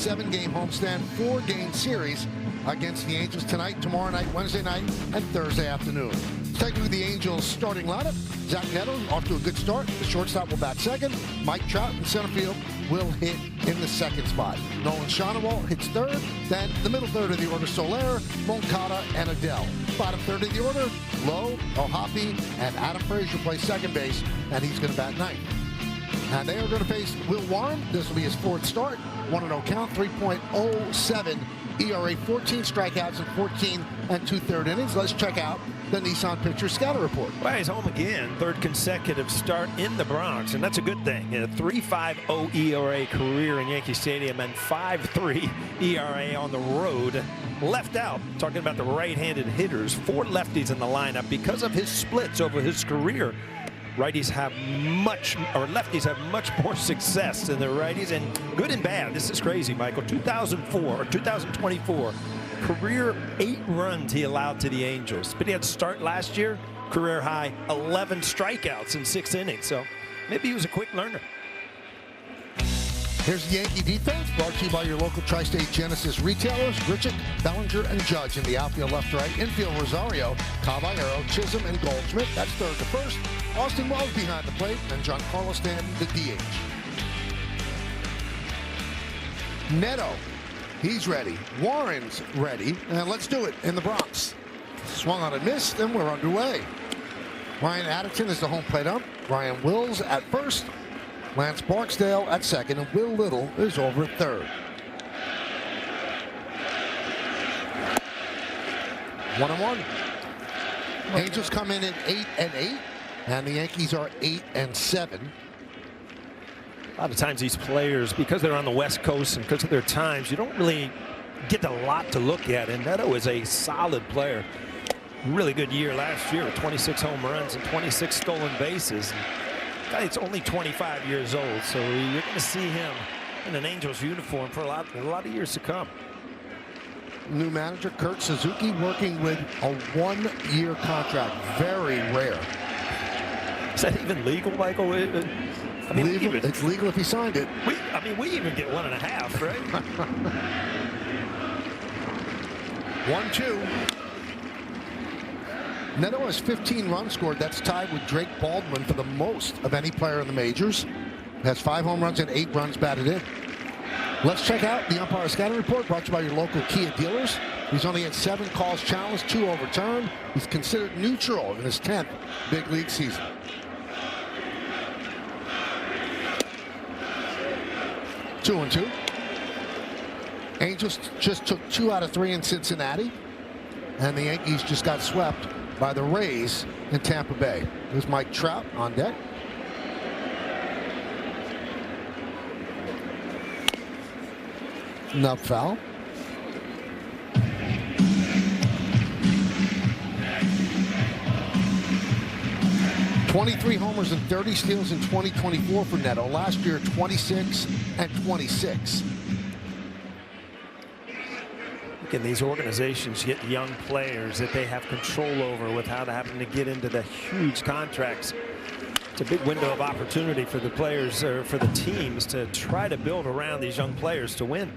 7-game homestand, 4-game series against the Angels tonight, tomorrow night, Wednesday night, and Thursday afternoon. Let's take a look at the Angels starting lineup. Zach Neto off to a good start. The shortstop will bat second. Mike Trout in center field will hit in the second spot. Nolan Schanuel hits third. Then the middle third of the order, Soler, Moncada, and Adele. Bottom third of the order, Lowe, O'Hoppe, and Adam Frazier play second base, and he's going to bat ninth. And they are going to face Will Warren. This will be his fourth start. 1-0 count, 3.07 ERA, 14 strikeouts in 14 and 2/3 innings. Let's check out the Nissan Picture Scatter Report. Well, he's home again, third consecutive start in the Bronx, and that's a good thing. A 3.50 ERA career in Yankee Stadium and 5.3 ERA on the road. Left out, talking about the right-handed hitters, 4 lefties in the lineup because of his splits over his career. Lefties have much more success than the righties, and good and bad. This is crazy, Michael. 2024, career 8 runs he allowed to the Angels. But he had to start last year, career high 11 strikeouts in 6 innings. So maybe he was a quick learner. Here's the Yankee defense, brought to you by your local Tri-State Genesis retailers, Grichuk, Bellinger, and Judge. In the outfield, left to right. Infield, Rosario, Caballero, Chisholm, and Goldschmidt. That's third to first. Austin Wells behind the plate, and Giancarlo Stanton, the DH. Neto, he's ready. Warren's ready. And let's do it in the Bronx. Swung on and missed, and we're underway. Ryan Addington is the home plate ump. Ryan Wills at first. Lance Barksdale at second, and Will Little is over at third. 1-1. Angels come in at 8-8, and the Yankees are 8-7. A lot of times these players, because they're on the West Coast and because of their times, you don't really get a lot to look at. And Neto is a solid player. Really good year last year with 26 home runs and 26 stolen bases. He's only 25 years old, so you're going to see him in an Angels uniform for a lot of years to come. New manager Kurt Suzuki working with a 1-year contract. Very rare. Is that even legal, Michael? I mean, legal, it's legal if he signed it. We even get 1.5, right? 1-2. Neto has 15 runs scored. That's tied with Drake Baldwin for the most of any player in the majors. Has 5 home runs and 8 runs batted in. Let's check out the umpire scouting report brought to you by your local Kia dealers. He's only had 7 calls challenged, 2 overturned. He's considered neutral in his 10th big league season. Two and 2. Angels just took 2 out of 3 in Cincinnati, and the Yankees just got swept by the Rays in Tampa Bay. There's Mike Trout on deck. Nub foul. $23 homers and 30 steals in 2024 for Neto. Last year, 26 and 26. Can these organizations get young players that they have control over without having to get into the huge contracts? It's a big window of opportunity for the players, or for the teams, to try to build around these young players to win.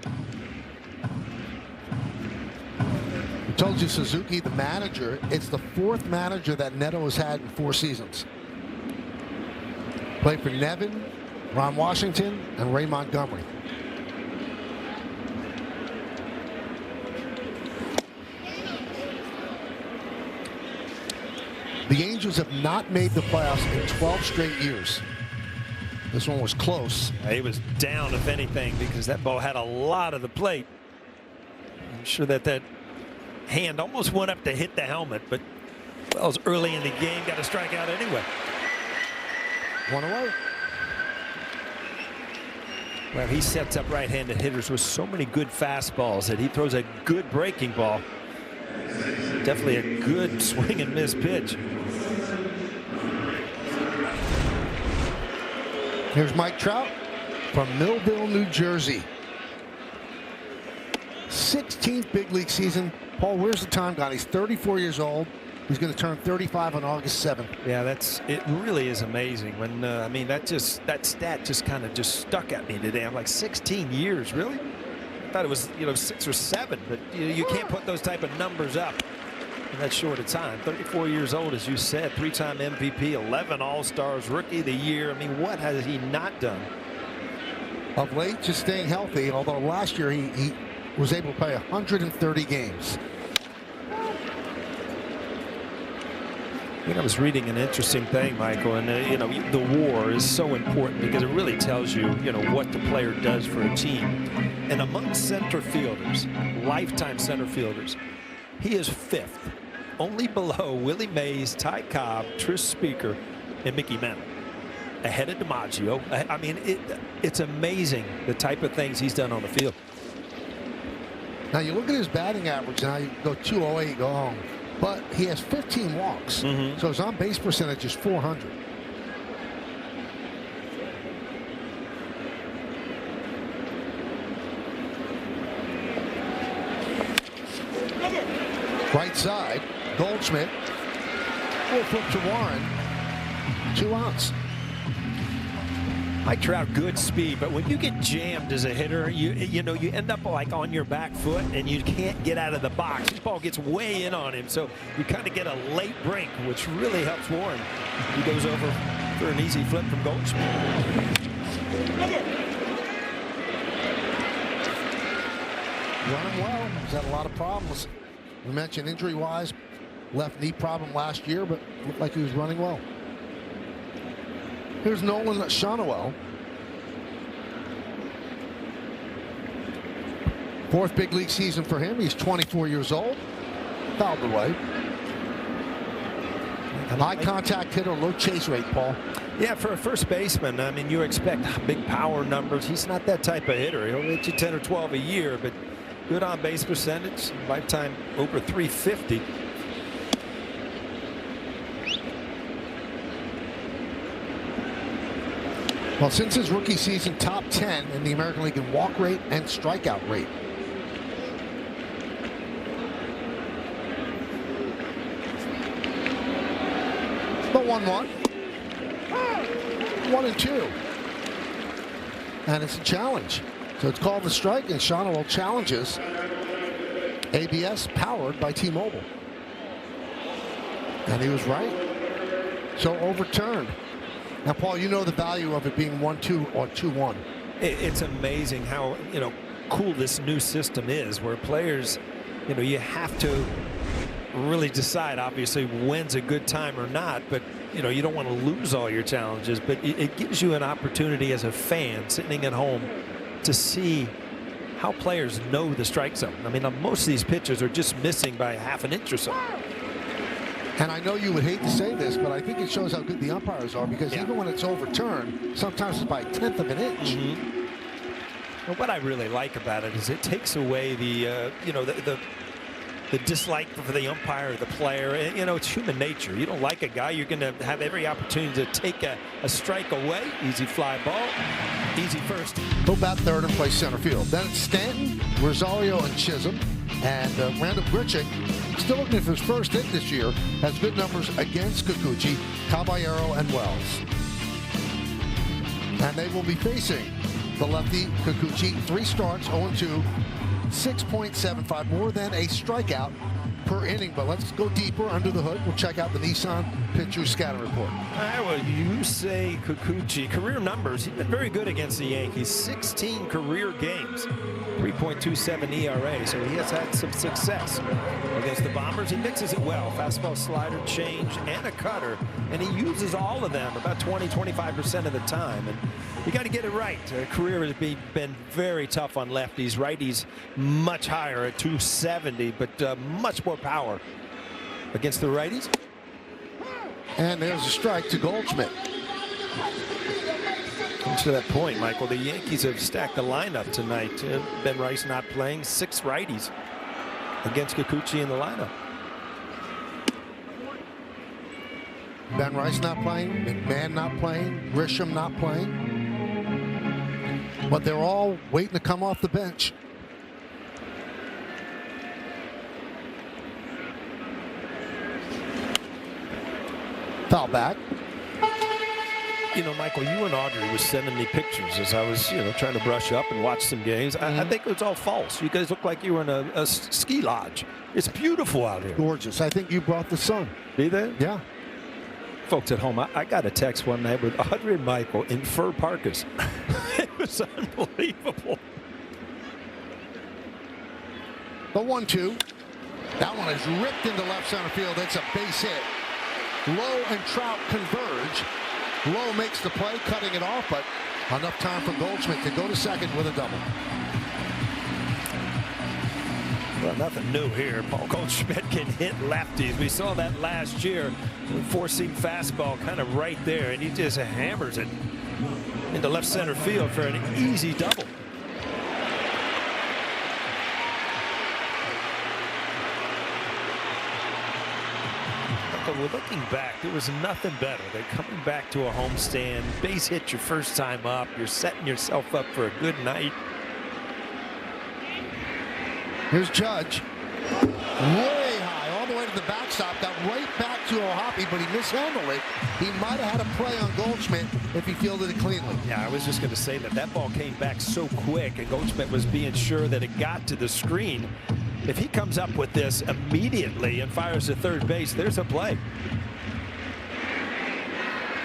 I told you, Suzuki, the manager, it's the 4th manager that Neto has had in 4 seasons. Played for Nevin, Ron Washington, and Ray Montgomery. The Angels have not made the playoffs in 12 straight years. This one was close. He was down, if anything, because that ball had a lot of the plate. I'm sure that hand almost went up to hit the helmet, but well, it was early in the game, got a strikeout anyway. 1 away. Well, he sets up right-handed hitters with so many good fastballs that he throws a good breaking ball. Definitely a good swing and miss pitch. Here's Mike Trout from Millville, New Jersey. 16th big league season. Paul, where's the time gone? He's 34 years old. He's going to turn 35 on August 7th. Yeah, it really is amazing. When I mean, that stat just kind of stuck at me today. I'm like, 16 years, really? thought it was 6 or 7, but you can't put those type of numbers up in that short of time. 34 years old, as you said, 3-time MVP, 11 All-Stars, Rookie of the Year. I mean, what has he not done? Of late, just staying healthy, although last year he was able to play 130 games. I was reading an interesting thing, Michael, and the WAR is so important because it really tells you, what the player does for a team. And among center fielders, lifetime center fielders, he is 5th, only below Willie Mays, Ty Cobb, Tris Speaker, and Mickey Mantle, ahead of DiMaggio. I mean, it's amazing the type of things he's done on the field. Now you look at his batting average, and you go 208, go home. But he has 15 walks, so his on-base percentage is 400. Right side, Goldschmidt. Full flip to Warren. 2 outs. Mike Trout, good speed, but when you get jammed as a hitter, you end up like on your back foot and you can't get out of the box. This ball gets way in on him, so you kind of get a late break, which really helps Warren. He goes over for an easy flip from Goldschmidt. Running well. He's had a lot of problems. We mentioned injury-wise, left knee problem last year, but looked like he was running well. Here's Nolan Shonowell. 4th big league season for him. He's 24 years old. Fouled away. High contact hitter, low chase rate, Paul. Yeah, for a first baseman, I mean, you expect big power numbers. He's not that type of hitter. He'll hit you 10 or 12 a year, but good on base percentage, lifetime over 350. Well, since his rookie season, top 10 in the American League in walk rate and strikeout rate. The 1-1. 1-2. And it's a challenge. So it's called the strike, and Shonowell challenges. ABS powered by T-Mobile. And he was right. So overturned. Now, Paul, you know the value of it being 1-2 or 2-1. It's amazing how, cool this new system is, where players, you have to really decide, obviously, when's a good time or not, but, you don't want to lose all your challenges, but it gives you an opportunity as a fan sitting at home to see how players know the strike zone. I mean, most of these pitchers are just missing by half an inch or so. And I know you would hate to say this, but I think it shows how good the umpires are, because even when it's overturned, sometimes it's by 1/10 of an inch. Well, what I really like about it is it takes away the dislike for the umpire or the player. It's human nature. You don't like a guy, you're going to have every opportunity to take a strike away. Easy fly ball, easy first. Go bat third and play center field. Then it's Stanton, Rosario, and Chisholm. And Randall Grichuk, still looking for his first hit this year, has good numbers against Kikuchi, Caballero, and Wells. And they will be facing the lefty Kikuchi. 3 starts, 0-2, 6.75, more than a strikeout per inning. But let's go deeper under the hood. We'll check out the Nissan pitcher scouting report. Well, you say Kikuchi, career numbers, he's been very good against the Yankees. 16 career games, 3.27 ERA, so he has had some success against the Bombers. He mixes it well, fastball, slider, change, and a cutter, and he uses all of them about 20-25% of the time, and you got to get it right. Career has been very tough on lefties. Righties much higher at 270, but much more power against the righties. And there's a strike to Goldschmidt. Comes to that point, Michael, the Yankees have stacked the lineup tonight. Ben Rice not playing, 6 righties against Kikuchi in the lineup. Ben Rice not playing, McMahon not playing, Grisham not playing. But they're all waiting to come off the bench. Foul back. You know, Michael, you and Audrey was sending me pictures as I was, trying to brush up and watch some games. I think it was all false. You guys look like you were in a ski lodge. It's beautiful out here. Gorgeous. I think you brought the sun. Be there? Yeah. Folks at home, I got a text one night with Audrey and Michael in fur parkas. It was unbelievable. The 1-2. That one is ripped into left center field. It's a base hit. Lowe and Trout converge. Lowe makes the play, cutting it off, but enough time for Goldschmidt to go to second with a double. Well, nothing new here. Paul Goldschmidt can hit lefties. We saw that last year. Four-seam fastball kind of right there, and he just hammers it into left center field for an easy double. We're looking back, there was nothing better than coming back to a homestand, base hit your first time up, you're setting yourself up for a good night. Here's Judge. Way high, all the way to the backstop, got right back to O'Hoppe, but he mishandled it. He might have had a play on Goldschmidt if he fielded it cleanly. Yeah, I was just going to say that ball came back so quick, and Goldschmidt was being sure that it got to the screen. If he comes up with this immediately and fires to third base, there's a play.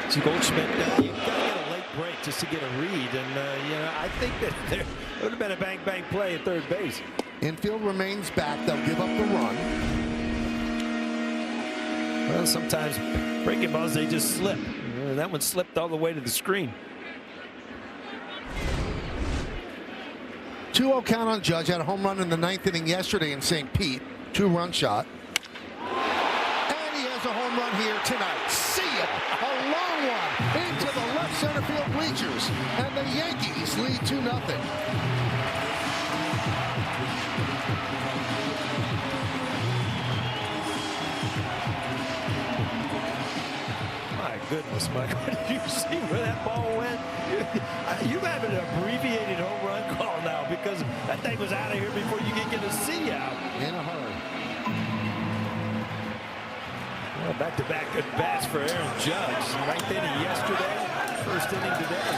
So Goldschmidt, you got to get a late break just to get a read, and I think that there would have been a bang-bang play at third base. Infield remains back. They'll give up the run. Well, sometimes breaking balls, they just slip. That one slipped all the way to the screen. 2-0 count on Judge. Had a home run in the 9th inning yesterday in St. Pete. 2-run shot. And he has a home run here tonight. See ya! A long one into the left center field bleachers. And the Yankees lead 2-0. Goodness, Michael, did you see where that ball went? You have an abbreviated home run call now because that thing was out of here before you could get a C out. In a hurry. Well, back-to-back good bats for Aaron Judge. 9th inning yesterday, 1st inning today.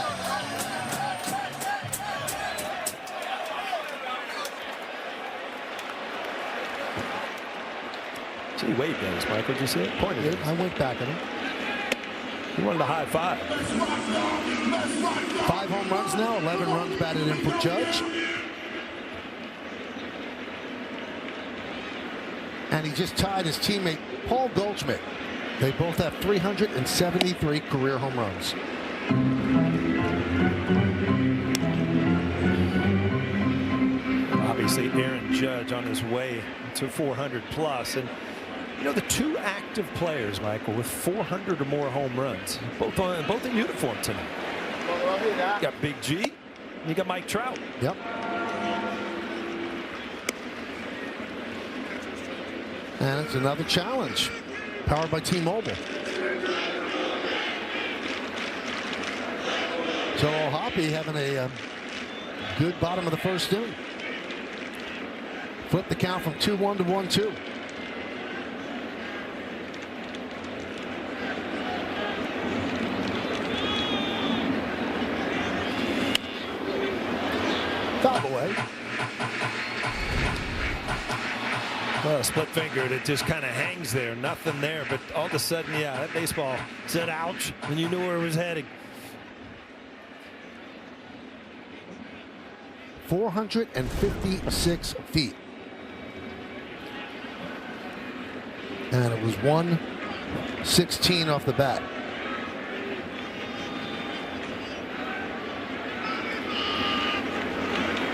Gee, waved at us, Michael. Did you see it? Pointed at us. I went back at him. He wanted a high five. 5 home runs now, 11 runs batted in for Judge. And he just tied his teammate Paul Goldschmidt. They both have 373 career home runs. Obviously, Aaron Judge on his way to 400 plus. And the two active players, Michael, with 400 or more home runs, both in uniform tonight. You got Big G, and you got Mike Trout. Yep. And it's another challenge, powered by T-Mobile. So O'Hoppe having a good bottom of the 1st inning. Flip the count from 2-1 to 1-2. Foul away. Well, split fingered, it just kind of hangs there, nothing there, but all of a sudden, yeah, that baseball said ouch, and you knew where it was heading. 456 feet. And it was 116 off the bat.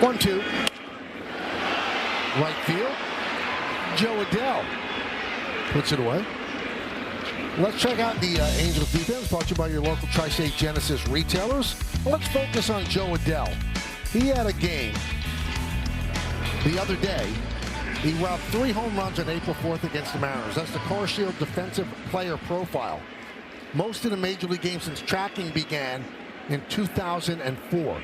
One, 2. Right field. Joe Adele puts it away. Let's check out the Angels defense, brought to you by your local Tri-State Genesis retailers. Let's focus on Joe Adele. He had a game the other day. He robbed 3 home runs on April 4th against the Mariners. That's the Car Shield defensive player profile. Most in a major league game since tracking began in 2004.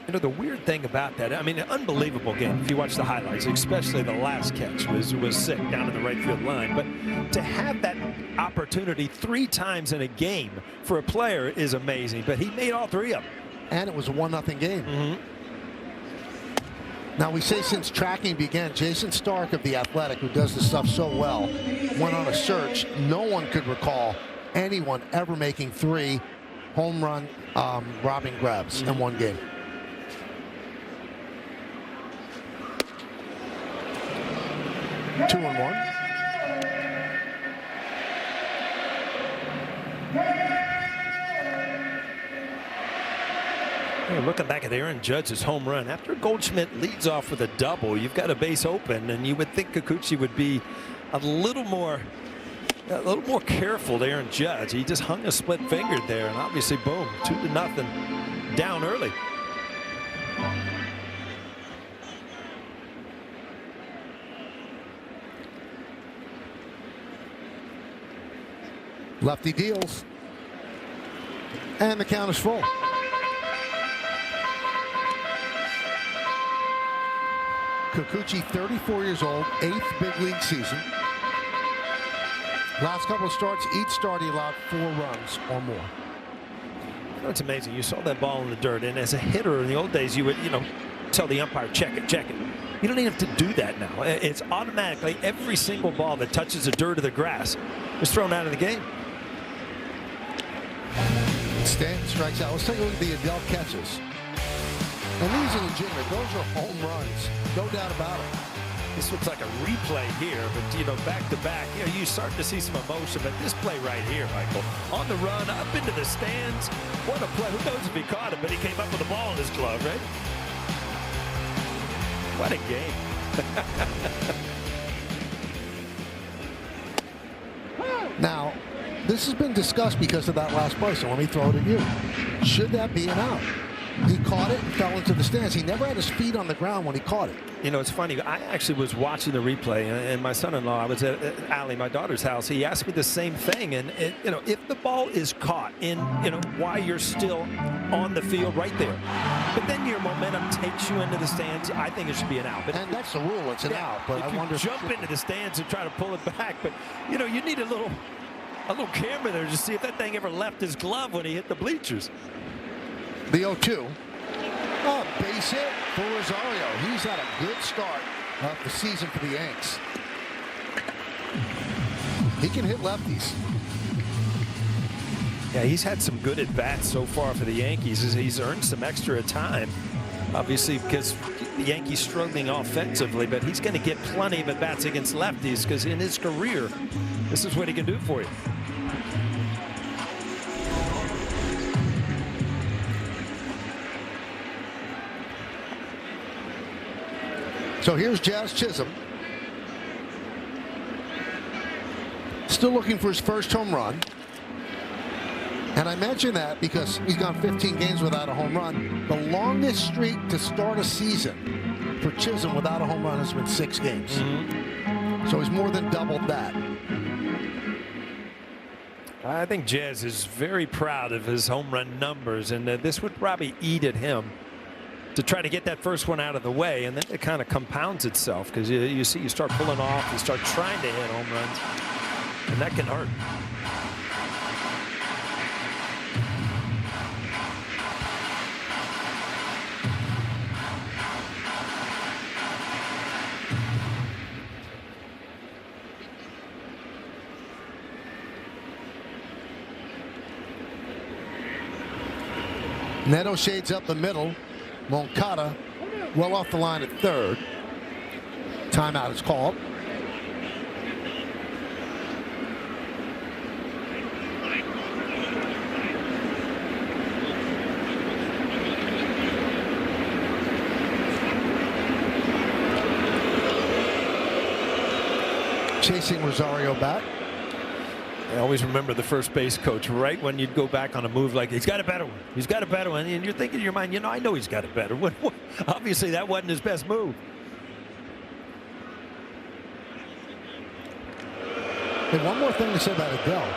You know, the weird thing about that, I mean, an unbelievable game. If you watch the highlights, especially the last catch was sick down in the right field line. But to have that opportunity 3 times in a game for a player is amazing. But he made all 3 of them. And it was a 1-0 game. Now, we say since tracking began, Jason Stark of The Athletic, who does this stuff so well, went on a search. No one could recall anyone ever making 3 home run robbing grabs in one game. Two and one. Hey, looking back at Aaron Judge's home run, after Goldschmidt leads off with a double, you've got a base open, and you would think Kikuchi would be a little more careful to Aaron Judge. He just hung a split finger there, and obviously, boom, 2-0 down early. Lefty deals. And the count is full. Kikuchi, 34 years old, 8th big league season. Last couple of starts, each start he allowed 4 runs or more. You know, it's amazing. You saw that ball in the dirt, and as a hitter in the old days, you would, tell the umpire, check it, check it. You don't even have to do that now. It's automatically every single ball that touches the dirt or the grass is thrown out of the game. Stanton strikes out. Let's take a look at the Adele catches. And these are legitimate. Those are home runs. No doubt about it. This looks like a replay here, but, back to back, you start to see some emotion. But this play right here, Michael, on the run, up into the stands. What a play. Who knows if he caught it, but he came up with the ball in his glove, right? What a game. Now, this has been discussed because of that last play, so let me throw it at you. Should that be an out? He caught it and fell into the stands. He never had his feet on the ground when he caught it. It's funny. I actually was watching the replay, and my son-in-law, I was at Allie, my daughter's house. He asked me the same thing. And if the ball is caught in, while you're still on the field right there, but then your momentum takes you into the stands, I think it should be an out. And that's the rule. It's an out. But if I wonder you jump into the stands and try to pull it back, but you need a little camera there to see if that thing ever left his glove when he hit the bleachers. The 0-2. Oh, base hit for Rosario. He's had a good start of the season for the Yanks. He can hit lefties. Yeah, he's had some good at-bats so far for the Yankees. He's earned some extra time, obviously, because the Yankees struggling offensively, but he's going to get plenty of at-bats against lefties because in his career, this is what he can do for you. So here's Jazz Chisholm. Still looking for his first home run. And I mention that because he's gone 15 games without a home run. The longest streak to start a season for Chisholm without a home run has been 6 games. So he's more than doubled that. I think Jazz is very proud of his home run numbers, and this would probably eat at him to try to get that first one out of the way, and then it kind of compounds itself because you start pulling off, you start trying to hit home runs, and that can hurt. Neto shades up the middle. Moncada well off the line at third. Timeout is called. Chasing Rosario back. I always remember the first base coach, right when you'd go back on a move like, he's got a better one. He's got a better one. And you're thinking in your mind, I know he's got a better one. Obviously, that wasn't his best move. And one more thing to say about Adele.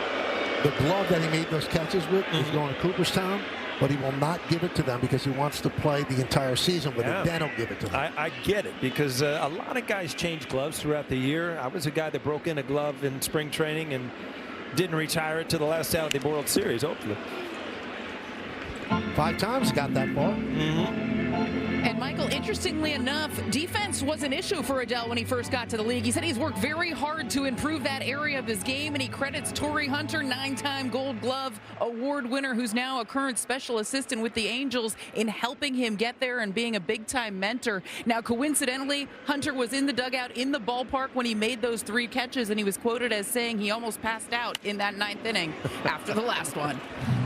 The glove that he made those catches with is going to Cooperstown. but he will not give it to them because he wants to play the entire season with it. Then he'll give it to them. I get it, because a lot of guys change gloves throughout the year. I was a guy that broke in a glove in spring training and didn't retire it to the last out of the World Series, hopefully. 5 times got that far. And Michael, interestingly enough, defense was an issue for Adele when he first got to the league. He said he's worked very hard to improve that area of his game, and he credits Torrey Hunter, 9-time Gold Glove award winner, who's now a current special assistant with the Angels, in helping him get there and being a big-time mentor. Now, coincidentally, Hunter was in the dugout in the ballpark when he made those 3 catches, and he was quoted as saying he almost passed out in that 9th inning after the last one.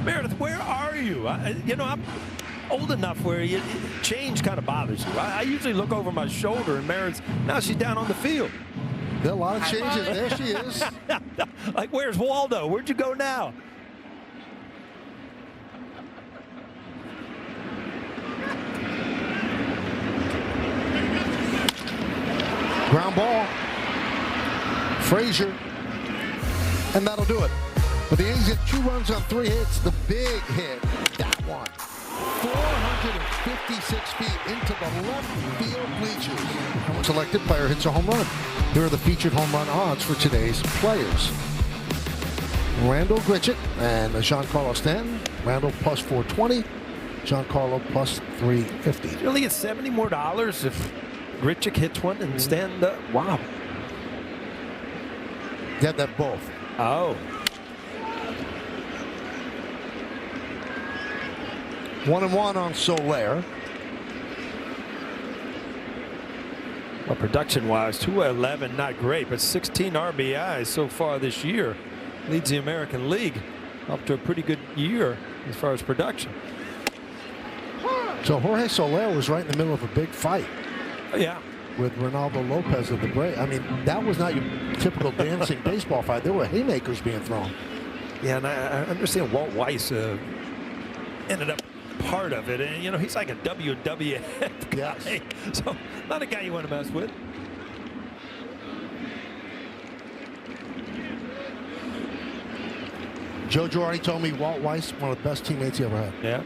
Meredith, where are you? I'm old enough where change kind of bothers you. I usually look over my shoulder, and Meredith, now she's down on the field. There are a lot of changes. There she is. Like, where's Waldo? Where'd you go now? Ground ball. Frazier. And that'll do it. But the Yankees get 2 runs on 3 hits. The big hit, that one. 456 feet into the left field bleachers. Selected player hits a home run. Here are the featured home run odds for today's players. Randall Grichuk and Giancarlo Stanton. Randall plus 420. Giancarlo plus 350. You only get $70 more if Grichuk hits one and Stanton. Wow. Get that both. Oh. 1-1 on Soler. Well, production-wise, 211, not great, but 16 RBIs so far this year. Leads the American League up to a pretty good year as far as production. So Jorge Soler was right in the middle of a big fight. Yeah. With Ronaldo Lopez of the Braves. I mean, that was not your typical dancing baseball fight. There were haymakers being thrown. Yeah, and I understand Walt Weiss ended up part of it, and he's like a WWF guy. Yes. So not a guy you want to mess with. Joe Girardi told me Walt Weiss, one of the best teammates he ever had. Yeah.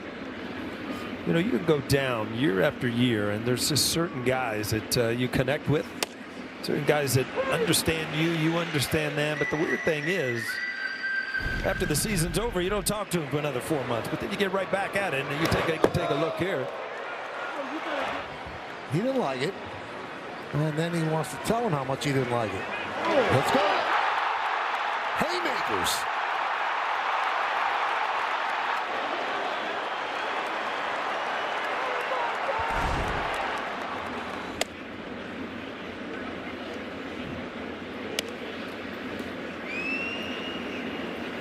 You can go down year after year, and there's just certain guys that you connect with, certain guys that understand you, you understand them. But the weird thing is, after the season's over, you don't talk to him for another 4 months, but then you get right back at it, and you take a look here. He didn't like it, and then he wants to tell him how much he didn't like it. Let's go. Haymakers.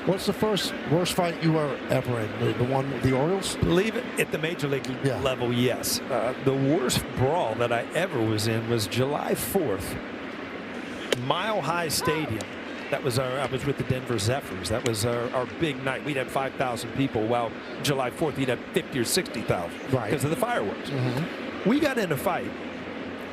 What's the worst fight you were ever in? The one with the Orioles? Believe it, at the major league level, yes. The worst brawl that I ever was in was July 4th, Mile High Stadium. That was I was with the Denver Zephyrs. That was our big night. We'd have 5,000 people. While July 4th, we'd have 50 or 60,000 because of the fireworks. We got in a fight.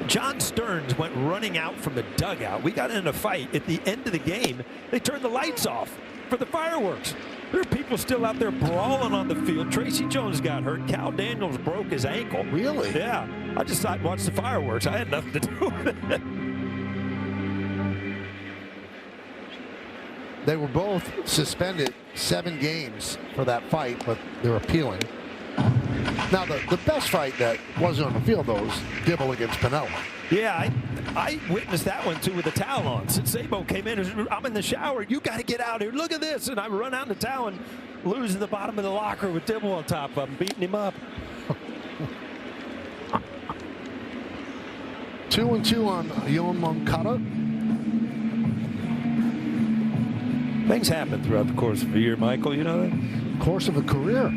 John Stearns went running out from the dugout. We got in a fight. At the end of the game, they turned the lights off for the fireworks. There are people still out there brawling on the field. Tracy Jones got hurt. Cal Daniels broke his ankle. Really? Yeah. I just thought, watch the fireworks. I had nothing to do with it. They were both suspended 7 games for that fight, but they're appealing. Now, the best fight that wasn't on the field, though, was Dibble against Pinella. Yeah, I witnessed that one, too, with the towel on. Since Sabo came in, I'm in the shower. You got to get out here. Look at this. And I run out in the towel and lose at the bottom of the locker with Dibble on top of him, beating him up. 2-2 on Yoan Moncada. Things happen throughout the course of a year, Michael. You know that? Course of a career.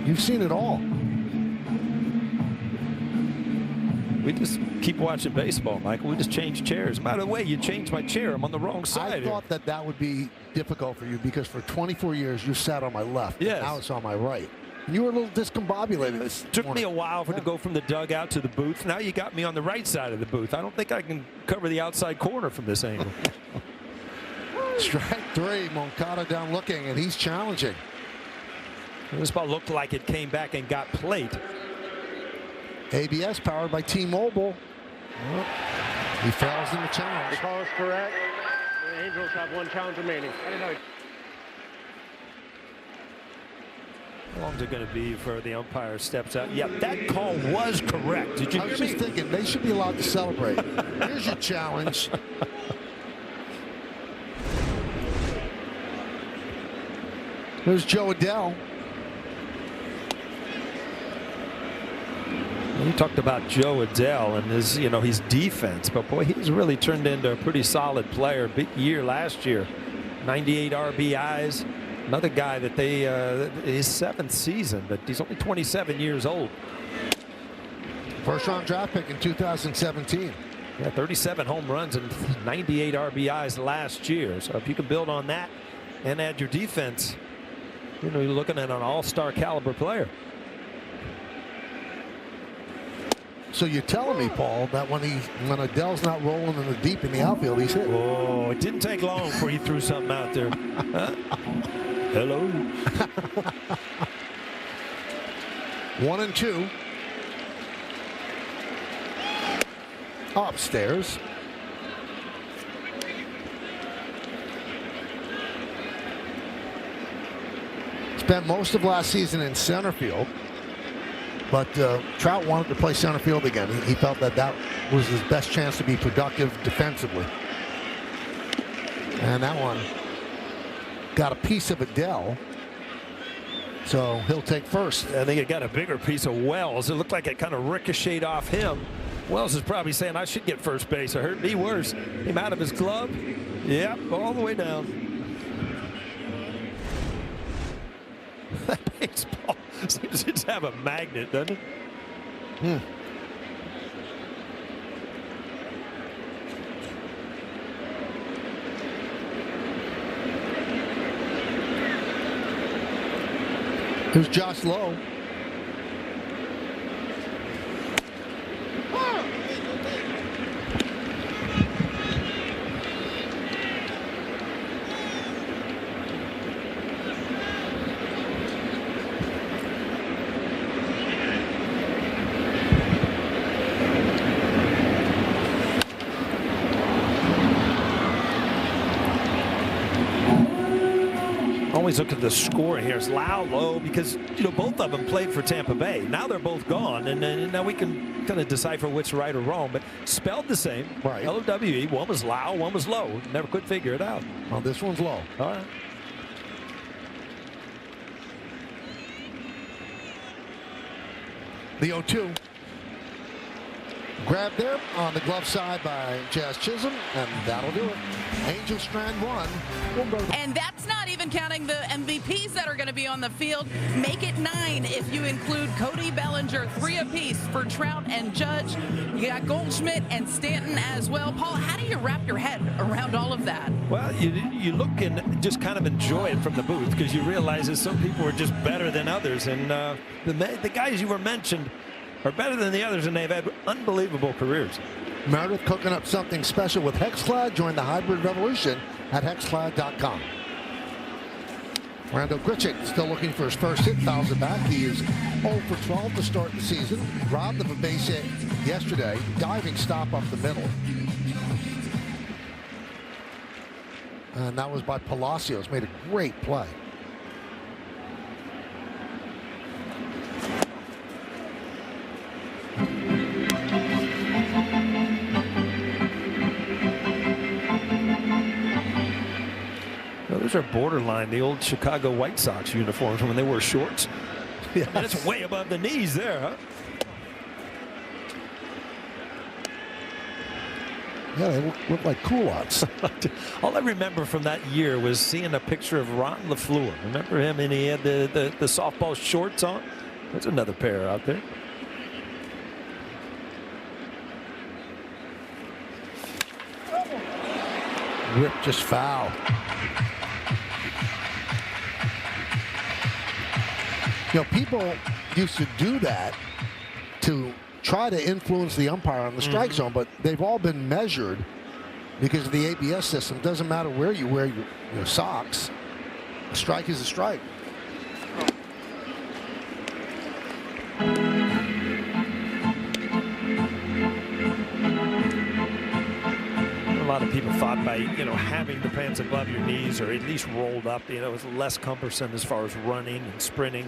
You've seen it all. We just keep watching baseball, Michael. We just change chairs. By the way, you changed my chair. I'm on the wrong side. I thought that would be difficult for you because for 24 years you sat on my left. Yes. And now it's on my right. And you were a little discombobulated. It took me a while to go from the dugout to the booth. Now you got me on the right side of the booth. I don't think I can cover the outside corner from this angle. Strike 3. Moncada down looking, and he's challenging. This ball looked like it came back and got plate. ABS powered by T-Mobile. Well, he fails in the The challenge. call is correct. The Angels have one challenge remaining. How long is it going to be before the umpire steps out? Yep, that call was correct. Did you I hear was me? just thinking they should be allowed to celebrate. Here's your challenge. Here's Joe Adele. You talked about Joe Adele and his, his defense, but boy, he's really turned into a pretty solid player. Big year last year, 98 RBIs. Another guy that his 7th season, but he's only 27 years old. First round draft pick in 2017. Yeah, 37 home runs and 98 RBIs last year. So if you can build on that and add your defense, you're looking at an all-star caliber player. So you're telling me, Paul, that when Adele's not rolling in the deep in the outfield, he's hit. Oh, it didn't take long before he threw something out there. Huh? Hello. 1-2. Upstairs. Spent most of last season in center field. But Trout wanted to play center field again. He felt that was his best chance to be productive defensively. And that one got a piece of Adele. So he'll take first. I think it got a bigger piece of Wells. It looked like it kind of ricocheted off him. Wells is probably saying, I should get first base. It hurt me worse. Came out of his glove. Yep, all the way down. That baseball seems to have a magnet, doesn't it? Here's Josh Lowe. Always look at the scoring here. It's Lowe, because both of them played for Tampa Bay. Now they're both gone, and now we can kind of decipher which right or wrong, but spelled the same. Right. L-O-W-E. One was Lau, one was Lowe. Never could figure it out. Well, this one's Lowe. All right. The 0-2. Grabbed there on the glove side by Jazz Chisholm, and that'll do it. Angels strand one. And that's not even counting the MVPs that are going to be on the field. Make it 9 if you include Cody Bellinger, 3 apiece for Trout and Judge. You got Goldschmidt and Stanton as well. Paul, how do you wrap your head around all of that? Well, you look and just kind of enjoy it from the booth, because you realize that some people are just better than others, and the guys you were mentioned are better than the others, and they've had unbelievable careers. Meredith cooking up something special with Hexclad. Join the hybrid revolution at hexclad.com. Randall Grichuk still looking for his first hit, fouls it back. He is 0 for 12 to start the season. Robbed of a base hit yesterday. Diving stop up the middle. And that was by Palacios. Made a great play. Those are borderline the old Chicago White Sox uniforms when they wore shorts. Yes. And it's way above the knees there, huh? Yeah, they look like culottes. All I remember from that year was seeing a picture of Ron LaFleur. Remember him? And he had the softball shorts on. There's another pair out there. Rip just foul. People used to do that to try to influence the umpire on the strike zone, but they've all been measured because of the ABS system. It doesn't matter where you wear your socks. A strike is a strike. lot of people thought by, having the pants above your knees or at least rolled up, it was less cumbersome as far as running and sprinting.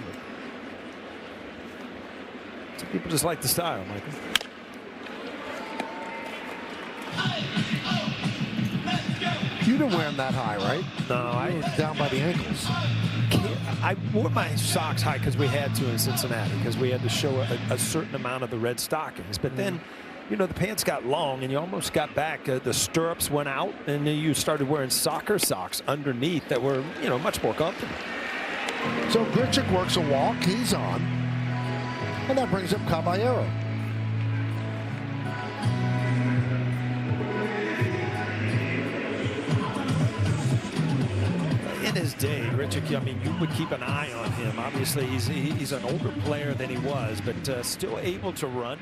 Some people just like the style, Michael. You didn't wear them that high, right? No, Down by the ankles. I wore my socks high because we had to in Cincinnati, because we had to show a certain amount of the red stockings. But then, the pants got long and you almost got back. The stirrups went out and then you started wearing soccer socks underneath that were, much more comfortable. So Grichuk works a walk. He's on. And that brings up Caballero. In his day, Grichuk, you would keep an eye on him. Obviously, he's an older player than he was, but still able to run.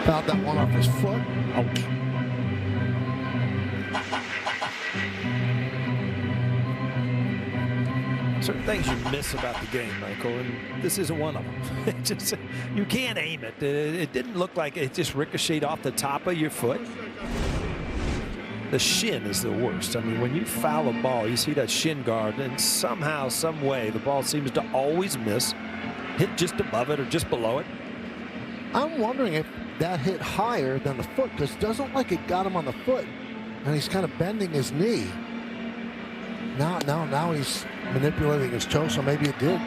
Fouled that one off his foot. Ouch. Certain things you miss about the game, Michael, and this isn't one of them. You can't aim it. It didn't look like it just ricocheted off the top of your foot. The shin is the worst. When you foul a ball, you see that shin guard, and somehow, some way, the ball seems to always miss. Hit just above it or just below it. I'm wondering if that hit higher than the foot, because it doesn't look like it got him on the foot, and he's kind of bending his knee. Now he's manipulating his toe, so maybe it did.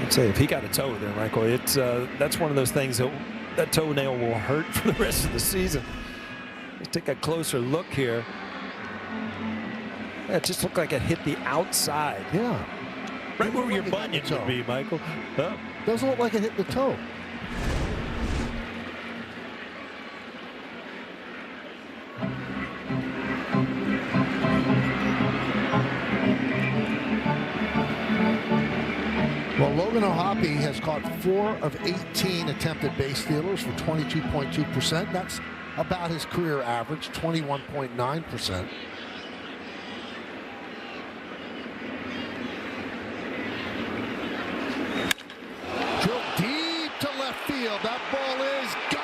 I'd say if he got a toe there, Michael, it's that's one of those things that toenail will hurt for the rest of the season. Let's take a closer look here. It just looked like it hit the outside. Yeah. Right where your bunion would be, Michael. Huh? Doesn't look like it hit the toe. Well, Logan O'Hoppe has caught 4 of 18 attempted base stealers for 22.2%. That's about his career average, 21.9%. That ball is gone.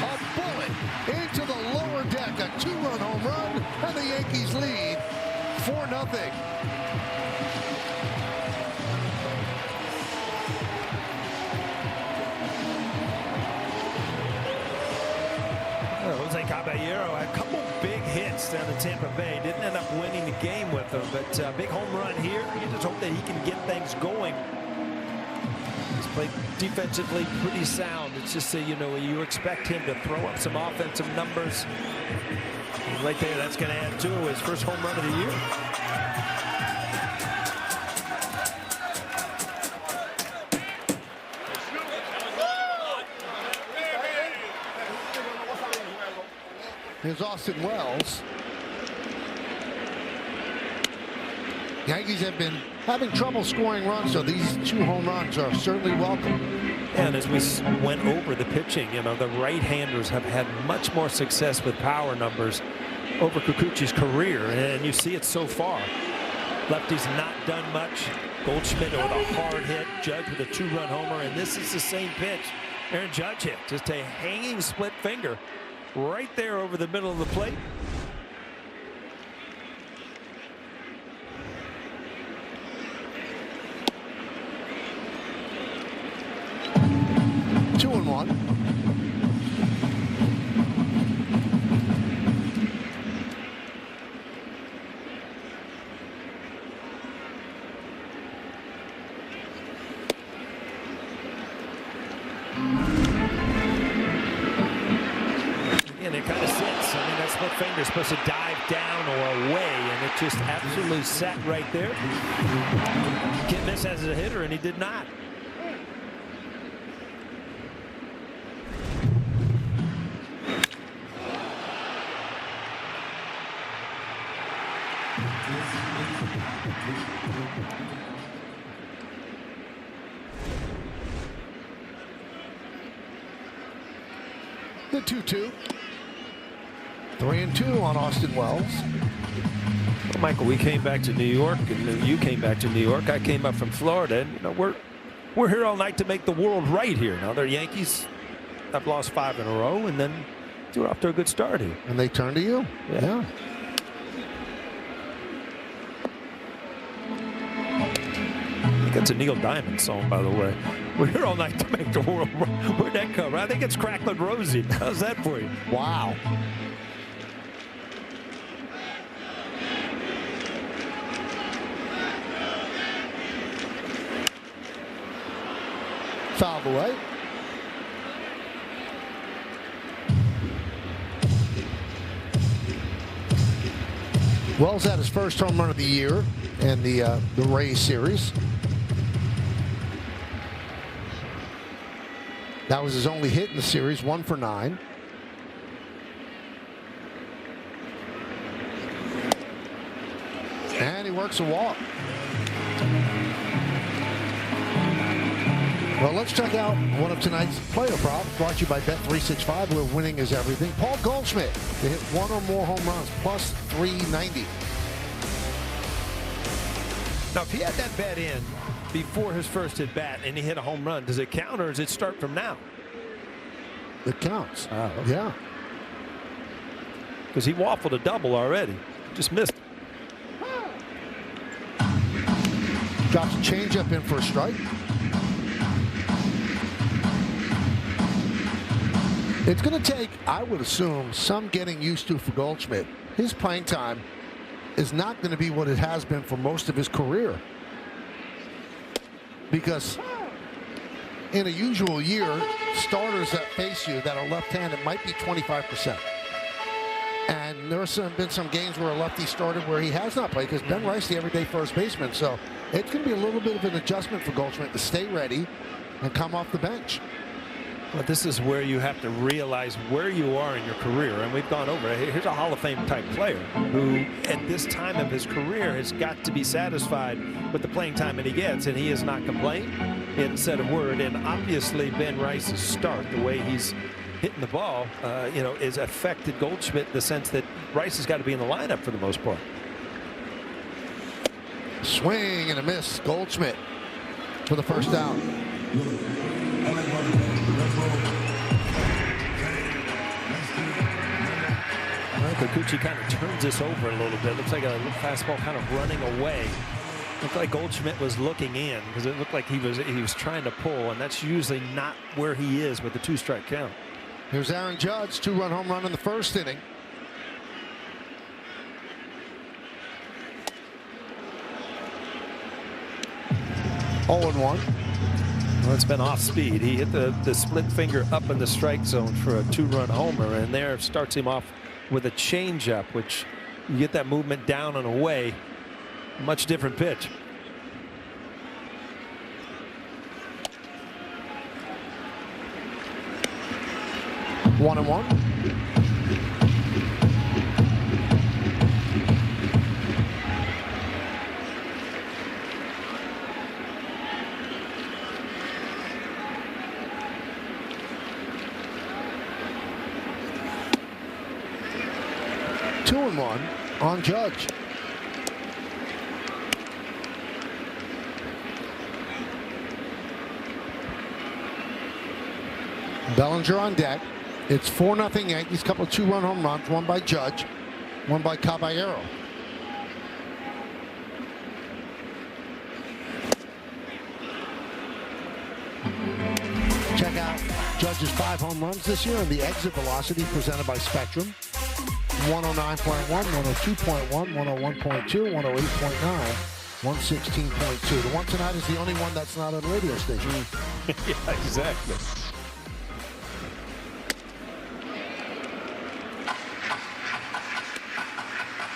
A bullet into the lower deck. A 2-run home run, and the Yankees lead 4-0. Jose Caballero had a couple big hits down in Tampa Bay. Didn't end up winning the game with them, but big home run here. You just hope that he can get things going. He's played defensively pretty sound. It's just you expect him to throw up some offensive numbers. And right there, that's going to add to his first home run of the year. Here's Austin Wells. Yankees have been having trouble scoring runs, so these 2 home runs are certainly welcome. And as we went over the pitching, the right-handers have had much more success with power numbers over Kikuchi's career, and you see it so far. Lefty's not done much. Goldschmidt with a hard hit, Judge with a 2-run homer, and this is the same pitch Aaron Judge hit. Just a hanging split finger right there over the middle of the plate. And it kind of sits. That split finger is supposed to dive down or away, and it just absolutely sat right there. Can't miss as a hitter, and he did not. The 2-2. 3-2 on Austin Wells. Well, Michael, we came back to New York, and you came back to New York. I came up from Florida, and we're here all night to make the world right here. Now, the Yankees have lost 5 in a row, and then they're off to a good start here. And they turn to you. Yeah. I think it's a Neil Diamond song, by the way. We're here all night to make the world right. Where'd that come? I think it's Cracklin' Rosie. How's that for you? Wow. Fouled away. Wells had his first home run of the year in the Rays series. That was his only hit in the series, 1 for 9. And he works a walk. Well, let's check out one of tonight's player props, brought to you by Bet365, where winning is everything. Paul Goldschmidt to hit 1 or more home runs, plus 390. Now, if he had that bet in before his first at bat and he hit a home run, does it count or does it start from now? It counts. Oh, okay. Yeah. Because he waffled a double already. Just missed. Drops a changeup in for a strike. It's going to take, I would assume, some getting used to for Goldschmidt. His playing time is not going to be what it has been for most of his career. Because in a usual year, starters that face you that are left-handed might be 25%. And there's been some games where a lefty started where he has not played, because Ben Rice, the everyday first baseman. So it's going to be a little bit of an adjustment for Goldschmidt to stay ready and come off the bench. But this is where you have to realize where you are in your career. And we've gone over it. Here's a Hall of Fame type player who at this time of his career has got to be satisfied with the playing time that he gets. And he has not complained. He hasn't said a word. And obviously Ben Rice's start, the way he's hitting the ball, is affected Goldschmidt in the sense that Rice has got to be in the lineup for the most part. Swing and a miss. Goldschmidt for the first down. Kikuchi kind of turns this over a little bit. Looks like a little fastball kind of running away. Looked like Goldschmidt was looking in because it looked like he was trying to pull, and that's usually not where he is with the 2-strike count. Here's Aaron Judge, 2-run home run in the first inning. Oh, and 1. Well, it's been off speed. He hit the split finger up in the strike zone for a 2-run homer, and there starts him off with a changeup, which you get that movement down and away. Much different pitch. One and 1. Two and 1 on Judge. Bellinger on deck. It's 4-0 Yankees. Couple of 2-run home runs. One by Judge, one by Caballero. Check out Judge's 5 home runs this year and the exit velocity presented by Spectrum. 109.1, 102.1, 101.2, 108.9, 116.2. The one tonight is the only one that's not on a radio station. Yeah, exactly.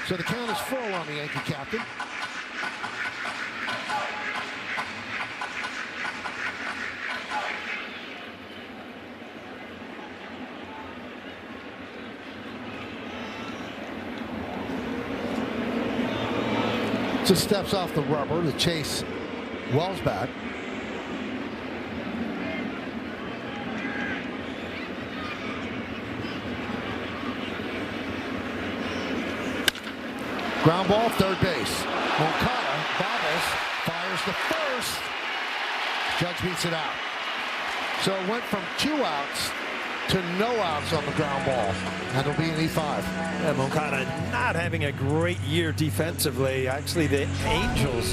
So the count is full on the Yankee captain. Just steps off the rubber to chase Wells back. Ground ball, third base. Moncada bobbles, fires the first. Judge beats it out. So it went from 2 outs to no outs on the ground ball. And it'll be an E5. Yeah, Moncada not having a great year defensively. Actually, the Angels,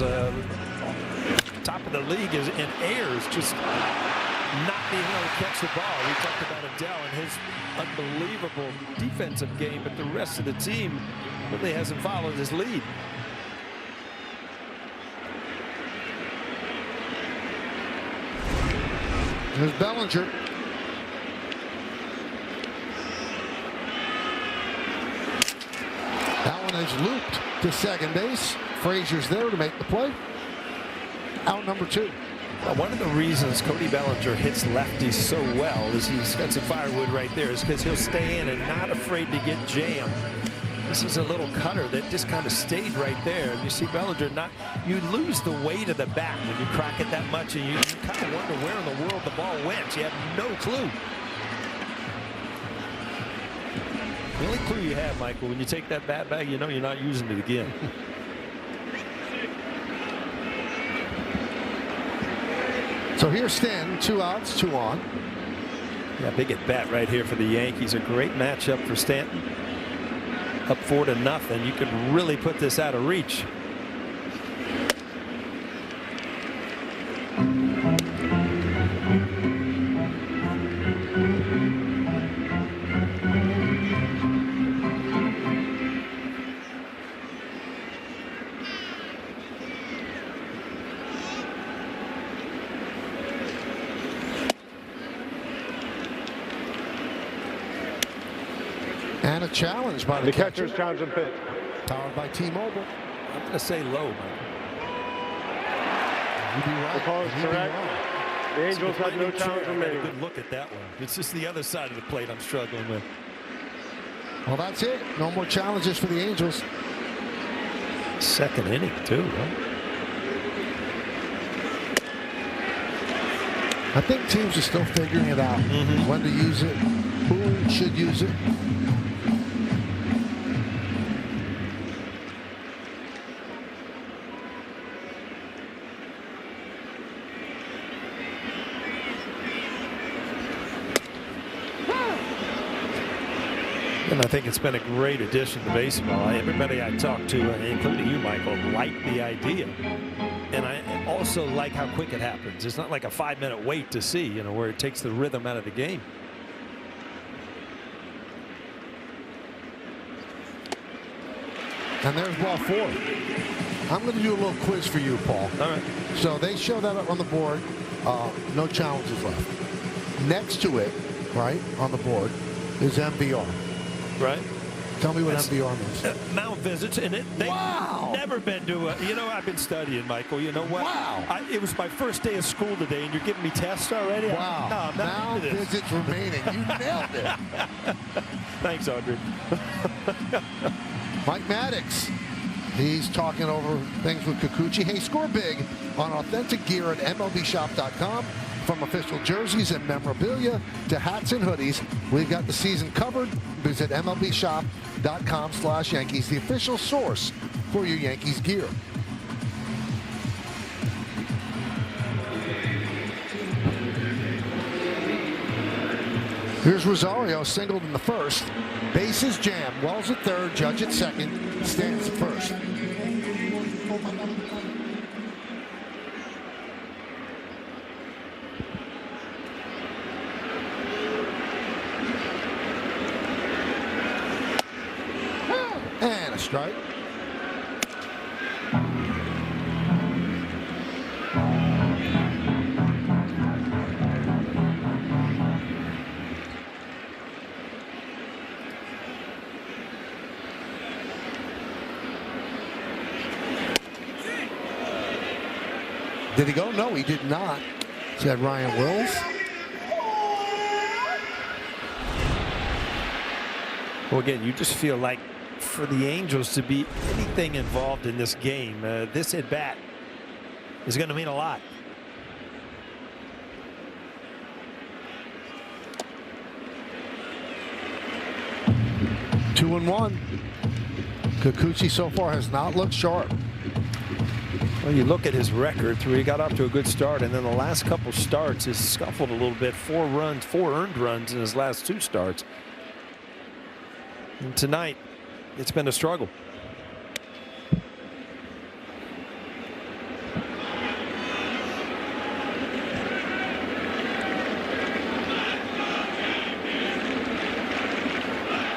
top of the league is in errors, just not being able to catch the ball. We talked about Adele and his unbelievable defensive game, but the rest of the team really hasn't followed his lead. There's Bellinger. That one is looped to second base. Frazier's there to make the play. Out number 2. Well, one of the reasons Cody Bellinger hits lefties so well is he's got some firewood right there, is because he'll stay in and not afraid to get jammed. This is a little cutter that just kind of stayed right there. And you see Bellinger you lose the weight of the bat when you crack it that much, and you kind of wonder where in the world the ball went. You have no clue. The only clue you have, Michael, when you take that bat back, you know you're not using it again. So here's Stanton, 2 outs, 2 on. Yeah, big at bat right here for the Yankees. A great matchup for Stanton. Up 4-0. You could really put this out of reach. And a challenge by the catcher. catcher's challenging pitch. Powered by T-Mobile. I'm going to say low, Michael. You'd be right. The call is You'd be correct. wrong. The Angels have no challenge remaining. Good look at that one. It's just the other side of the plate I'm struggling with. Well, that's it. No more challenges for the Angels. Second inning, too, huh? I think teams are still figuring it out. When to use it, who should use it. And I think it's been a great addition to baseball. Everybody I talked to, including you, Michael, like the idea. And I also like how quick it happens. It's not like a 5-minute wait to see, where it takes the rhythm out of the game. And there's ball 4. I'm going to do a little quiz for you, Paul. All right. So they show that up on the board. No challenges left. Next to it, right, on the board, is MVR. Right. Tell me what MVR means. Mound visits, and they've never been to a, I've been studying, Michael. You know what? Wow. It was my first day of school today, and you're giving me tests already? Wow. No, I'm not Mound into this. visits remaining. You nailed it. Thanks, Audrey. Mike Maddox. He's talking over things with Kikuchi. Hey, score big on authentic gear at MLBshop.com. From official jerseys and memorabilia to hats and hoodies, we've got the season covered. Visit MLBshop.com/Yankees, the official source for your Yankees gear. Here's Rosario, singled in the first. Bases jammed. Wells at third, Judge at second, Stands at first. And a strike. Did he go? No, he did not. Said Ryan Wills. Well, again, you just feel like for the Angels to be anything involved in this game, this at bat is going to mean a lot. Two and one. Kikuchi so far has not looked sharp. Well, you look at his record, he got off to a good start, and then the last couple starts has scuffled a little bit. 4 earned runs in his last 2 starts. And tonight, it's been a struggle.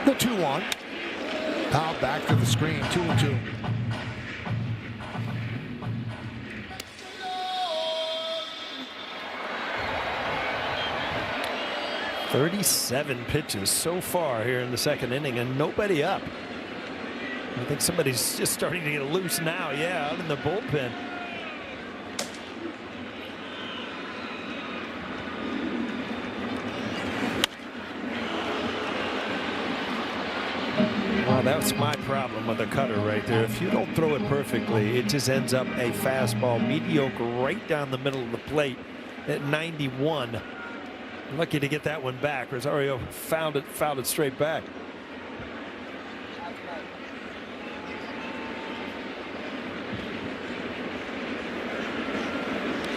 The 2-1. Powell back to the screen, 2-2. "37 pitches so far here in the second inning, and nobody up." I think somebody's just starting to get loose now. Yeah, out in the bullpen. Well, that's my problem with the cutter right there. If you don't throw it perfectly, it just ends up a fastball, mediocre, right down the middle of the plate at 91. Lucky to get that one back. Rosario fouled it straight back.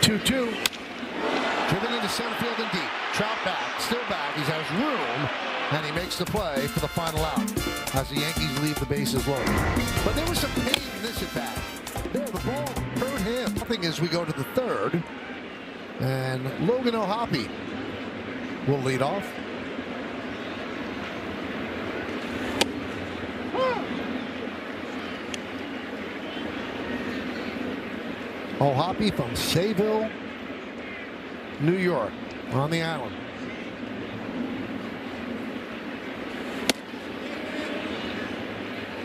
Two. Driven into center field and deep. Trout back, still back. He has room, and he makes the play for the final out as the Yankees leave the bases loaded. But there was some pain in this at bat. There, the ball hurt him. Nothing as we go to the third, and Logan O'Hoppe will lead off. O'Hoppe from Sayville, New York, on the island.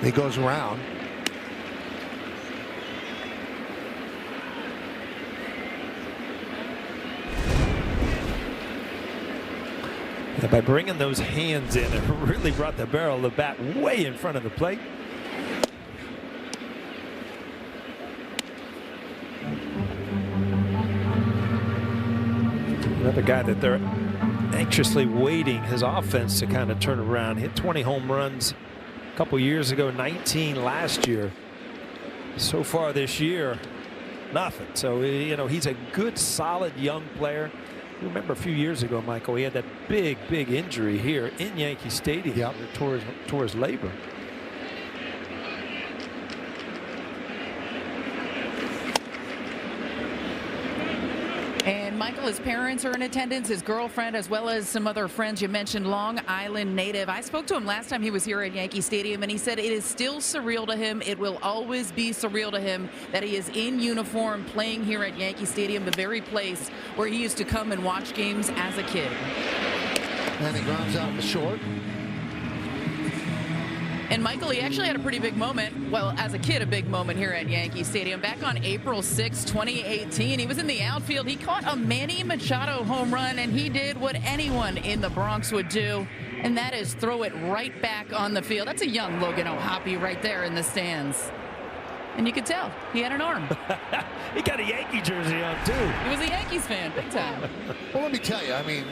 He goes around. Yeah, by bringing those hands in, it really brought the barrel of the bat way in front of the plate. Another guy that they're anxiously waiting his offense to kind of turn around. Hit 20 home runs a couple years ago, 19 last year. So far this year, nothing. So, you know, he's a good, solid young player. You remember a few years ago, Michael, he had that big injury here in Yankee Stadium. Yep. Tore his labrum. And Michael, his parents are in attendance, his girlfriend, as well as some other friends. You mentioned Long Island native. I spoke to him last time he was here at Yankee Stadium, and he said it is still surreal to him. It will always be surreal to him that he is in uniform playing here at Yankee Stadium, the very place where he used to come and watch games as a kid. And he grounds out the short. And Michael, he actually had a pretty big moment, well, as a kid, a big moment here at Yankee Stadium. Back on April 6, 2018, he was in the outfield. He caught a Manny Machado home run, and he did what anyone in the Bronx would do, and that is throw it right back on the field. That's a young Logan O'Hoppe right there in the stands. And you could tell he had an arm. He got a Yankee jersey on, too. He was a Yankees fan, big time. Well, let me tell you, I mean,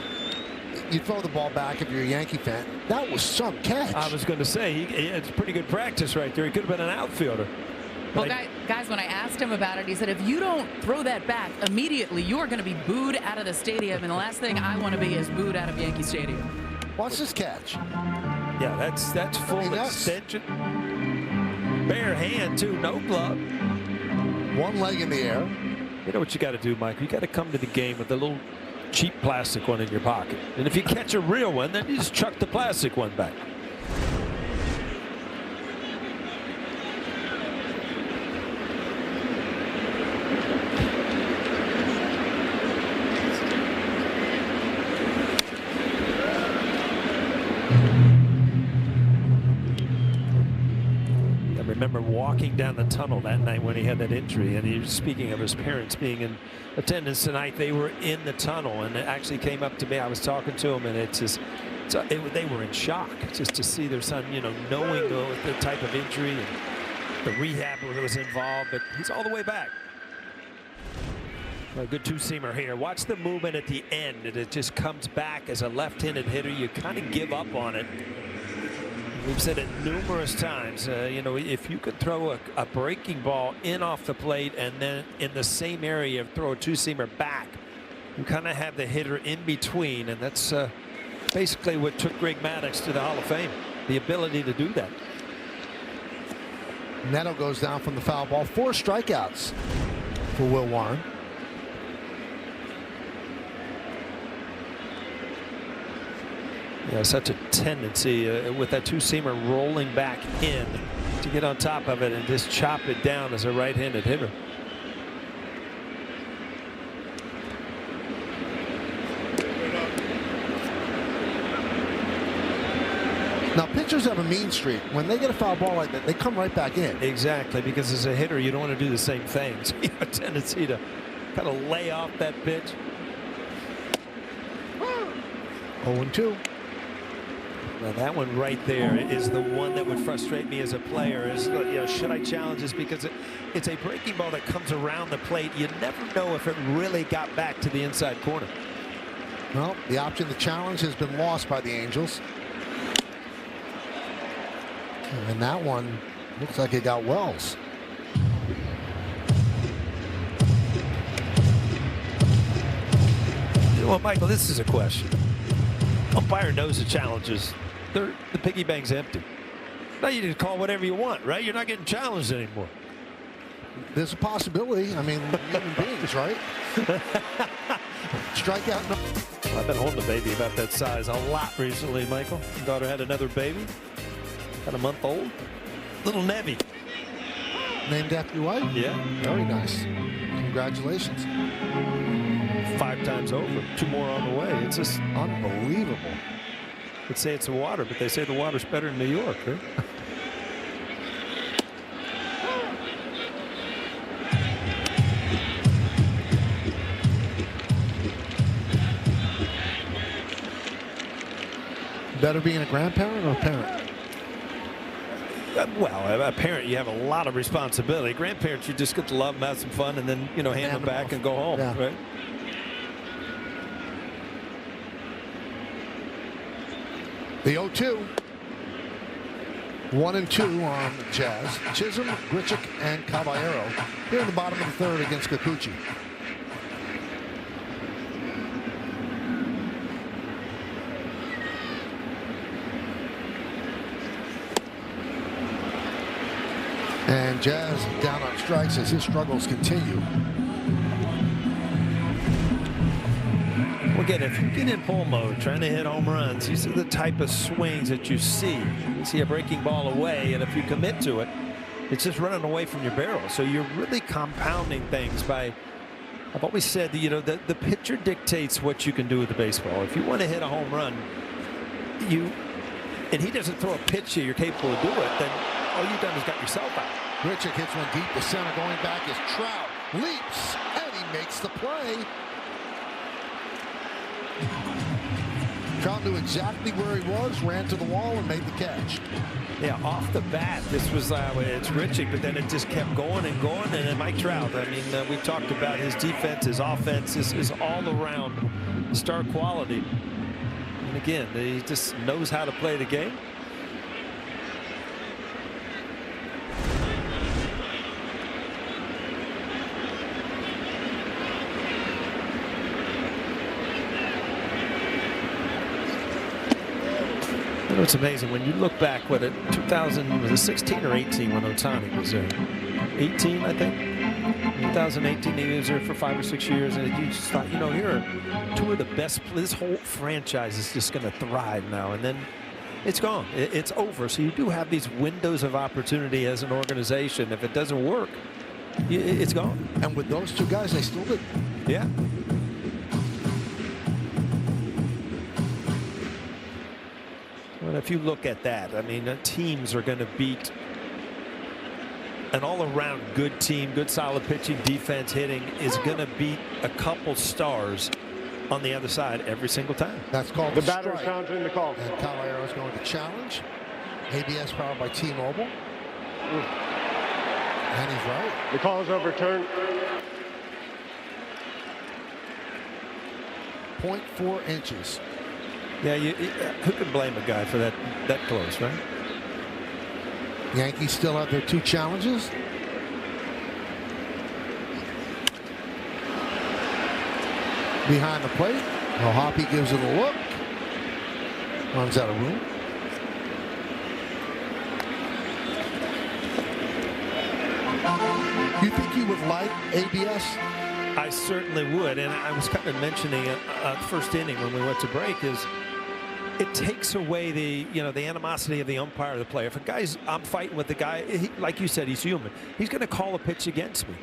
you throw the ball back if you're a Yankee fan. That was some catch. I was going to say, it's pretty good practice right there. He could have been an outfielder. Well, guys, when I asked him about it, he said, if you don't throw that back immediately, you are going to be booed out of the stadium. And the last thing I want to be is booed out of Yankee Stadium. Watch this catch. Yeah, that's full extension. Bare hand, too. No glove. One leg in the air. You know what you got to do, Mike? You got to come to the game with a little cheap plastic one in your pocket. And if you catch a real one, then you just chuck the plastic one back. I remember walking down the tunnel that night when he had that injury, and he was speaking of his parents being in attendance tonight. They were in the tunnel, and it actually came up to me. I was talking to him, and it's just, they were in shock just to see their son, you know, knowing the type of injury and the rehab that was involved. But he's all the way back. A good two-seamer here. Watch the movement at the end, and it just comes back as a left-handed hitter. You kind of give up on it. We've said it numerous times. You know, if you could throw a breaking ball in off the plate and then in the same area throw a two-seamer back, you kind of have the hitter in between, and that's basically what took Greg Maddux to the Hall of Fame, the ability to do that. Neto goes down from the foul ball. 4 strikeouts for Will Warren. Yeah, such a tendency with that two-seamer rolling back in to get on top of it and just chop it down as a right-handed hitter. Now, pitchers have a mean streak. When they get a foul ball like that, they come right back in. Exactly, because as a hitter, you don't want to do the same thing. So you have a tendency to kind of lay off that pitch. 0-2. Now that one right there is the one that would frustrate me as a player. Is, you know, should I challenge this, because it's a breaking ball that comes around the plate. You never know if it really got back to the inside corner. Well, the option to challenge has been lost by the Angels. And that one looks like it got Wells. Well, Michael, this is a question. Umpire knows the challenges. The piggy bank's empty. Now you can call whatever you want, right? You're not getting challenged anymore. There's a possibility. I mean, human beings, right? Strikeout. Well, I've been holding a baby about that size a lot recently, Michael. My daughter had another baby. Got a month old. Little Nebby. Named after your wife? Yeah. Very nice. Congratulations. 5 times over. 2 more on the way. It's just Unbelievable. They'd say it's the water, but they say the water's better in New York, right? Better being a grandparent or a parent? Well, a parent, you have a lot of responsibility. Grandparents, you just get to love them, have some fun, and then, you know, hand them back and go home, yeah. right? The 0-2. 1-2 on the Jazz. Chisholm, Grichuk, and Caballero here in the bottom of the 3rd against Kikuchi. And Jazz down on strikes as his struggles continue. Well, again, if you get in pull mode, trying to hit home runs, these are the type of swings that you see. You see a breaking ball away, and if you commit to it, it's just running away from your barrel. So you're really compounding things by, I've always said that, you know, the pitcher dictates what you can do with the baseball. If you want to hit a home run, and he doesn't throw a pitch that you're capable of doing it, then all you've done is got yourself out. Grichuk hits one deep to center. Going back is Trout. Leaps, and he makes the play. Trout knew exactly where he was, ran to the wall, and made the catch. Yeah, off the bat, this was it's Grichuk, but then it just kept going and going. And then Mike Trout, I mean, we've talked about his defense, his offense, is all around star quality. And again, he just knows how to play the game. You know, it's amazing when you look back, what, at 2000, was it 16 or 18 when Ohtani was there? 18, I think. 2018, he was there for 5 or 6 years, and you just thought, you know, here are 2 of the best. This whole franchise is just going to thrive now, and then it's gone. It's over. So you do have these windows of opportunity as an organization. If it doesn't work, it's gone. And with those 2 guys, they still did. Yeah. Well, if you look at that, I mean, teams are going to beat an all-around good team, good solid pitching, defense, hitting is going to beat a couple stars on the other side every single time. That's called The batter strike. challenging the call. And Caballero is going to challenge. ABS powered by T-Mobile. And he's right. The call is overturned. 0.4 inches. Yeah, who can blame a guy for that close, right? Yankees still have their 2 challenges. Behind the plate. Hoppy gives it a look. Runs out of room. You think you would like ABS? I certainly would, and I was kind of mentioning it first inning when we went to break. Is it takes away the the animosity of the umpire or the player. If a guy's I'm fighting with the guy, like you said, he's human. He's going to call a pitch against me,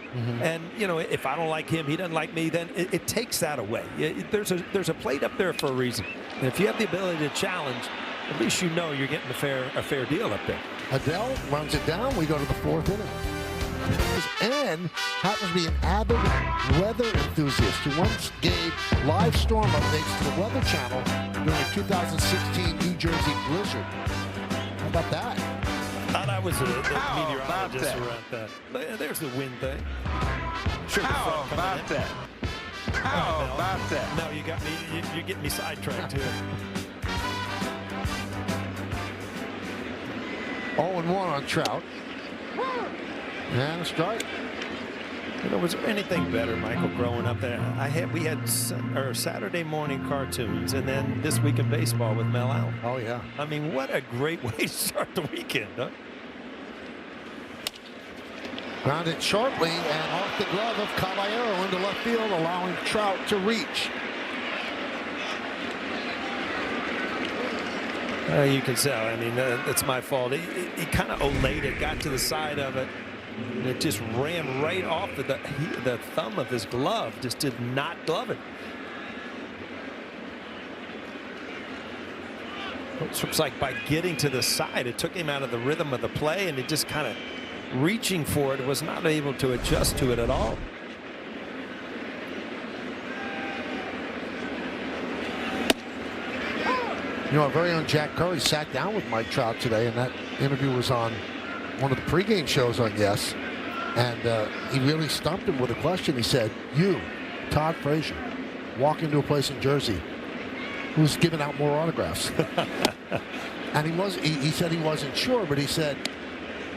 and if I don't like him, he doesn't like me. Then it takes that away. There's a plate up there for a reason, and if you have the ability to challenge, at least you're getting a fair deal up there. Adele runs it down. We go to the 4th inning. And happens to be an avid weather enthusiast who once gave live storm updates to the Weather Channel during the 2016 New Jersey blizzard. How about that? Thought I was a meteorologist around that. There's the wind thing. How about that? How about that? No, you got me. You're getting me sidetracked here. 0-1 on Trout. And a strike. Was there anything better, Michael, growing up there? We had Saturday morning cartoons, and then This Week in Baseball with Mel Allen. Oh yeah. I mean, what a great way to start the weekend, huh? Grounded sharply and off the glove of Caballero into left field, allowing Trout to reach. You can tell. I mean, it's my fault. He kind of olayed it, got to the side of it. And it just ran right off the thumb of his glove. Just did not glove it. It's like by getting to the side, it took him out of the rhythm of the play, and it just kind of reaching for it, was not able to adjust to it at all. Our very own Jack Curry sat down with Mike Trout today, and that interview was on one of the pregame shows on Yes. And he really stumped him with a question. He said, "You, Todd Frazier, walk into a place in Jersey, who's giving out more autographs?" And he said he wasn't sure, but he said,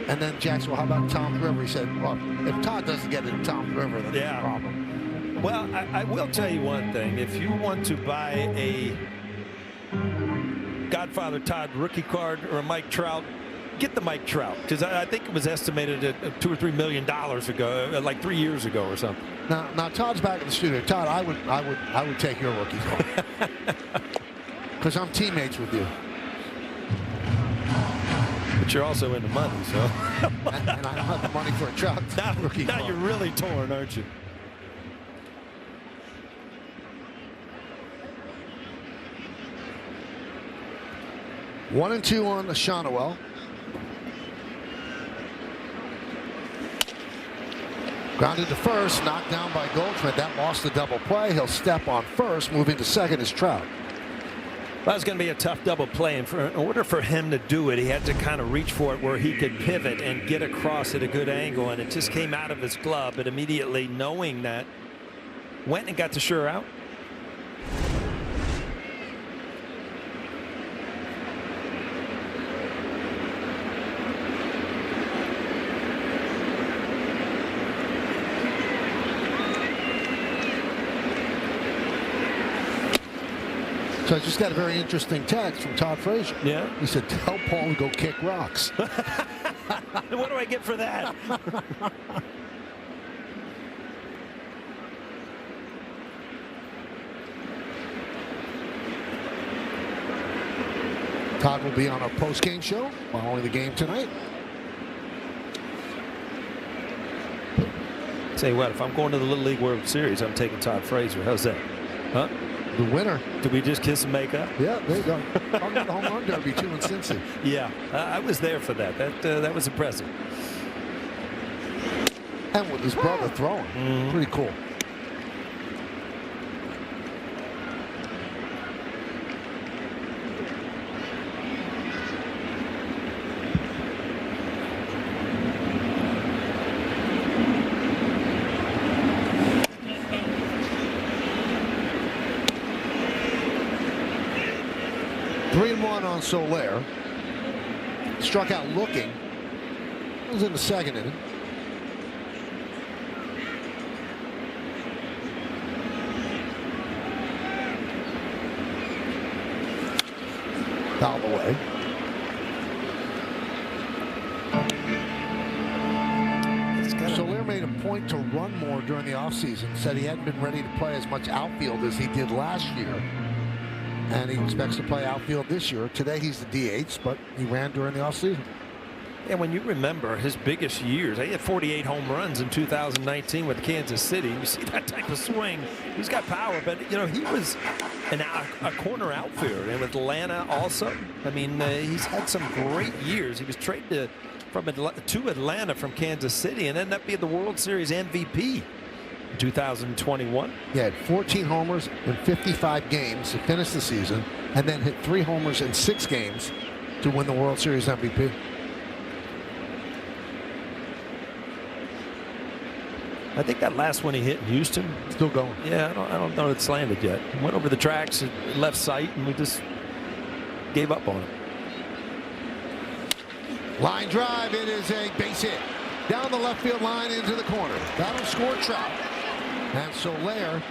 and then Jack said, "Well, how about Tom River?" He said, "Well, if Todd doesn't get it in Tom River, then there's a problem." Well, I will tell you one thing. If you want to buy a Godfather Todd rookie card or a Mike Trout, get the Mike Trout, because I think it was estimated at $2 or $3 million ago, like 3 years ago or something. Now Todd's back in the studio. Todd, I would take your rookie card because I'm teammates with you. But you're also in the money, so. and I don't have the money for a Trout rookie card. Now you're really torn, aren't you? One and two on Shonowell. Grounded to first, knocked down by Goldschmidt. That lost the double play. He'll step on first. Moving to second is Trout. That was going to be a tough double play, and in order for him to do it, he had to kind of reach for it where he could pivot and get across at a good angle, and it just came out of his glove. But immediately, knowing that, went and got the sure out. So I just got a very interesting text from Todd Frazier. Yeah. He said, "Tell Paul to go kick rocks." What do I get for that? Todd will be on our post-game show following the game tonight. Tell you what, if I'm going to the Little League World Series, I'm taking Todd Frazier. How's that? Huh? The winner. Did we just kiss and make up? Yeah, there you go. I'm going to the home run derby too in Cincy. Yeah, I was there for that. That was impressive. And with his brother throwing. Pretty cool. On Soler, struck out looking, Cardinals in the second inning. Foul away. Soler made a point to run more during the offseason. Said he hadn't been ready to play as much outfield as he did last year. And he expects to play outfield this year. Today he's the DH, but he ran during the offseason. And when you remember his biggest years, he had 48 home runs in 2019 with Kansas City. You see that type of swing. He's got power, but you know, he was a corner outfielder, and with Atlanta also. I mean, he's had some great years. He was traded to Atlanta from Kansas City and ended up being the World Series MVP in 2021. He had 14 homers in 55 games to finish the season, and then hit 3 homers in 6 games to win the World Series MVP. I think that last one he hit in Houston. Still going. Yeah, I don't know it's landed yet. Went over the tracks, left sight, and we just gave up on it. Line drive. It is a base hit down the left field line into the corner. That'll score Trout. And Soler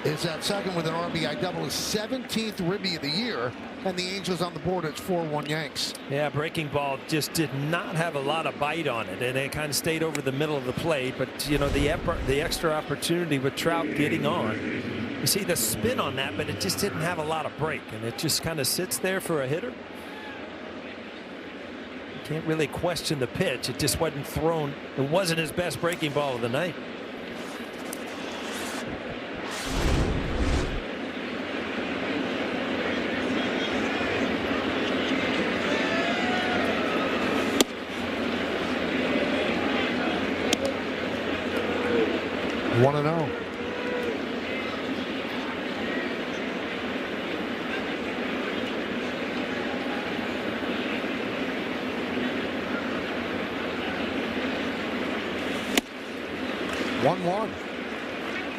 is at second with an RBI double, his 17th ribby of the year, and the Angels on the board. It's 4-1 Yanks. Yeah, breaking ball just did not have a lot of bite on it, and it kind of stayed over the middle of the plate. But you know, the extra opportunity with Trout getting on, you see the spin on that, but it just didn't have a lot of break, and it just kind of sits there for a hitter. You can't really question the pitch. It just wasn't thrown. It wasn't his best breaking ball of the night. One and 0.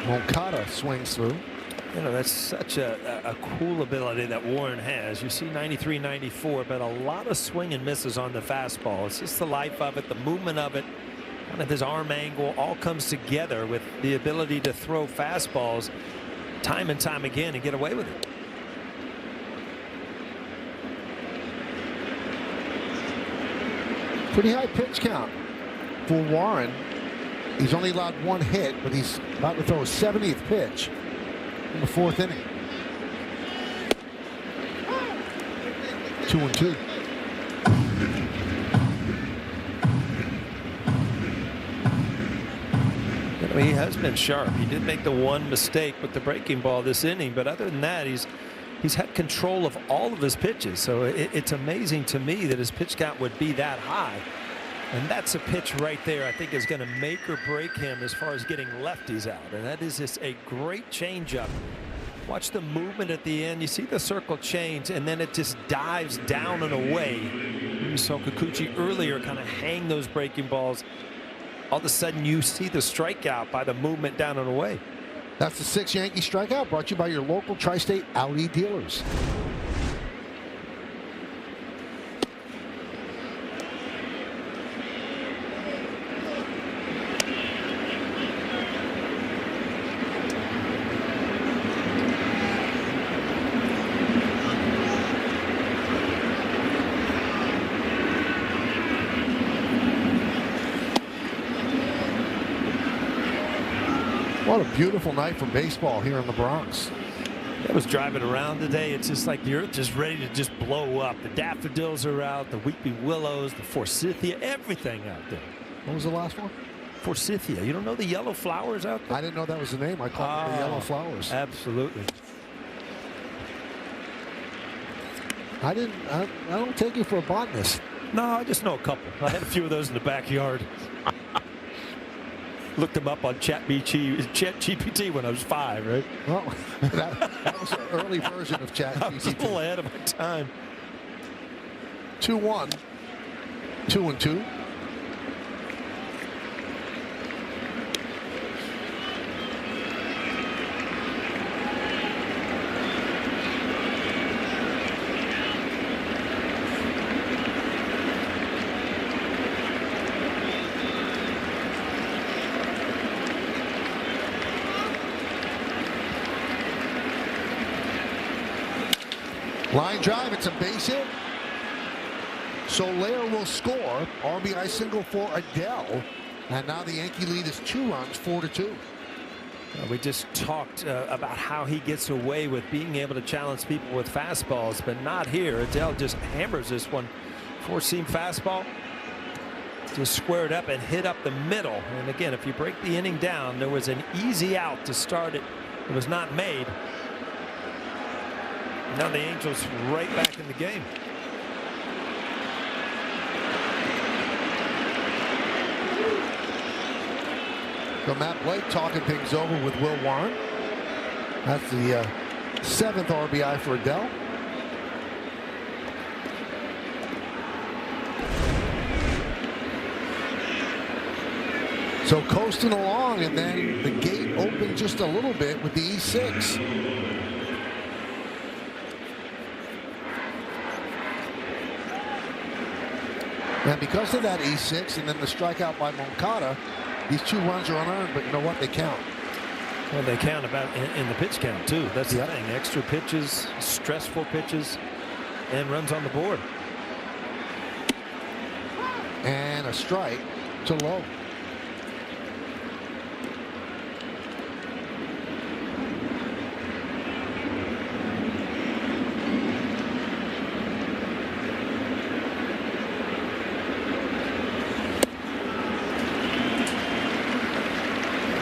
Moncada swings through. You know, that's such a cool ability that Warren has. You see 93, 94, but a lot of swing and misses on the fastball. It's just the life of it, the movement of it, kind of his arm angle, all comes together with the ability to throw fastballs time and time again and get away with it. Pretty high pitch count for Warren. He's only allowed 1 hit, but he's about to throw a 70th pitch in the 4th inning. 2-2. He has been sharp. He did make the one mistake with the breaking ball this inning, but other than that, he's had control of all of his pitches. So it's amazing to me that his pitch count would be that high. And that's a pitch right there I think is going to make or break him as far as getting lefties out. And that is just a great changeup. Watch the movement at the end. You see the circle change, and then it just dives down and away. You saw Kikuchi earlier kind of hang those breaking balls. All of a sudden you see the strikeout by the movement down and away. That's the 6th Yankee strikeout, brought to you by your local Tri-State Audi dealers. What a beautiful night for baseball here in the Bronx. I was driving around today. It's just like the earth just ready to just blow up. The daffodils are out, the weeping willows, the forsythia, everything out there. What was the last one? Forsythia. You don't know the yellow flowers out there? I didn't know that was the name. I called it the yellow flowers. Absolutely. I don't take you for a botanist. No, I just know a couple. I had a few of those in the backyard. Looked them up on ChatGPT when I was 5, right? Well, that was an early version of ChatGPT. I was a little ahead of my time. 2-1. 2-2. Line drive, it's a base hit. Soler will score. RBI single for Adele. And now the Yankee lead is 2 runs, 4-2. We just talked about how he gets away with being able to challenge people with fastballs, but not here. Adele just hammers this one. 4-seam fastball. Just squared up and hit up the middle. And again, if you break the inning down, there was an easy out to start it. It was not made. Now the Angels right back in the game. So Matt Blake talking things over with Will Warren. That's the 7th RBI for Adele. So coasting along, and then the gate opened just a little bit with the E6. And because of that E6 and then the strikeout by Moncada, these 2 runs are unearned, but you know what? They count. Well, they count about in the pitch count, too. That's the thing. Extra pitches, stressful pitches, and runs on the board. And a strike to Lowe.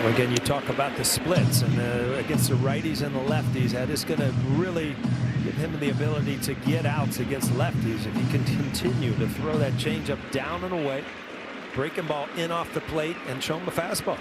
Again, you talk about the splits and against the righties and the lefties. That is going to really give him the ability to get outs against lefties if he can continue to throw that changeup down and away, breaking ball in off the plate, and show him the fastball.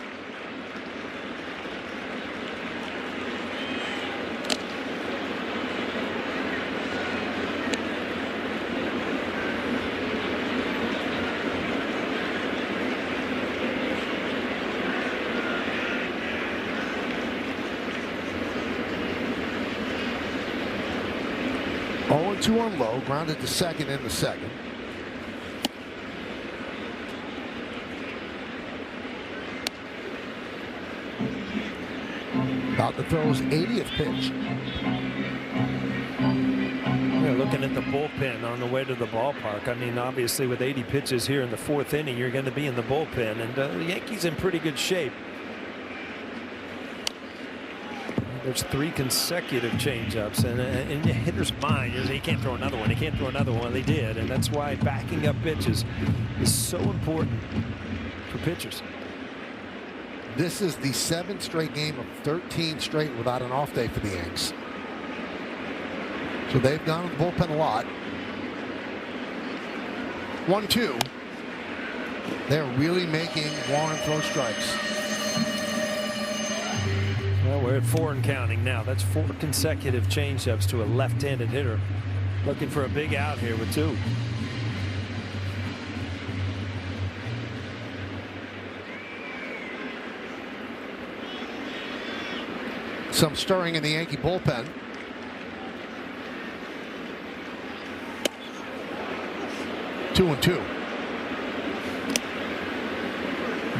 Two on Low, grounded to second in the second. About to throw his 80th pitch. Yeah, looking at the bullpen on the way to the ballpark. I mean, obviously with 80 pitches here in the 4th inning, you're going to be in the bullpen, and the Yankees in pretty good shape. There's 3 consecutive changeups, and in the hitter's mind, he can't throw another one. He can't throw another one. They did, and that's why backing up pitches is so important for pitchers. This is the 7th straight game of 13 straight without an off day for the Yanks. So they've gone to the bullpen a lot. 1-2. They're really making Warren throw strikes. Well, we're at 4 and counting now. That's 4 consecutive changeups to a left-handed hitter. Looking for a big out here with 2. Some stirring in the Yankee bullpen. Two and two.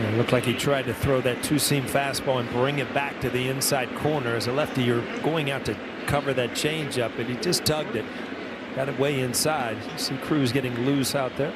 It looked like he tried to throw that 2-seam fastball and bring it back to the inside corner. As a lefty, you're going out to cover that changeup, but he just tugged it. Got it way inside. You see Cruz getting loose out there.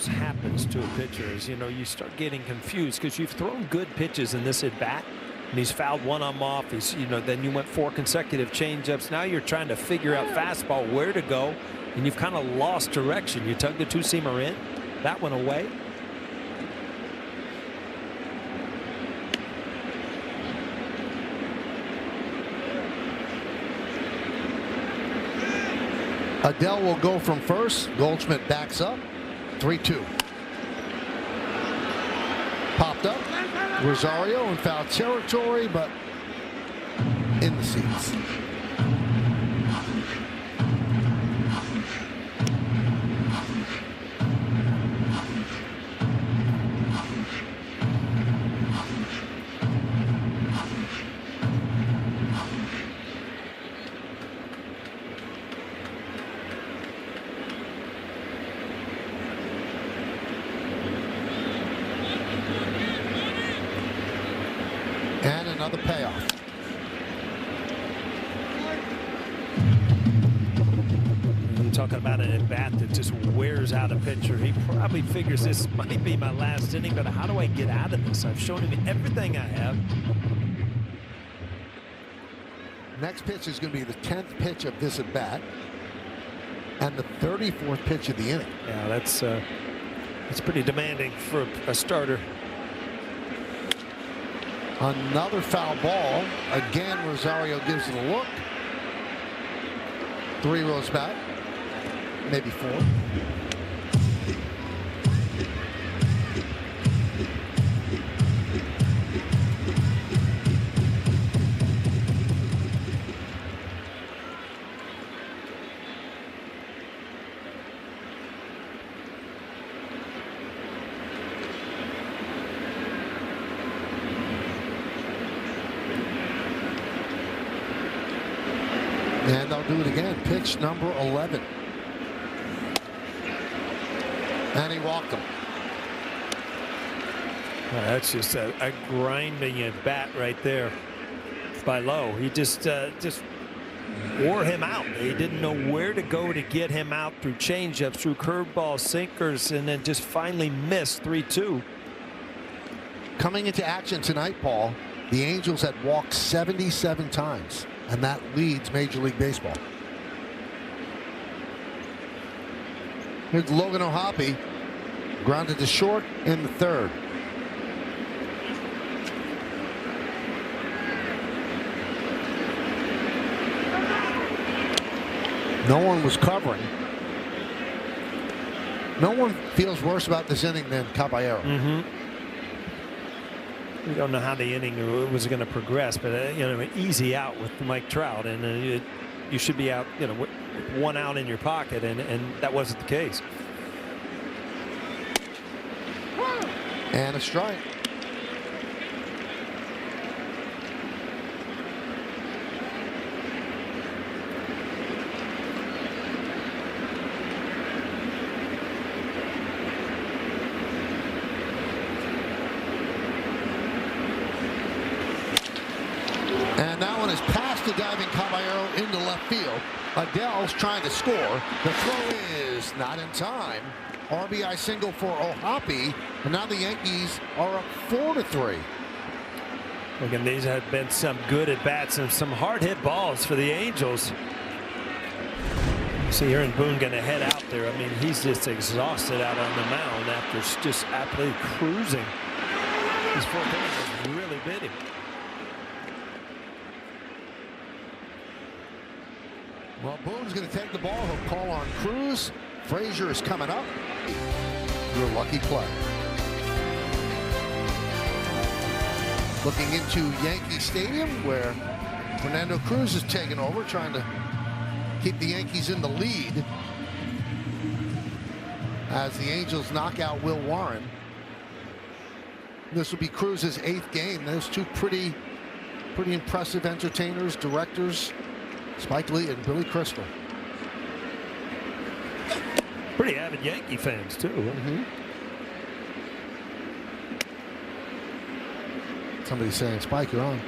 Happens to a pitcher is, you know, you start getting confused because you've thrown good pitches in this at bat and he's fouled one of them off. He's, you know, then you went 4 consecutive changeups. Now you're trying to figure out fastball, where to go, and you've kind of lost direction. You tug the 2-seamer in, that one away. Adele will go from first. Goldschmidt backs up. 3-2. Popped up. Rosario in foul territory, but in the seats. another payoff. You're talking about an at-bat that just wears out a pitcher. He probably figures this might be my last inning, but how do I get out of this? I've shown him everything I have. Next pitch is going to be the 10th pitch of this at-bat and the 34th pitch of the inning. Yeah, that's pretty demanding for a starter. Another foul ball. Again, Rosario gives it a look. 3 rows back, maybe 4. And they'll do it again. Pitch number 11. And he walked him. Well, that's just a grinding at bat right there by Lowe. He just wore him out. He didn't know where to go to get him out through changeups, through curveballs, sinkers, and then just finally missed 3-2. Coming into action tonight, Paul, the Angels had walked 77 times. And that leads Major League Baseball. Here's Logan O'Hoppe, grounded to short in the 3rd. No one was covering. No one feels worse about this inning than Caballero. We don't know how the inning was going to progress, but an easy out with Mike Trout, and you should be out, with 1 out in your pocket, and that wasn't the case. And a strike. And that one is past the diving Caballero into left field. Adele's trying to score. The throw is not in time. RBI single for O'Hoppe. And now the Yankees are up 4-3. Again, these have been some good at-bats and some hard-hit balls for the Angels. See Aaron Boone going to head out there. I mean, he's just exhausted out on the mound after just absolutely cruising. His 4th inning was really bit him. Well, Boone's going to take the ball. He'll call on Cruz. Frazier is coming up. Your lucky play. Looking into Yankee Stadium, where Fernando Cruz is taking over, trying to keep the Yankees in the lead as the Angels knock out Will Warren. This will be Cruz's 8th game. There's 2 pretty impressive entertainers, directors, Spike Lee and Billy Crystal. Pretty avid Yankee fans, too. Somebody's saying, Spike, you're on.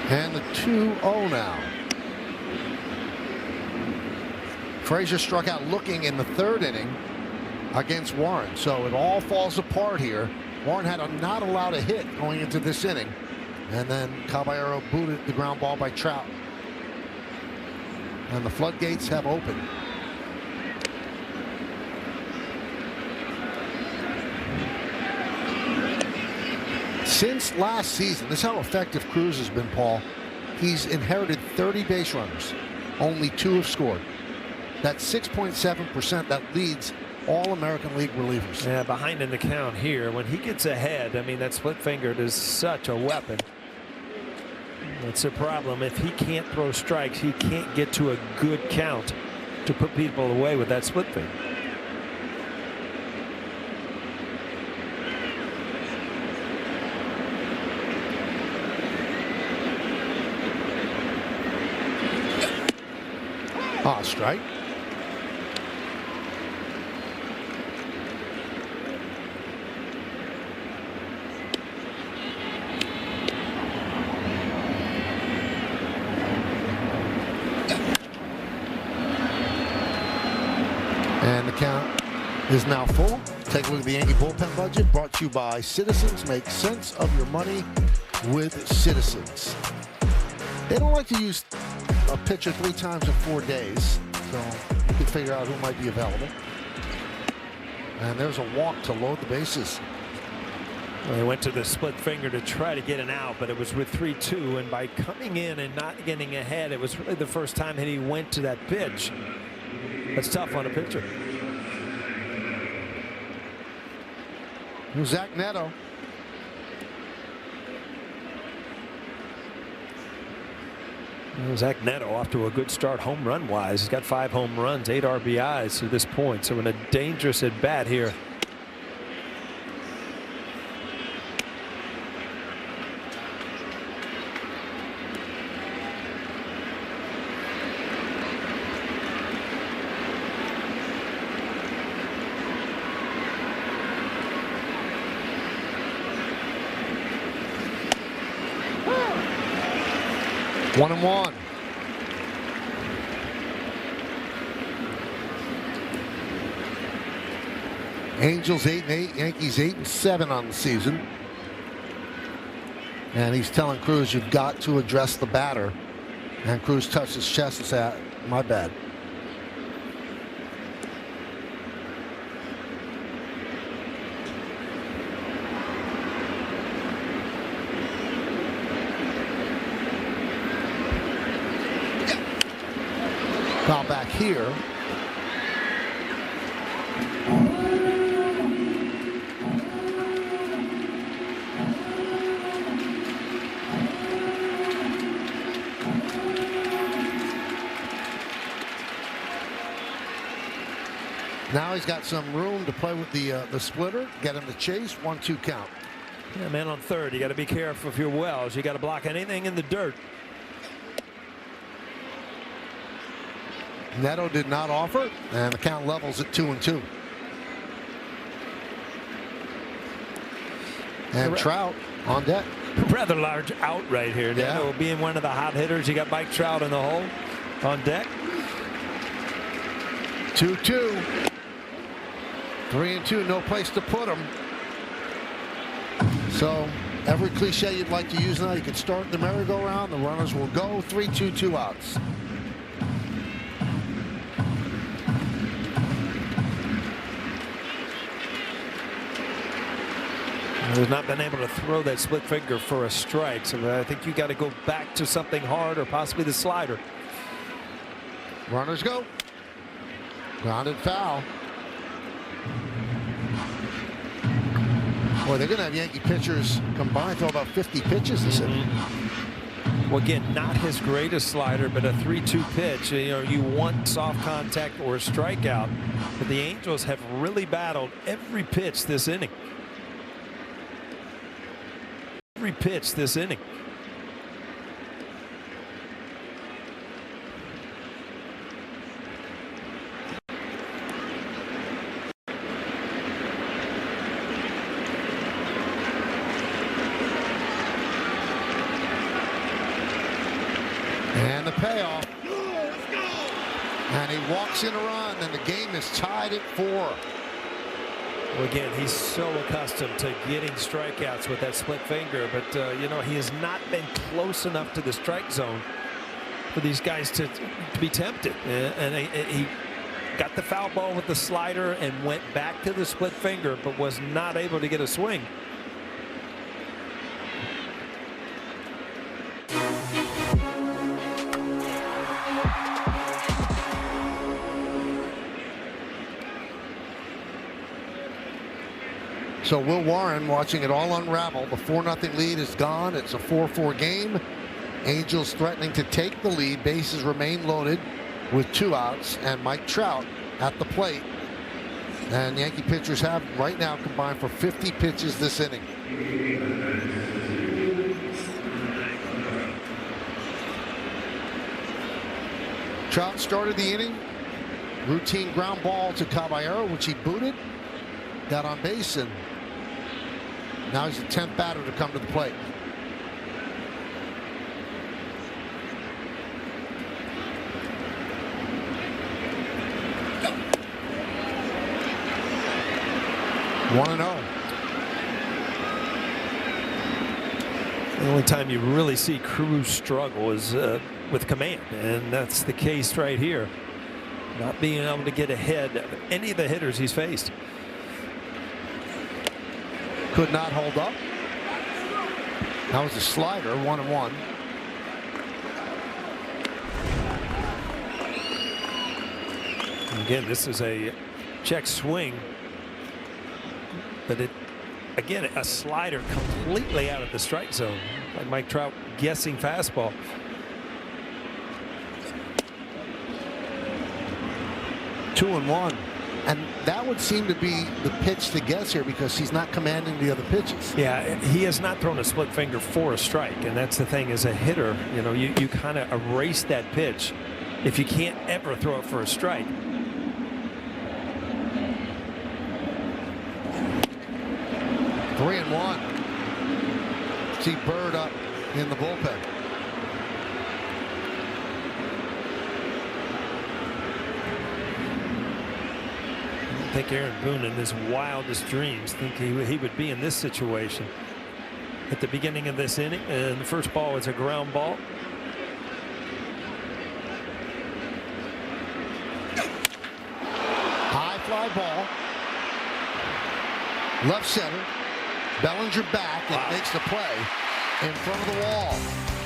And the 2-0 now. Frazier struck out looking in the 3rd inning against Warren. So it all falls apart here. Warren had not allowed a hit going into this inning. And then Caballero booted the ground ball by Trout. And the floodgates have opened. Since last season, this is how effective Cruz has been, Paul. He's inherited 30 base runners. Only 2 have scored. That's 6.7%. That leads all American League relievers. Yeah, behind in the count here. When he gets ahead, I mean, that split fingered is such a weapon. That's a problem. If he can't throw strikes, he can't get to a good count to put people away with that split finger. Strike. And the count is now full. Take a look at the Yankee bullpen budget, brought to you by Citizens. Make sense of your money with Citizens. They don't like to use a pitcher 3 times in 4 days, so you can figure out who might be available. And there's a walk to load the bases. Well, he went to the split finger to try to get an out, but it was with 3-2, and by coming in and not getting ahead, it was really the first time that he went to that pitch. That's tough on a pitcher. Zach Neto. Zach Neto off to a good start home run wise. He's got 5 home runs, 8 RBIs to this point. So in a dangerous at bat here. One and one. Angels 8-8, Yankees 8-7 on the season. And he's telling Cruz, you've got to address the batter. And Cruz touched his chest and said, my bad. Foul back here. Now he's got some room to play with the splitter, get him to chase. 1-2 count. Yeah, man on third. You got to be careful of your wells. You got to block anything in the dirt. Neto did not offer, and the count levels at 2-2. And Trout on deck. Rather large out right here. Yeah. Neto being one of the hot hitters. You got Mike Trout in the hole on deck. 2-2. 3-2, no place to put him. So every cliche you'd like to use now, you can start the merry-go-round. The runners will go. 3-2, 2 outs. He's not been able to throw that split finger for a strike, so I think you got to go back to something hard or possibly the slider. Runners go. Grounded foul. Boy, they're going to have Yankee pitchers combined throw about 50 pitches this inning. Well, again, not his greatest slider, but a 3-2 pitch. You know, you want soft contact or a strikeout, but the Angels have really battled every pitch this inning. Every pitch this inning. And the payoff. And he walks in a run, and the game is tied at 4. Well, again, he's so accustomed to getting strikeouts with that split finger, but you know, he has not been close enough to the strike zone for these guys to be tempted. And he got the foul ball with the slider and went back to the split finger, but was not able to get a swing. So Will Warren watching it all unravel. The 4-0 lead is gone. It's a 4-4 game. Angels threatening to take the lead. Bases remain loaded with 2 outs, and Mike Trout at the plate. And Yankee pitchers have right now combined for 50 pitches this inning. Trout started the inning. Routine ground ball to Caballero, which he booted. Got on base, and now he's the 10th batter to come to the plate. One and 0. The only time you really see Cruz struggle is with command, and that's the case right here. Not being able to get ahead of any of the hitters he's faced. Could not hold up. That was a slider, 1-1. Again, this is a check swing, but again, a slider completely out of the strike zone. Like Mike Trout guessing fastball. Two and one. And that would seem to be the pitch to guess here because he's not commanding the other pitches. Yeah, he has not thrown a split finger for a strike. And that's the thing, as a hitter, you know, you kind of erase that pitch if you can't ever throw it for a strike. Three and one. See Bird up in the bullpen. I think Aaron Boone, in his wildest dreams, think he would be in this situation at the beginning of this inning. And the first ball is a ground ball. High fly ball. Left center. Bellinger back and makes the play in front of the wall.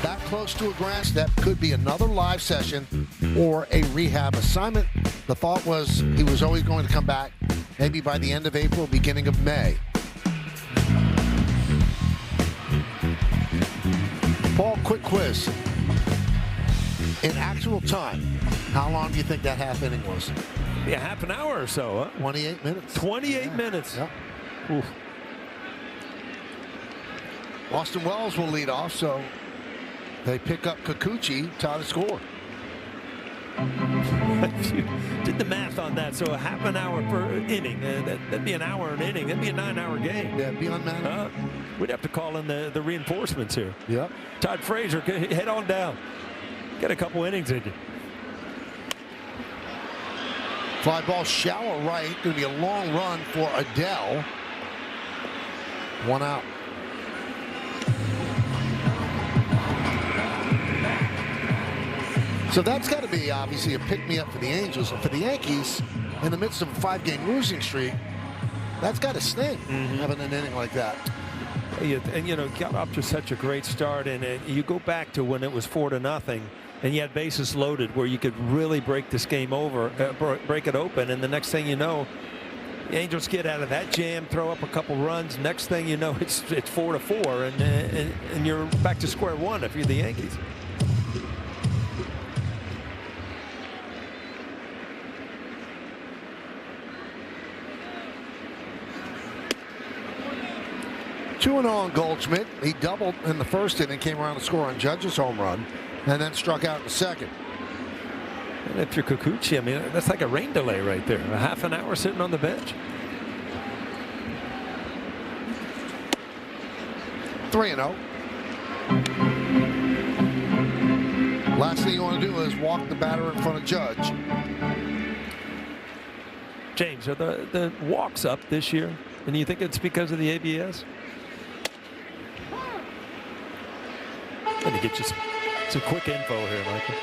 That close to a grand step. Could be another live session or a rehab assignment. The thought was he was always going to come back maybe by the end of April, beginning of May. Paul, quick quiz. In actual time, how long do you think that half inning was? Yeah, half an hour or so. Huh? 28 minutes. 28 minutes. Yep. Oof. Austin Wells will lead off, so they pick up Kikuchi, tie the score. If you did the math on that, so a half an hour per inning, that'd be an hour an inning. That'd be a 9-hour game. Yeah, beyond that. We'd have to call in the reinforcements here. Yep. Todd Frazier, head on down. Get a couple innings in you. Fly ball shallow right. Going to be a long run for Adele. One out. So that's got to be obviously a pick-me-up for the Angels. And for the Yankees, in the midst of a 5-game losing streak, that's got to sting, having an inning like that. And, you know, got off to such a great start. And you go back to when it was 4-0, and you had bases loaded where you could really break this game over, break it open. And the next thing you know, the Angels get out of that jam, throw up a couple runs. Next thing you know, it's 4-4, and you're back to square one if you're the Yankees. Two and on Goldschmidt. He doubled in the first inning, came around to score on Judge's home run, and then struck out in the second. And if you're Kikuchi, I mean, that's like a rain delay right there. A half an hour sitting on the bench. 3-0. Last thing you want to do is walk the batter in front of Judge. James, are the walks up this year? And you think it's because of the ABS? Let me get you some quick info here, Michael.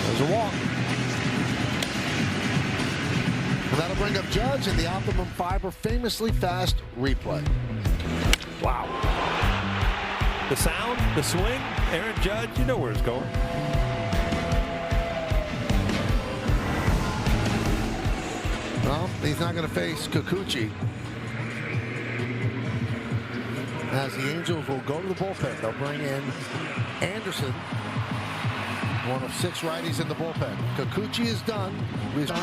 There's a walk. And that'll bring up Judge and the Optimum Fiber famously fast replay. Wow. The sound, the swing, Aaron Judge, you know where it's going. Well, he's not going to face Kikuchi. As the Angels will go to the bullpen, they'll bring in Anderson. One of 6 righties in the bullpen. Kikuchi is done. Returns.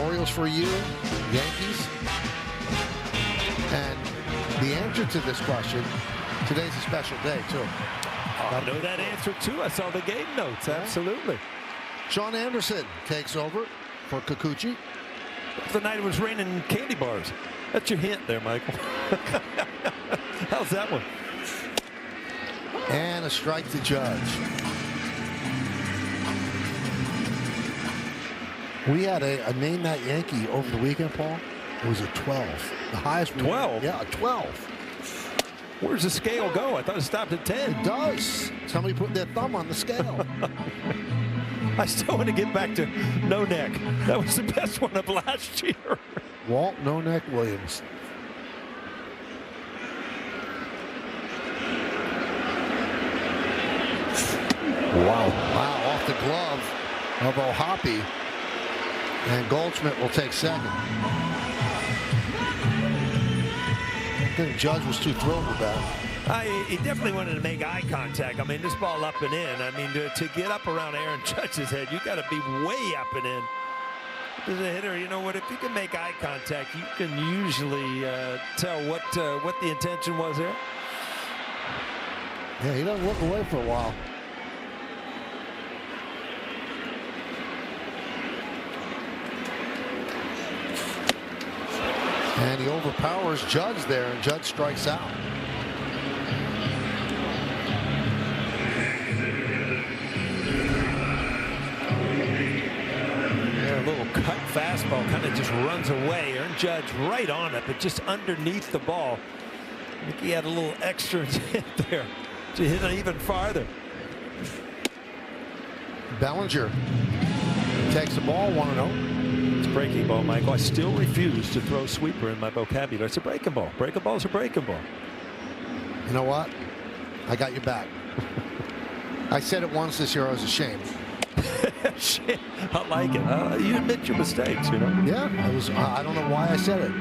Orioles for you. Yankees. And the answer to this question, today's a special day, too. I know that answer, too. I saw the game notes. Absolutely. Sean Anderson takes over for Kikuchi. The night it was raining candy bars. That's your hint there, Michael. How's that one? And a strike to Judge. We had a name that Yankee over the weekend, Paul. It was a 12. The highest. 12? Yeah, a 12. Where's the scale go? I thought it stopped at 10. It does. Somebody put their thumb on the scale. I still want to get back to No Neck. That was the best one of last year. Walt No Neck Williams. Wow. Wow, off the glove of O'Hoppe. And Goldschmidt will take second. I think Judge was too thrilled with that. He definitely wanted to make eye contact. I mean, this ball up and in. I mean, to get up around Aaron Judge's head, you got to be way up and in. As a hitter, you know what? If you can make eye contact, you can usually tell what the intention was there. Yeah, he doesn't look away for a while. And he overpowers Judge there, and Judge strikes out. Yeah, a little cut fastball kind of just runs away. Aaron Judge right on it, but just underneath the ball. I think he had a little extra hit there to hit it even farther. Bellinger takes the ball 1-0. It's a breaking ball, Michael. I still refuse to throw sweeper in my vocabulary. It's a breaking ball. Breaking ball is a breaking ball. You know what? I got your back. I said it once this year. I was ashamed. Shit, I like it. You admit your mistakes, you know. Yeah, it was. I don't know why I said it.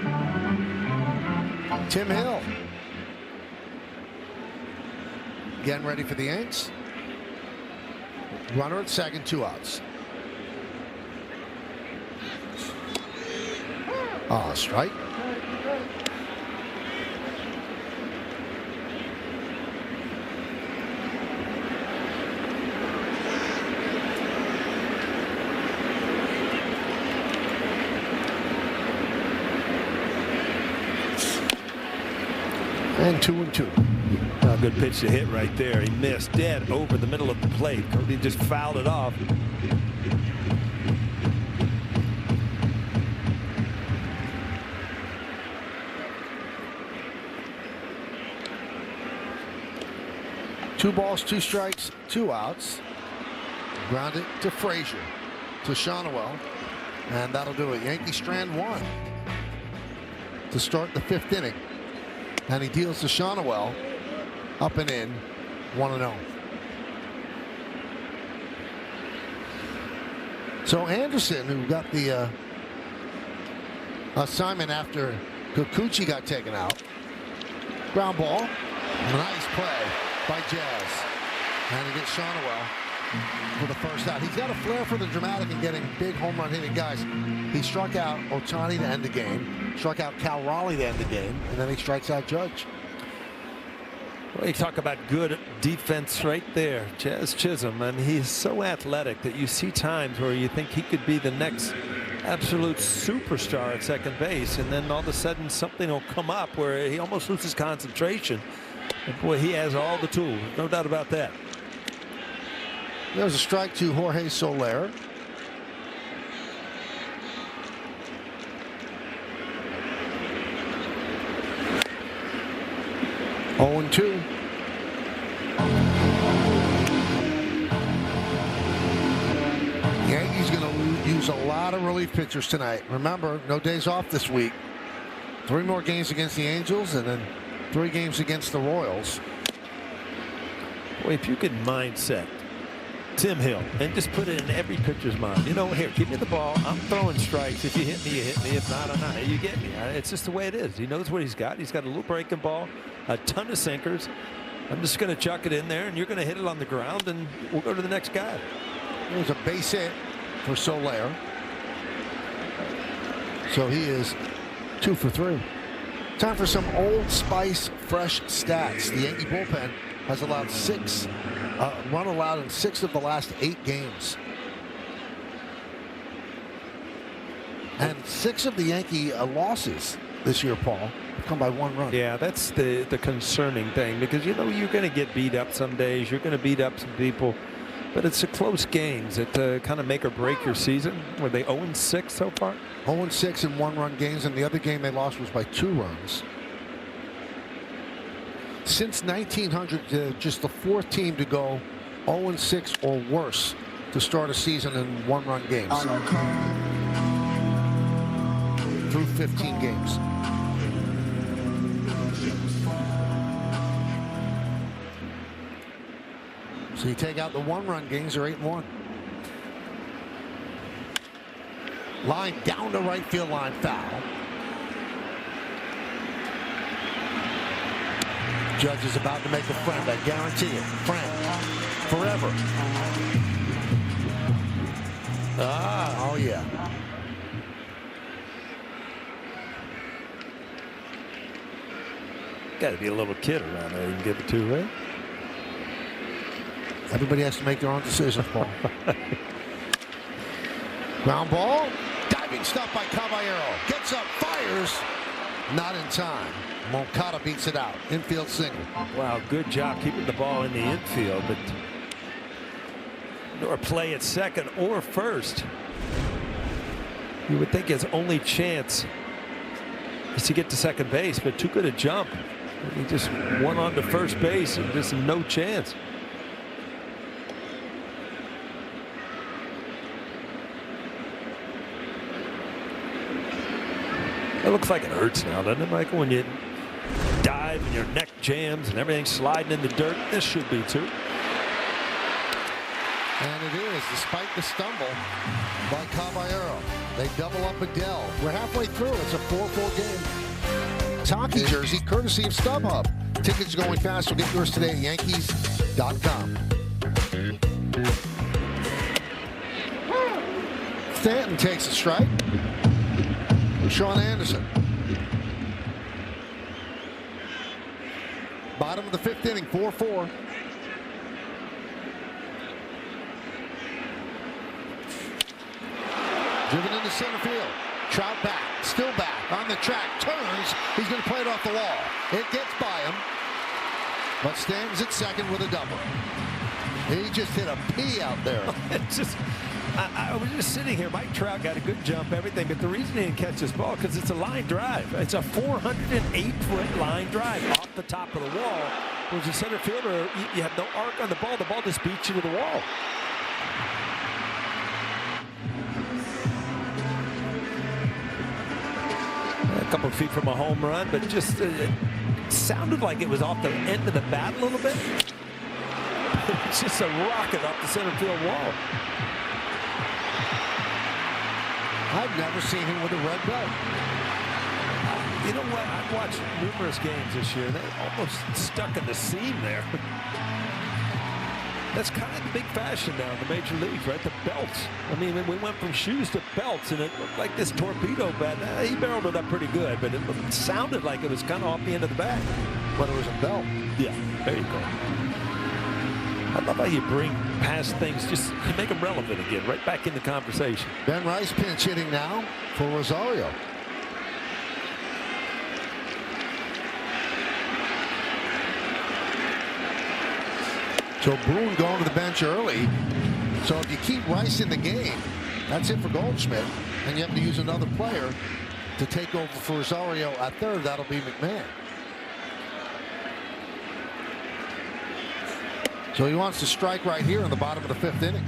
Tim Hill. Getting ready for the Yanks. Runner at second, 2 outs. Strike. And 2-2. A good pitch to hit right there. He missed dead over the middle of the plate. Cody just fouled it off. Two balls, 2 strikes, 2 outs. Grounded to Frazier, to Shonowell, and that'll do it. Yankee strand 1 to start the 5th inning, and he deals to Shonowell, up and in, 1-0. So Anderson, who got the assignment after Kikuchi got taken out, ground ball, nice play by Jazz, and he gets Shonowell for the first out. He's got a flair for the dramatic and getting big home run hitting guys. He struck out Ohtani to end the game, struck out Cal Raleigh to end the game, and then he strikes out Judge. Well, you talk about good defense right there. Jazz Chisholm, and he's so athletic that you see times where you think he could be the next absolute superstar at second base, and then all of a sudden something will come up where he almost loses concentration. And boy, he has all the tools, no doubt about that. There's a strike to Jorge Soler. Oh, 2. Yankees going to use a lot of relief pitchers tonight. Remember, no days off this week. 3 more games against the Angels, and then 3 games against the Royals. Boy, if you could mindset Tim Hill and just put it in every pitcher's mind. You know, here, give me the ball. I'm throwing strikes. If you hit me, you hit me. If not, I'm not. You get me. It's just the way it is. He knows what he's got. He's got a little breaking ball, a ton of sinkers, I'm just going to chuck it in there, and you're going to hit it on the ground, and we'll go to the next guy. There's a base hit for Soler. So he is 2 for 3. Time for some Old Spice fresh stats. The Yankee bullpen has allowed run allowed in 6 of the last 8 games. And 6 of the Yankee losses this year, Paul, have come by 1 run. Yeah, that's the concerning thing, because, you know, you're going to get beat up some days. You're going to beat up some people. But it's the close games that kind of make or break your season. Were they 0-6 so far? 0-6 in 1-run games, and the other game they lost was by 2 runs. Since 1900, just the 4th team to go 0-6 or worse to start a season in 1-run games. Through 15 games. So you take out the 1-run games, they're 8-1. Line down to right field line, foul. Judge is about to make a friend, I guarantee it. Friend. Forever. Oh yeah. Got to be a little kid around there you can give it to, right? Everybody has to make their own decisions, Paul. Ground ball. Diving stop by Caballero. Gets up, fires. Not in time. Moncada beats it out. Infield single. Wow, good job keeping the ball in the infield, but or play at second or first. You would think his only chance is to get to second base, but too good a jump. He just went on to first base and just no chance. It looks like it hurts now, doesn't it, Michael? When you dive and your neck jams and everything's sliding in the dirt. This should be too. And it is, despite the stumble by Caballero. They double up Adele. We're halfway through. It's a 4-4 game. Hockey jersey, courtesy of StubHub. Tickets going fast. You'll get yours today at Yankees.com. Stanton takes a strike. Sean Anderson. Bottom of the 5th inning, 4-4. Driven into center field. Trout back, still back, on the track, turns. He's going to play it off the wall. It gets by him, but stands at second with a double. He just hit a P out there. I was just sitting here. Mike Trout got a good jump, everything, but the reason he didn't catch this ball because it's a line drive. It's a 408-foot line drive off the top of the wall. Whereas a center fielder, you have no arc on the ball. The ball just beats you to the wall. A couple of feet from a home run, but just it sounded like it was off the end of the bat a little bit. It's just a rocket off the center field wall. I've never seen him with a red belt. You know what? I've watched numerous games this year. They're almost stuck in the seam there. That's kind of the big fashion now in the major leagues, right? The belts. I mean, we went from shoes to belts, and it looked like this torpedo bat. He barreled it up pretty good, but it sounded like it was kind of off the end of the bat. But it was a belt. Yeah, there you go. I love how you bring past things, just make them relevant again, right back in the conversation. Ben Rice pinch hitting now for Rosario. So Boone going to the bench early. So if you keep Rice in the game, that's it for Goldschmidt. And you have to use another player to take over for Rosario at third. That'll be McMahon. So he wants to strike right here in the bottom of the 5th inning.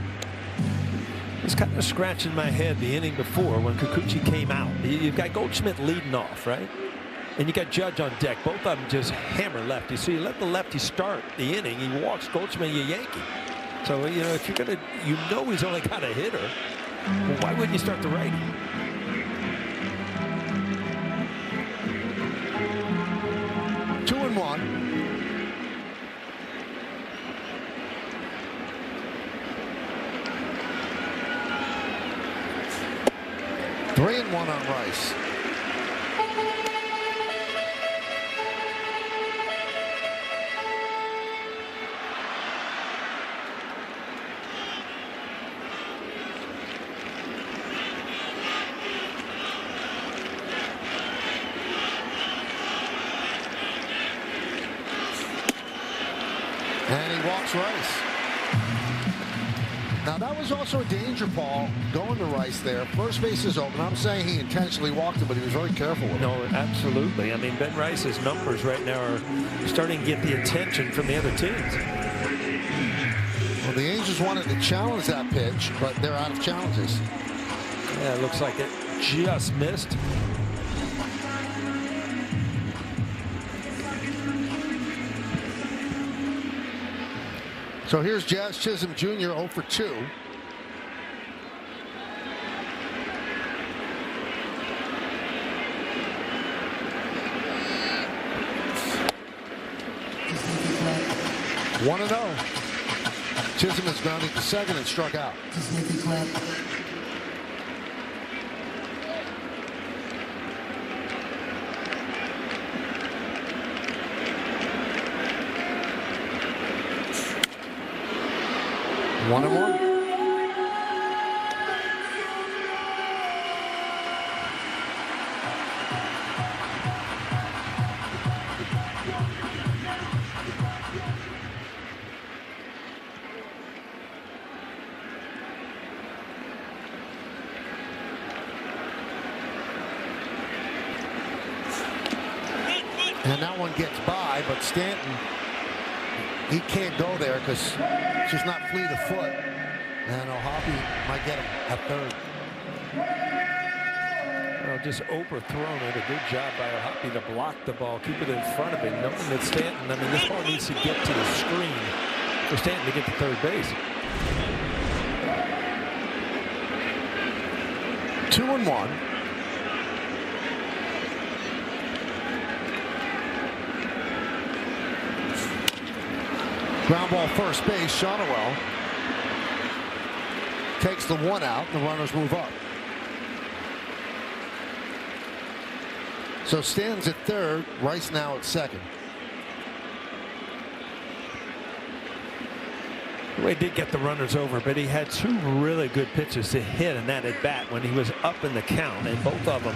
I was kind of scratching my head the inning before when Kikuchi came out. You've got Goldschmidt leading off, right? And you got Judge on deck. Both of them just hammer lefty. So you let the lefty start the inning. He walks Goldschmidt, you Yankee. So, you know, if you're going to, you know he's only got a hitter. Well, why wouldn't you start the righty? 3-1 on Rice. And he walks Rice. Now that was also a danger ball going to Rice there. First base is open. I'm saying he intentionally walked him, but he was very careful with it. No, absolutely. I mean, Ben Rice's numbers right now are starting to get the attention from the other teams. Well, the Angels wanted to challenge that pitch, but they're out of challenges. Yeah, it looks like it just missed. So here's Jazz Chisholm Jr. 0 for 2. One and 0. Chisholm is grounded to second and struck out. One and one. And that one gets by, but Stanton, he can't go there because it's just not fleet of foot. And O'Hoppe might get him at third. Well, just overthrown it. A good job by O'Hoppe to block the ball, keep it in front of him. Knowing that Stanton, I mean, this ball needs to get to the screen for Stanton to get to third base. 2-1. Ground ball first base. Shonowell takes the one out. The runners move up. So Stanton's at third. Rice now at second. Well, he did get the runners over, but he had two really good pitches to hit in that at bat when he was up in the count, and both of them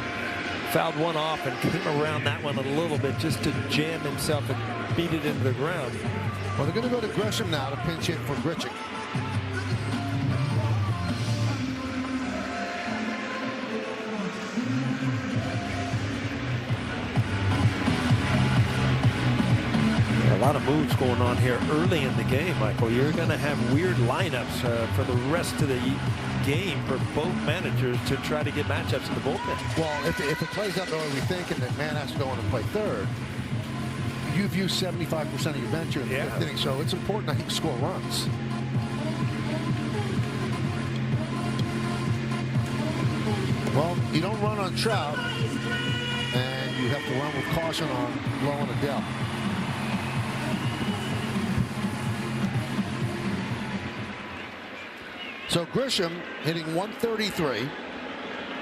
fouled one off and came around that one a little bit just to jam himself and beat it into the ground. Well, they're going to go to Gresham now to pinch hit for Grichuk. A lot of moves going on here early in the game, Michael. You're going to have weird lineups for the rest of the game for both managers to try to get matchups in the bullpen. Well, if it plays out the way we think and that man has to go in and play third, you've used 75% of your bench in the fifth inning, so it's important that you score runs. Well, you don't run on Trout, and you have to run with caution on Lowe and Adele. So Grisham hitting 133.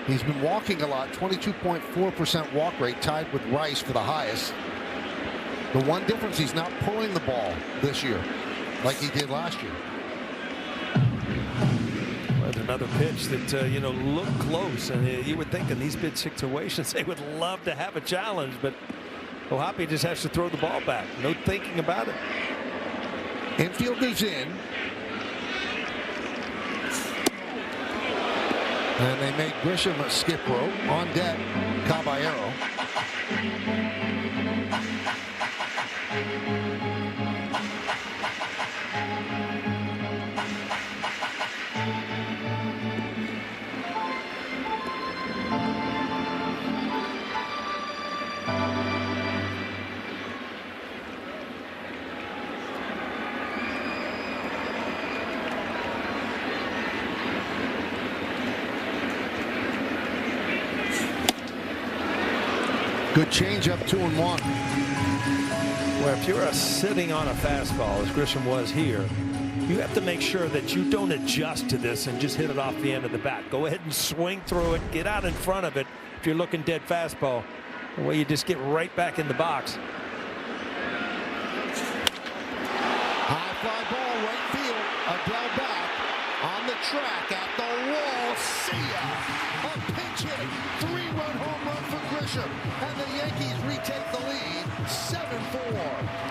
He's been walking a lot, 22.4% walk rate, tied with Rice for the highest. The one difference, he's not pulling the ball this year like he did last year. Well, another pitch that, you know, looked close, and you would think in these big situations they would love to have a challenge, but O'Hoppe just has to throw the ball back. No thinking about it. Infielder's in. And they made Grisham a skip rope. On deck, Caballero. Good changeup, 2-1. Well, if you're sitting on a fastball, as Grisham was here, you have to make sure that you don't adjust to this and just hit it off the end of the bat. Go ahead and swing through it, get out in front of it if you're looking dead fastball. The way you just get right back in the box. High fly ball, right field. Adele back on the track at the wall. See ya! A pinch hit, 3-run home run for Grisham, and the Yankees retake the lead, 7-4.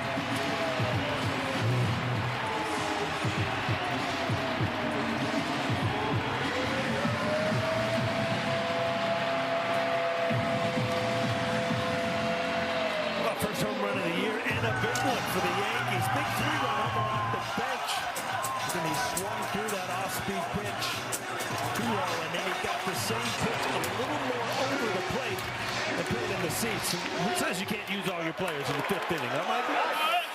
First home run of the year and a big one for the Yankees. Big 3-run homer off the bench. And he swung through that off-speed pitch. 2-0, and then he got the same pitch a little more over the plate and put it in the seats. Who says you can't use all your players in the 5th inning? Huh, Michael?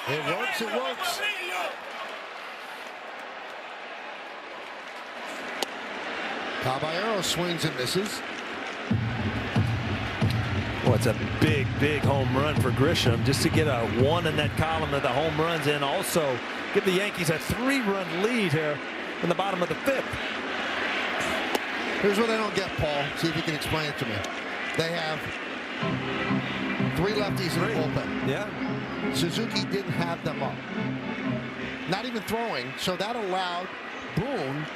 It works, it works. Caballero swings and misses. Well, it's a big, big home run for Grisham just to get a 1 in that column of the home runs and also give the Yankees a 3-run lead here in the bottom of the 5th. Here's what I don't get, Paul. See if you can explain it to me. They have 3 lefties in the bullpen. Yeah. Suzuki didn't have them up. Not even throwing, so that allowed Boone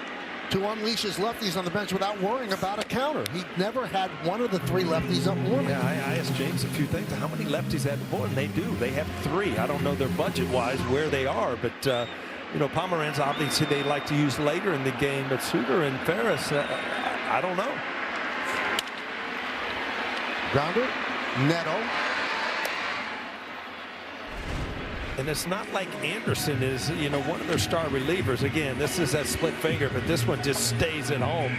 to unleash his lefties on the bench without worrying about a counter. He never had one of the 3 lefties up warming. Yeah, I asked James a few things. How many lefties have Boone? They do. They have 3. I don't know their budget-wise where they are, but you know, Pomeranz obviously they like to use later in the game, but Suter and Ferris, I don't know. Grounder, Neto. And it's not like Anderson is, you know, one of their star relievers. Again, this is that split finger, but this one just stays at home.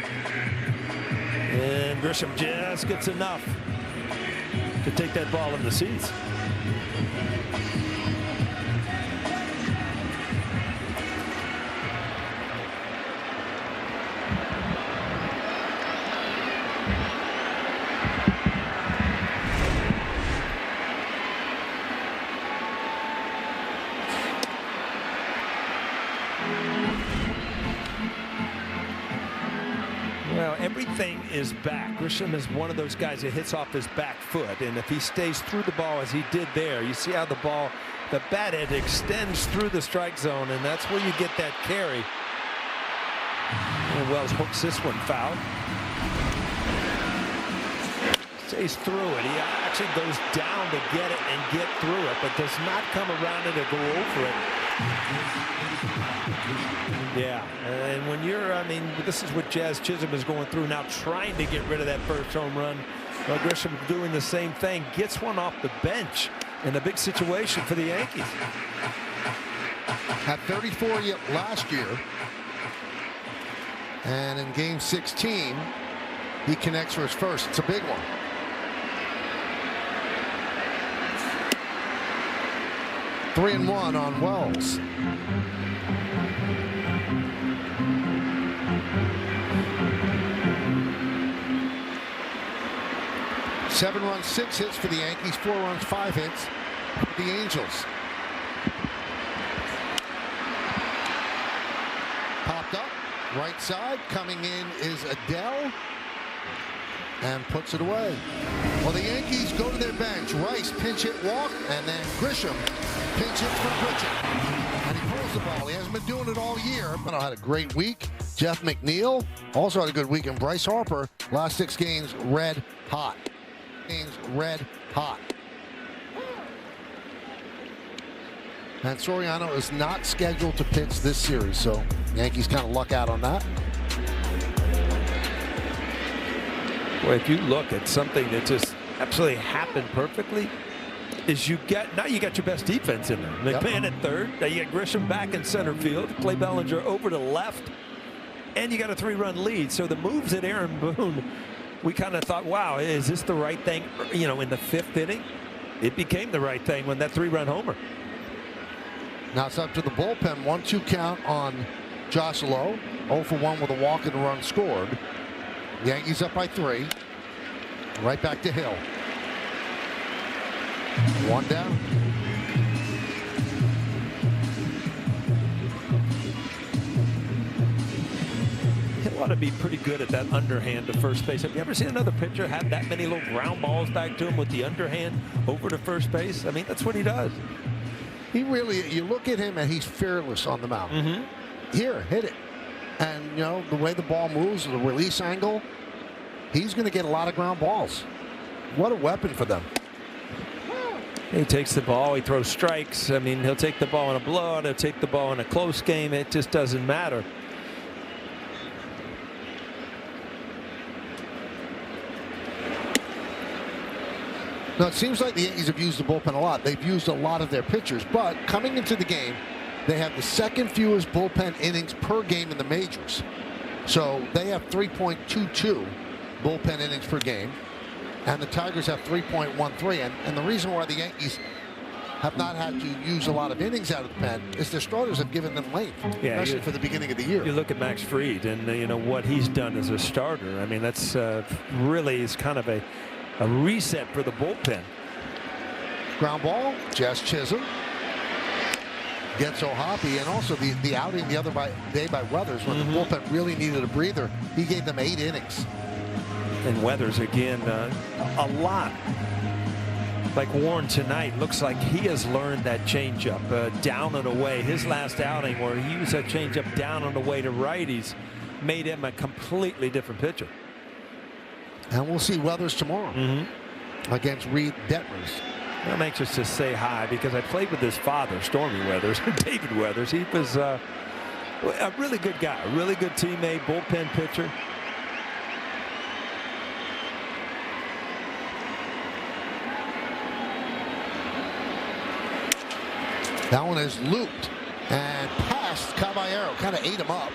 And Grisham just gets enough to take that ball in the seats. Well, everything is back. Grisham is one of those guys that hits off his back foot, and if he stays through the ball as he did there, you see how the ball, the bat end extends through the strike zone, and that's where you get that carry. And Wells hooks this one foul. Stays through it. He actually goes down to get it and get through it, but does not come around it or go over it. Yeah, and when you're, I mean, this is what Jazz Chisholm is going through now, trying to get rid of that first home run. Well, Grisham doing the same thing, gets one off the bench in a big situation for the Yankees. Had 34 last year, and in game 16, he connects for his first. It's a big one. Three and 1 on Wells. Seven runs, 6 hits for the Yankees. 4 runs, 5 hits for the Angels. Popped up, right side. Coming in is Adele, and puts it away. Well, the Yankees go to their bench. Rice pinch hit walk, and then Grisham pinch hits for Pritchett. And he pulls the ball. He hasn't been doing it all year, but had a great week. Jeff McNeil also had a good week, and Bryce Harper, last 6 games, red hot. Red hot. And Soriano is not scheduled to pitch this series, so Yankees kind of luck out on that. Well, if you look at something that just absolutely happened perfectly, is you got your best defense in there. McMahon at third. Now you got Grisham back in center field. Clay Bellinger over to left, and you got a 3-run lead. So the moves at Aaron Boone, we kind of thought, wow, is this the right thing? You know, in the 5th inning, it became the right thing when that 3-run homer. Now it's up to the bullpen. 1-2 count on Josh Lowe. 0 for 1 with a walk and a run scored. Yankees up by 3. Right back to Hill. 1 down. ought to be pretty good at that underhand to first base. Have you ever seen another pitcher have that many little ground balls back to him with the underhand over to first base? I mean, that's what he does. He really, you look at him and he's fearless on the mound. Here, hit it. And, you know, the way the ball moves, the release angle, he's going to get a lot of ground balls. What a weapon for them. He takes the ball, he throws strikes. I mean, he'll take the ball in a blowout, he'll take the ball in a close game. It just doesn't matter. Now, it seems like the Yankees have used the bullpen a lot. They've used a lot of their pitchers, but coming into the game, they have the second fewest bullpen innings per game in the majors. So they have 3.22 bullpen innings per game, and the Tigers have 3.13. And the reason why the Yankees have not had to use a lot of innings out of the pen is their starters have given them length, especially for the beginning of the year. You look at Max Fried and, you know, what he's done as a starter. I mean, that's really is kind of a reset for the bullpen. Ground ball, Jess Chisholm gets O'Hoppe, and also the outing the other day by Weathers when the bullpen really needed a breather. He gave them 8 innings. And Weathers again, a lot like Warren tonight. Looks like he has learned that changeup down and away. His last outing where he used that changeup down and away to righties made him a completely different pitcher. And we'll see Weathers tomorrow against Reed Detmers. I'm anxious to say hi because I played with his father, Stormy Weathers, David Weathers. He was a really good guy, a really good teammate, bullpen pitcher. That one is looped and past Caballero, kind of ate him up.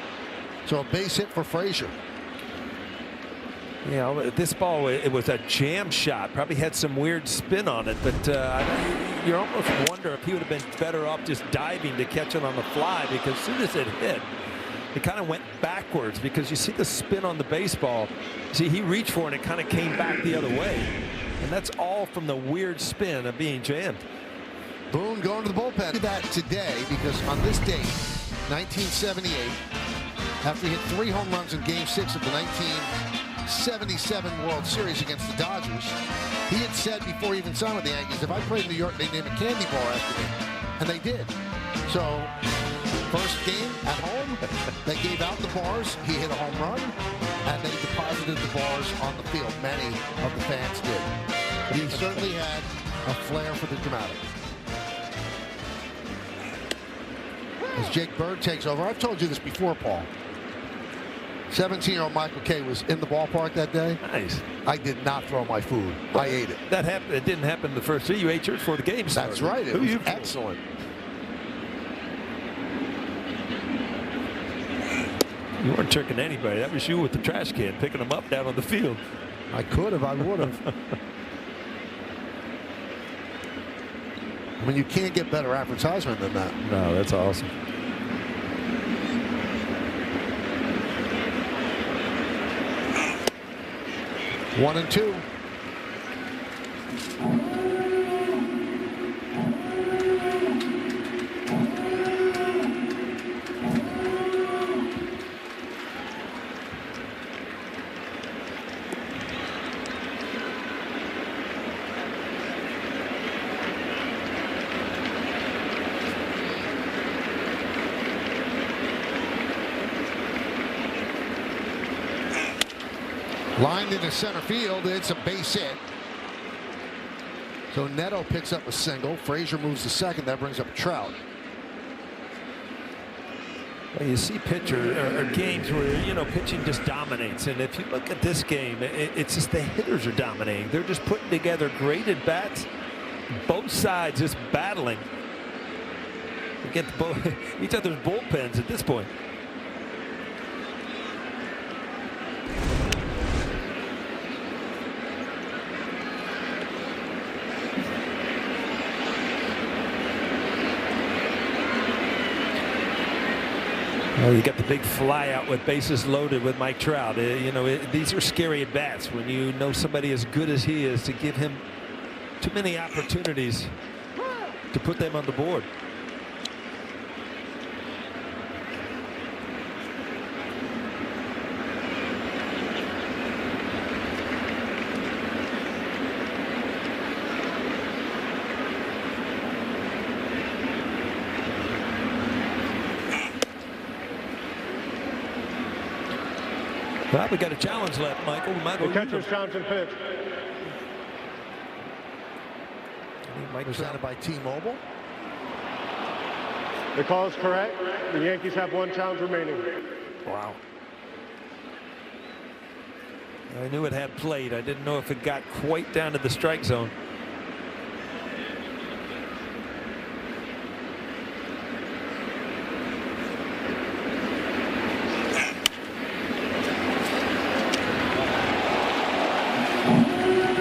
So a base hit for Frazier. You know, this ball, it was a jam shot. Probably had some weird spin on it, but you almost wonder if he would have been better off just diving to catch it on the fly, because as soon as it hit, it kind of went backwards, because you see the spin on the baseball. See, he reached for it and it kind of came back the other way. And that's all from the weird spin of being jammed. Boone going to the bullpen. Do that today, because on this date, 1978, after he hit 3 home runs in Game 6 of the 1977 World Series against the Dodgers, he had said before he even signed with the Yankees, if I played in New York, they'd name a candy bar after me. And they did. So, first game at home, they gave out the bars. He hit a home run, and they deposited the bars on the field. Many of the fans did. He certainly had a flair for the dramatic. As Jake Bird takes over, I've told you this before, Paul. 17-year-old Michael Kay was in the ballpark that day. Nice. I did not throw my food. I ate it. That happened. It didn't happen in the first 3. You ate yours before the game started. That's right. It was excellent. You weren't tricking anybody. That was you with the trash can, picking them up down on the field. I could have. I would have. I mean, you can't get better advertisement than that. No, that's awesome. One and two. Lined into center field. It's a base hit. So Neto picks up a single. Frazier moves to second. That brings up Trout. Well, you see pitcher or games where, you know, pitching just dominates. And if you look at this game, it's just the hitters are dominating. They're just putting together great at bats. Both sides just battling against each other's bullpens at this point. Well, you got the big fly out with bases loaded with Mike Trout. You know, these are scary at bats when you know somebody as good as he is, to give him too many opportunities to put them on the board. Well, we got a challenge left, Michael. We might The catcher's Johnson pitch. Presented by T-Mobile. The call is correct. The Yankees have 1 challenge remaining. Wow. I knew it had played. I didn't know if it got quite down to the strike zone.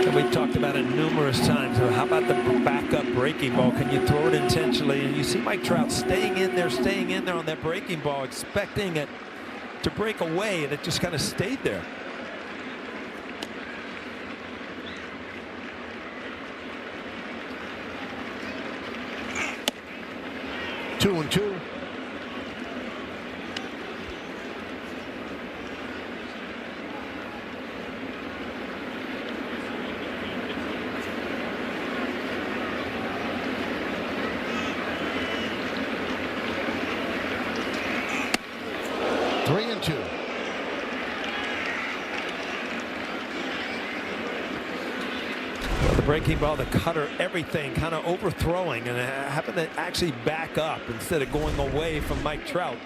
And we've talked about it numerous times. How about the backup breaking ball? Can you throw it intentionally? And you see Mike Trout staying in there on that breaking ball, expecting it to break away, and it just kind of stayed there. Two and two. Three and two. Well, the breaking ball, the cutter, everything kind of overthrowing and having to actually back up instead of going away from Mike Trout.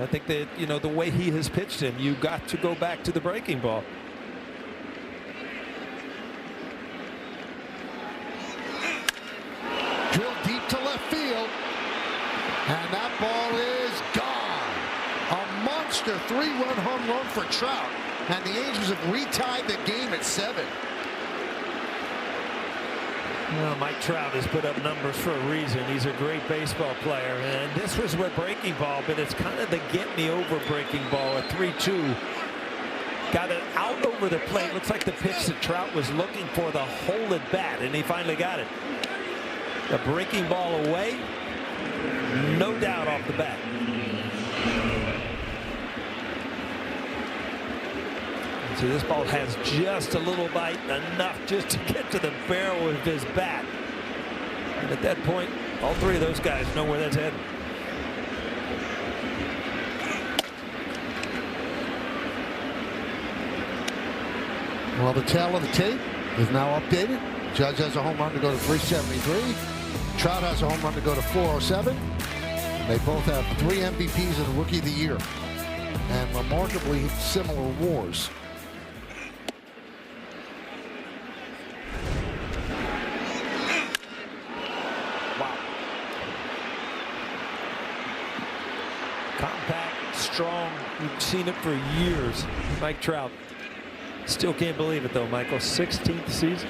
I think that, you know, the way he has pitched him, you got to go back to the breaking ball. Drill deep to left field. And that ball is gone. A monster 3-run home run for Trout. And the Angels have retied the game at 7. Well, Mike Trout has put up numbers for a reason. He's a great baseball player. And this was with breaking ball, but it's kind of the get-me-over breaking ball, a 3-2. Got it out over the plate. Looks like the pitch that Trout was looking for, the hole at bat, and he finally got it. The breaking ball away, no doubt off the bat. See, this ball has just a little bite, enough just to get to the barrel of his bat. And at that point, all three of those guys know where that's headed. Well, the tail of the tape is now updated. Judge has a home run to go to 373. Trout has a home run to go to 407. They both have 3 MVPs and Rookie of the Year. And remarkably similar WARs. Compact, strong. We've seen it for years. Mike Trout. Still can't believe it, though, Michael. 16th season.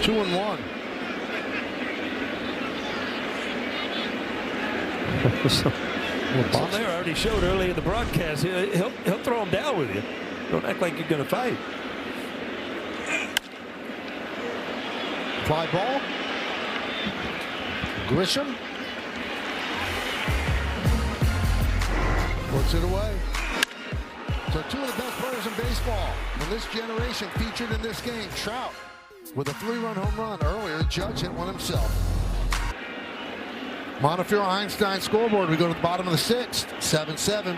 2-1. Well, there already showed early in the broadcast. He'll throw him down with you. Don't act like you're going to fight. Fly ball. Grisham puts it away. So 2 of the best players in baseball in this generation featured in this game. Trout with a 3-run home run earlier. Judge hit one himself. Montefiore Einstein scoreboard. We go to the bottom of the 6th. 7-7.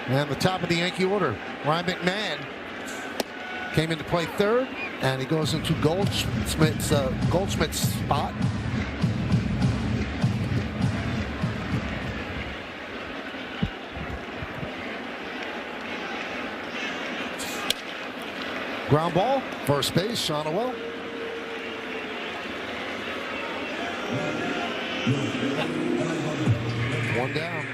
And the top of the Yankee order. Ryan McMahon came into play 3rd, and he goes into Goldschmidt's spot. Ground ball, first base, Sean O'Well. One down.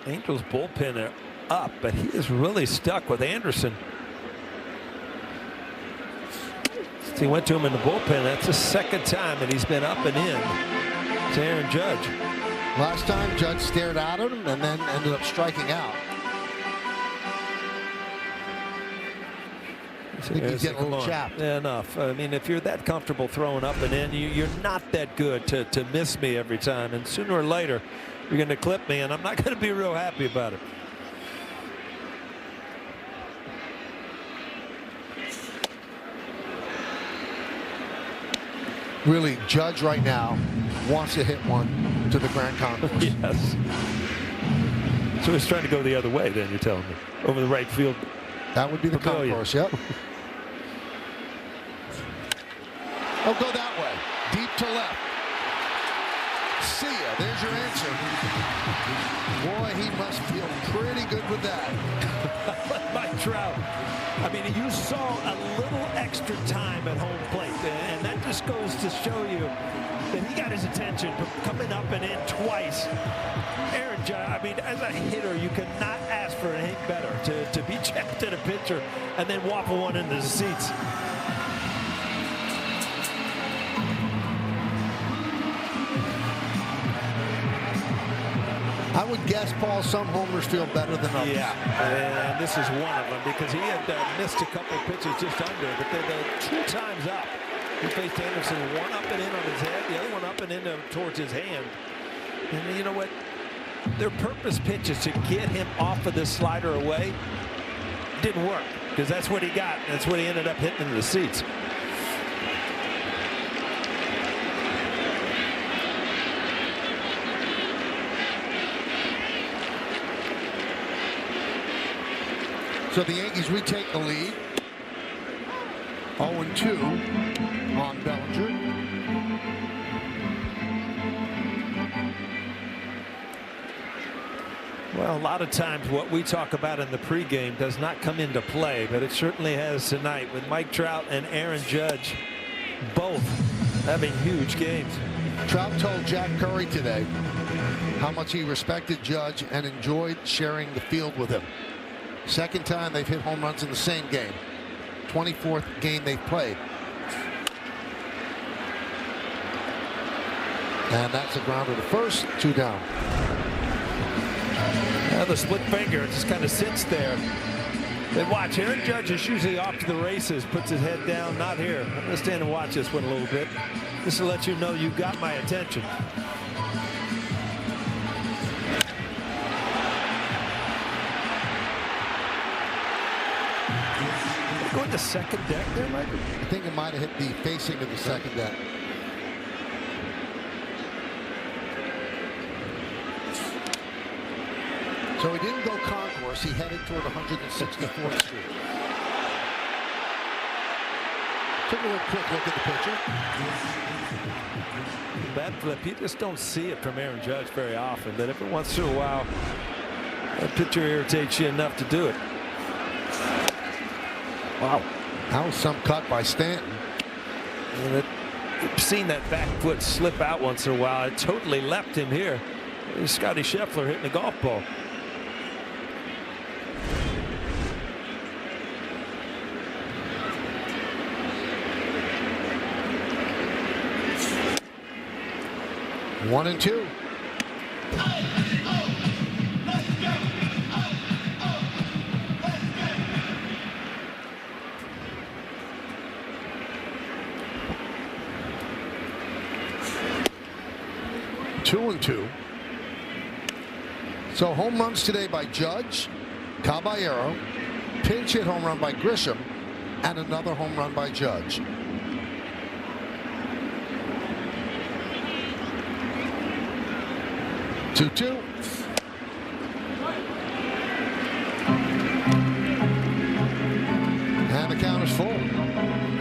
Angels bullpen are up, but he is really stuck with Anderson. Since he went to him in the bullpen, that's the 2nd time that he's been up and in. to Aaron Judge. Last time, Judge stared at him and then ended up striking out. I think he's getting a little chapped. Yeah, enough. I mean, if you're that comfortable throwing up and in, you're not that good to miss me every time. And sooner or later, you're going to clip me, and I'm not going to be real happy about it. Really, Judge right now wants to hit one to the Grand Concourse. Yes. So he's trying to go the other way, then, you're telling me, over the right field. That would be the concourse, yep. Oh, go that way. Deep to left. See ya. There's your answer. Boy, he must feel pretty good with that. Mike Trout. I mean, you saw a little extra time at home plate, and that just goes to show you that he got his attention from coming up and in twice. Aaron Judge, I mean, as a hitter, you cannot ask for anything better to be checked at a pitcher and then waffle one into the seats. I would guess, Paul, some homers feel better than others. Yeah, and this is one of them because he had missed a couple of pitches just under, but they're the 2 times up. He faced Anderson, one up and in on his head, the other one up and in towards his hand. And you know what? Their purpose pitches to get him off of this slider away didn't work because that's what he got. That's what he ended up hitting into the seats. So the Yankees retake the lead. 0-2 on Bellinger. Well, a lot of times what we talk about in the pregame does not come into play, but it certainly has tonight with Mike Trout and Aaron Judge both having huge games. Trout told Jack Curry today how much he respected Judge and enjoyed sharing the field with him. Second time they've hit home runs in the same game. 24th game they've played. And that's a grounder to first, 2 down. Now the split finger just kind of sits there. And watch, Aaron Judge is usually off to the races, puts his head down. Not here. I'm going to stand and watch this one a little bit, just to let you know you got my attention. Going to second deck there, Mike? I think it might have hit the facing of the second deck. So he didn't go concourse. He headed toward 164th Street. Took a little quick look at the pitcher. Bad flip. You just don't see it from Aaron Judge very often, but every once in a while, that pitcher irritates you enough to do it. Wow. That was some cut by Stanton. And I've seen that back foot slip out once in a while. It totally left him here. Here's Scotty Scheffler hitting a golf ball. One and 2. Two and 2. So home runs today by Judge, Caballero, pinch hit home run by Grisham, and another home run by Judge. Two. And the count is full.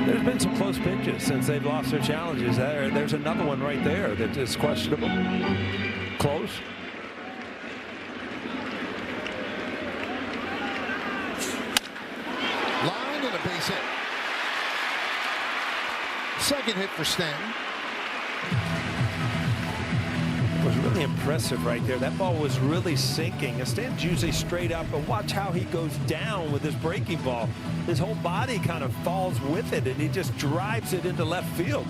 There's been some close pitches since they've lost their challenges. There's another one right there that is questionable. Close. Line and a base hit. Second hit for Stanton. It was really impressive right there. That ball was really sinking. Stanton's usually straight up, but watch how he goes down with his breaking ball. His whole body kind of falls with it, and he just drives it into left field.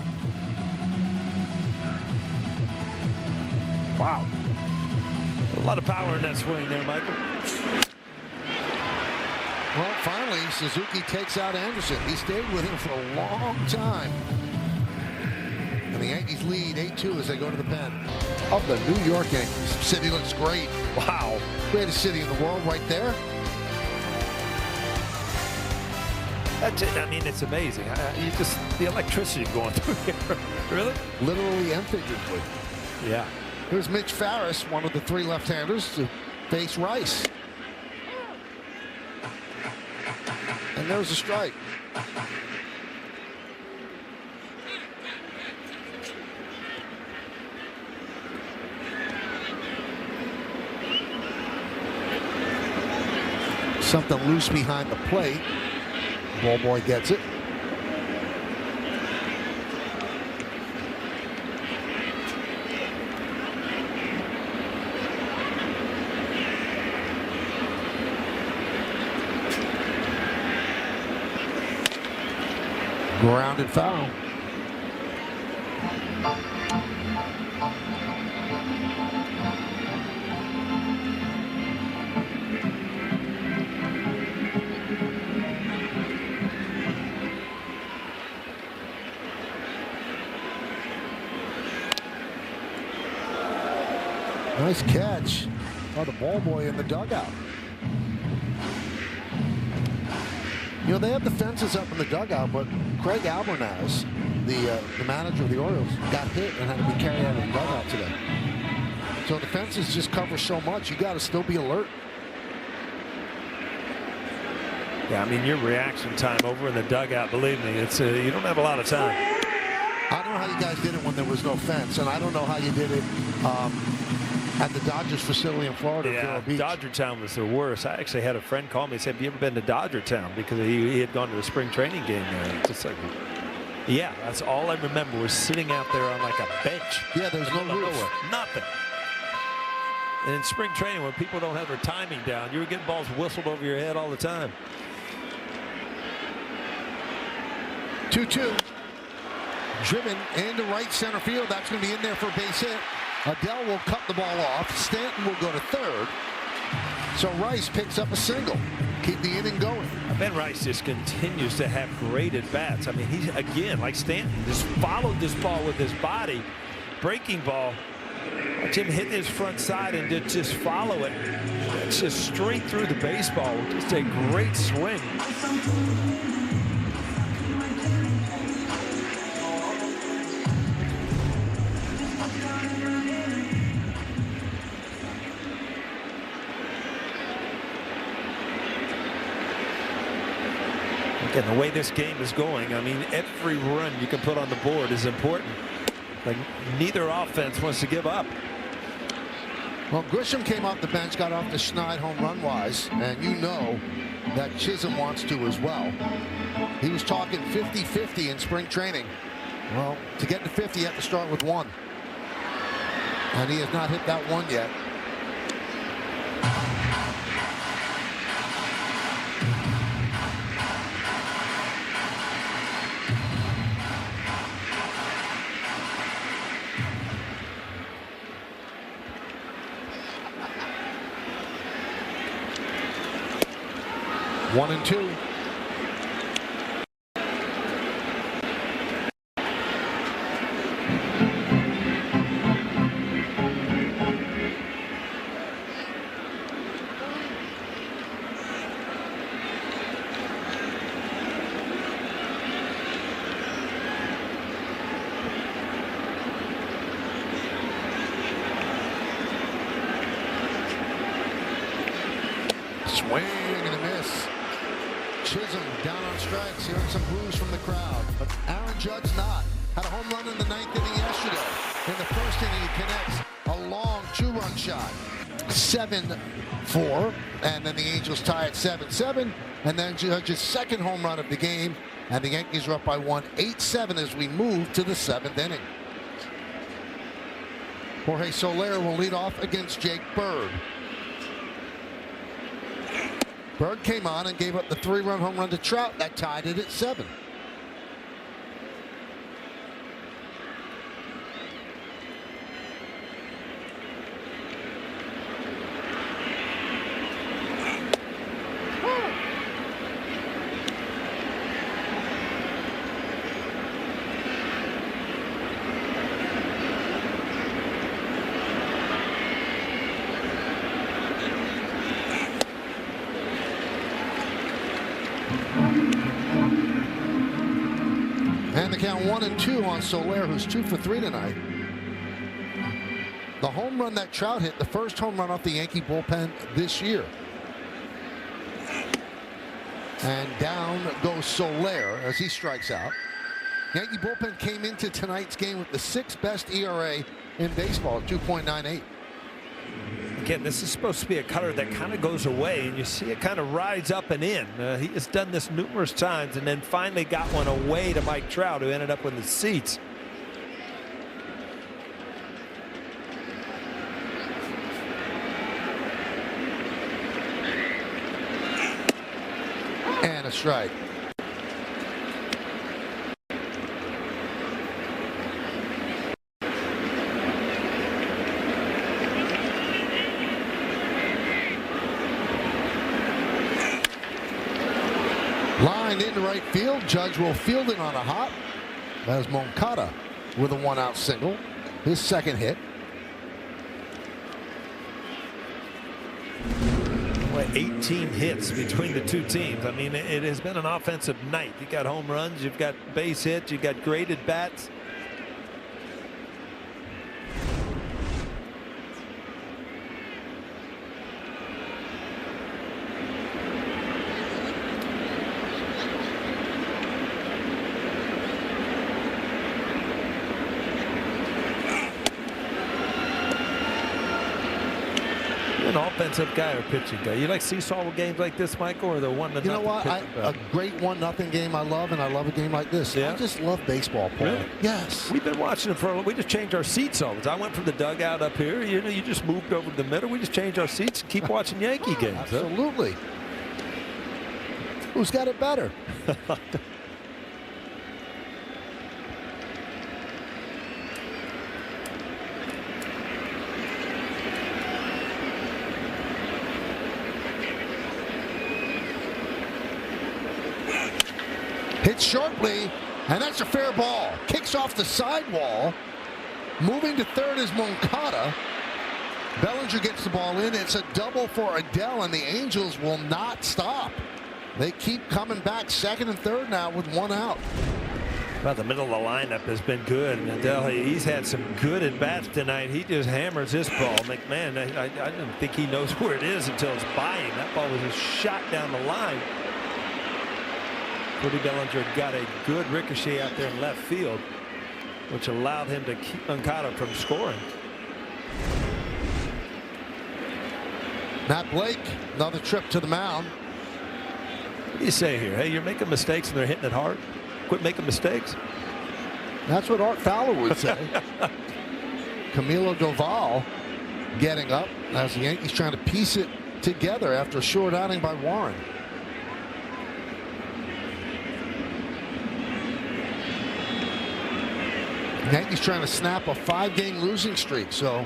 Wow. A lot of power in that swing there, Michael. Well, finally, Suzuki takes out Anderson. He stayed with him for a long time. And the Yankees lead 8-2 as they go to the pen of the New York Yankees. City looks great. Wow. Greatest city in the world right there. That's it. I mean, it's amazing. The electricity going through here. Really? Literally and figuratively. Yeah. Here's Mitch Farris, one of the 3 left-handers, to face Rice. And there's a strike. Something loose behind the plate. Ball boy gets it. Grounded foul. Nice catch by the ball boy in the dugout. You know, they have the fences up in the dugout, but Craig Albornoz, the manager of the Orioles, got hit and had to be carried out of the dugout today. So the fences just cover so much, you got to still be alert. Yeah, I mean, your reaction time over in the dugout, believe me, it's you don't have a lot of time. I don't know how you guys did it when there was no fence, and I don't know how you did it at the Dodgers facility in Florida. Yeah, Beach. Dodger Town was the worst. I actually had a friend call me and said, have you ever been to Dodger Town? Because he had gone to a spring training game there. It's just like, yeah, that's all I remember was sitting out there on like a bench. Yeah, there's no roof. Nothing. And in spring training, when people don't have their timing down, you were getting balls whistled over your head all the time. 2-2. Driven into right center field. That's going to be in there for a base hit. Adele will cut the ball off. Stanton will go to third. So Rice picks up a single. Keep the inning going. Ben Rice just continues to have great at-bats. I mean, he's, again, like Stanton, just followed this ball with his body. Breaking ball. Watch him hit his front side and just follow it. It's just straight through the baseball. Just a great swing. And the way this game is going, I mean, every run you can put on the board is important. Like, neither offense wants to give up. Well, Grisham came off the bench, got off the schneid home run wise, and you know that Chisholm wants to as well. He was talking 50-50 in spring training. Well, to get to 50, you have to start with 1. And he has not hit that 1 yet. One and 2. Swing and a miss. Chisholm down on strikes, hearing some boos from the crowd, but Aaron Judge not. Had a home run in the 9th inning yesterday. In the 1st inning, he connects a long 2-run shot. 7-4, and then the Angels tie at 7-7, and then Judge's 2nd home run of the game, and the Yankees are up by 1, 8-7 as we move to the 7th inning. Jorge Soler will lead off against Jake Bird. Bird came on and gave up the 3-run home run to Trout. That tied it at 7. And the count 1-2 on Soler, who's 2 for 3 tonight. The home run that Trout hit, the first home run off the Yankee bullpen this year. And down goes Soler as he strikes out. Yankee bullpen came into tonight's game with the 6th best ERA in baseball, 2.98. Again, this is supposed to be a cutter that kind of goes away, and you see it kind of rides up and in. He has done this numerous times, and then finally got one away to Mike Trout, who ended up with the seats. And a strike. Line into right field. Judge will field it on a hop. As Moncada with a 1-out single. His second hit. Well, 18 hits between the two teams. I mean, it has been an offensive night. You got home runs, you've got base hits, you've got graded bats. An offensive guy or pitching guy? You like seesaw games like this, Michael, or the 1-0? You know what? A great 1-0 game I love, and I love a game like this. Yeah? I just love baseball, Paul. Really? Yes. We've been watching it for. We just changed our seats all the time. I went from the dugout up here. You know, you just moved over to the middle. We just changed our seats and keep watching Yankee games. Absolutely. Who's got it better? Hit sharply, and that's a fair ball. Kicks off the sidewall. Moving to third is Moncada. Bellinger gets the ball in. It's a double for Adele, and the Angels will not stop. They keep coming back second and third now with 1 out. Well, the middle of the lineup has been good. And Adele, he's had some good at-bats tonight. He just hammers this ball. McMahon, I didn't think he knows where it is until it's by him. That ball was just shot down the line. Cody Bellinger got a good ricochet out there in left field, which allowed him to keep Moncada from scoring. Matt Blake, another trip to the mound. What do you say here? Hey, you're making mistakes and they're hitting it hard. Quit making mistakes. That's what Art Fowler would say. Camilo Doval getting up as the Yankees trying to piece it together after a short outing by Warren. Yankees trying to snap a 5-game losing streak, so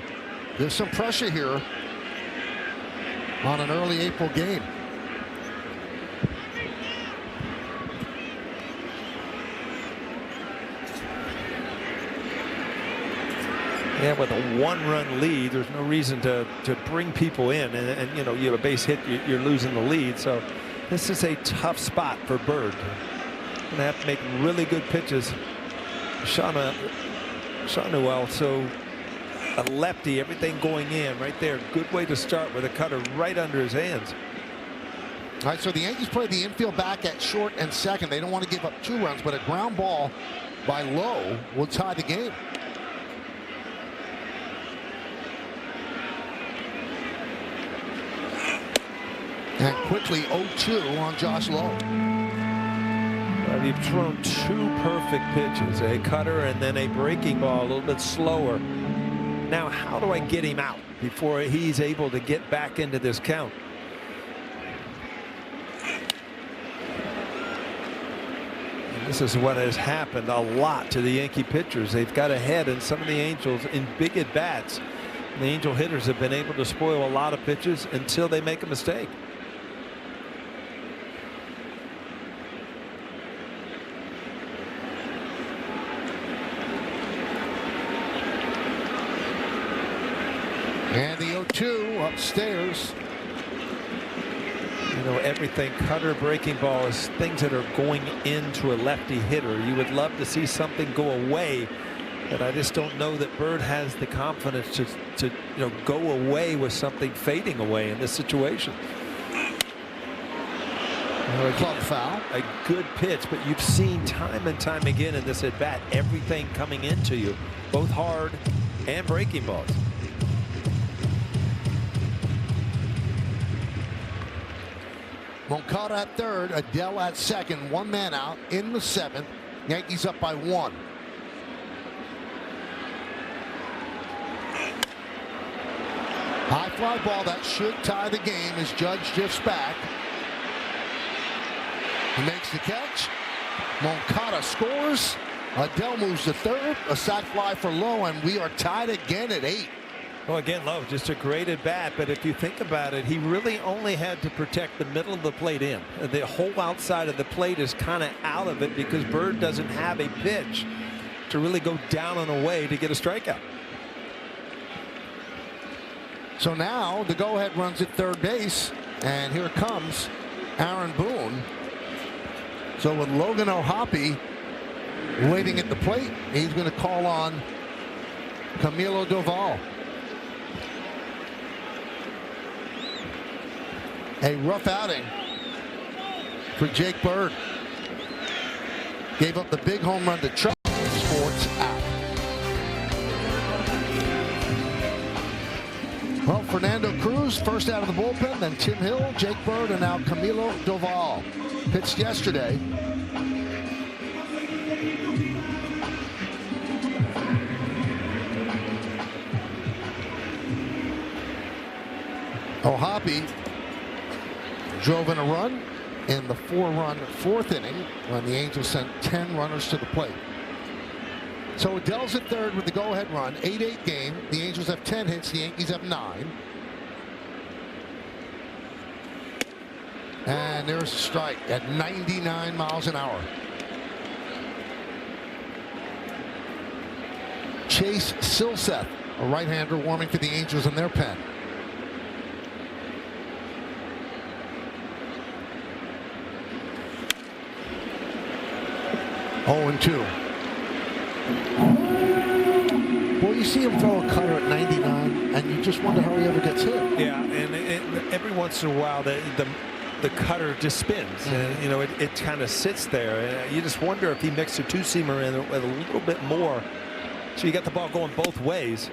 there's some pressure here on an early April game. Yeah, with a 1-run lead, there's no reason to bring people in, and you know, you have a base hit, you're losing the lead. So this is a tough spot for Bird. Gonna have to make really good pitches. Shanuel, so a lefty, everything going in right there. Good way to start with a cutter right under his hands. All right, so the Yankees play the infield back at short and second. They don't want to give up 2 runs, but a ground ball by Lowe will tie the game. And quickly 0-2 on Josh Lowe. Well, you've thrown 2 perfect pitches, a cutter and then a breaking ball, a little bit slower. Now, how do I get him out before he's able to get back into this count? And this is what has happened a lot to the Yankee pitchers. They've got ahead, and some of the Angels in big at bats. The Angel hitters have been able to spoil a lot of pitches until they make a mistake. And the 0-2 upstairs. know, everything, cutter, breaking ball, is things that are going into a lefty hitter. You would love to see something go away, but I just don't know that Bird has the confidence to go away with something fading away in this situation. Club foul. A good pitch, but you've seen time and time again in this at bat, everything coming into you, both hard and breaking balls. Moncada at third, Adele at second, one man out in the seventh. Yankees up by 1. High fly ball that should tie the game as Judge drifts back. He makes the catch. Moncada scores. Adele moves to third. A sac fly for Lowe, and we are tied again at 8. Well, again, Lowe, just a great at bat, but if you think about it, he really only had to protect the middle of the plate in. The whole outside of the plate is kind of out of it because Bird doesn't have a pitch to really go down and away to get a strikeout. So now the go-ahead runs at third base, and here comes Aaron Boone. So with Logan O'Hoppe waiting at the plate, he's going to call on Camilo Doval. A rough outing for Jake Bird. Gave up the big home run to Trout. Sports out. Well, Fernando Cruz first out of the bullpen, then Tim Hill, Jake Bird, and now Camilo Doval. Pitched yesterday. O'Hoppe drove in a run in the 4-run fourth inning when the Angels sent 10 runners to the plate. So Adele's at third with the go-ahead run. 8-8 game. The Angels have 10 hits. The Yankees have 9. And there's a strike at 99 miles an hour. Chase Silseth, a right-hander, warming for the Angels in their pen. Oh, and 2. Well, you see him throw a cutter at 99, and you just wonder how he ever gets hit. Yeah, and every once in a while, the cutter just spins. And, you know, it kind of sits there. And you just wonder if he mixed a two-seamer in with a little bit more. So you got the ball going both ways.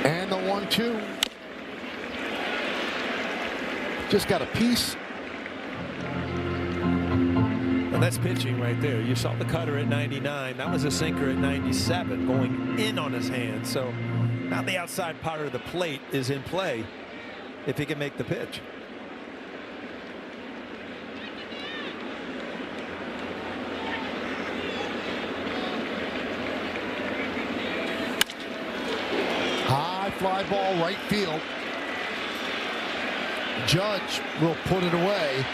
And the 1-2. Just got a piece. And that's pitching right there. You saw the cutter at 99. That was a sinker at 97 going in on his hand. So now the outside part of the plate is in play if he can make the pitch. High fly ball right field. Judge will put it away,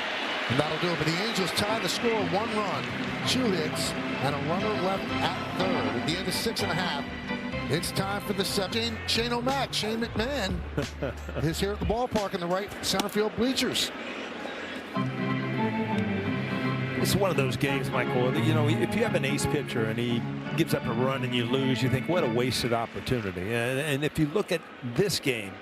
and that'll do it. But the Angels tie the score, 1 run, 2 hits, and a runner left at third. At the end of 6.5, it's time for the Shane O'Mac, Shane McMahon is here at the ballpark in the right center field bleachers. It's one of those games, Michael, you know, if you have an ace pitcher and he gives up a run and you lose, you think, what a wasted opportunity. And if you look at this game,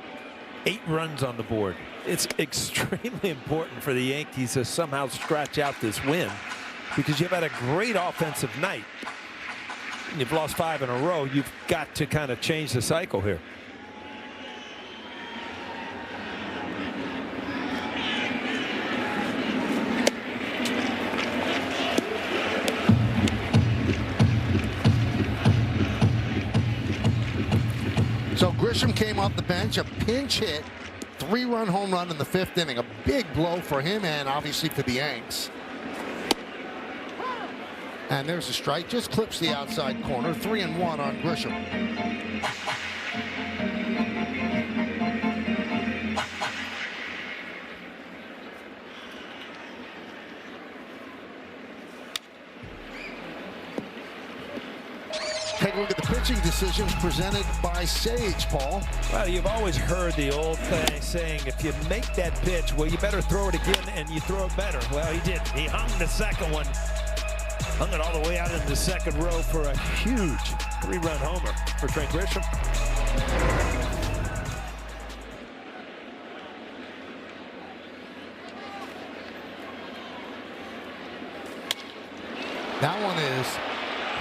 8 runs on the board. It's extremely important for the Yankees to somehow scratch out this win, because you've had a great offensive night. You've lost 5 in a row. You've got to kind of change the cycle here. So Grisham came off the bench, a pinch hit, 3-run home run in the 5th inning. A big blow for him and obviously for the Yanks. And there's a strike, just clips the outside corner. 3-1 on Grisham. take a look at the pitching decisions presented by Sage, Paul. Well, you've always heard the old saying, if you make that pitch, well, you better throw it again, and you throw it better. Well, he did. He hung the second one. Hung it all the way out in the second row for a huge 3-run homer for Trent Grisham. That one is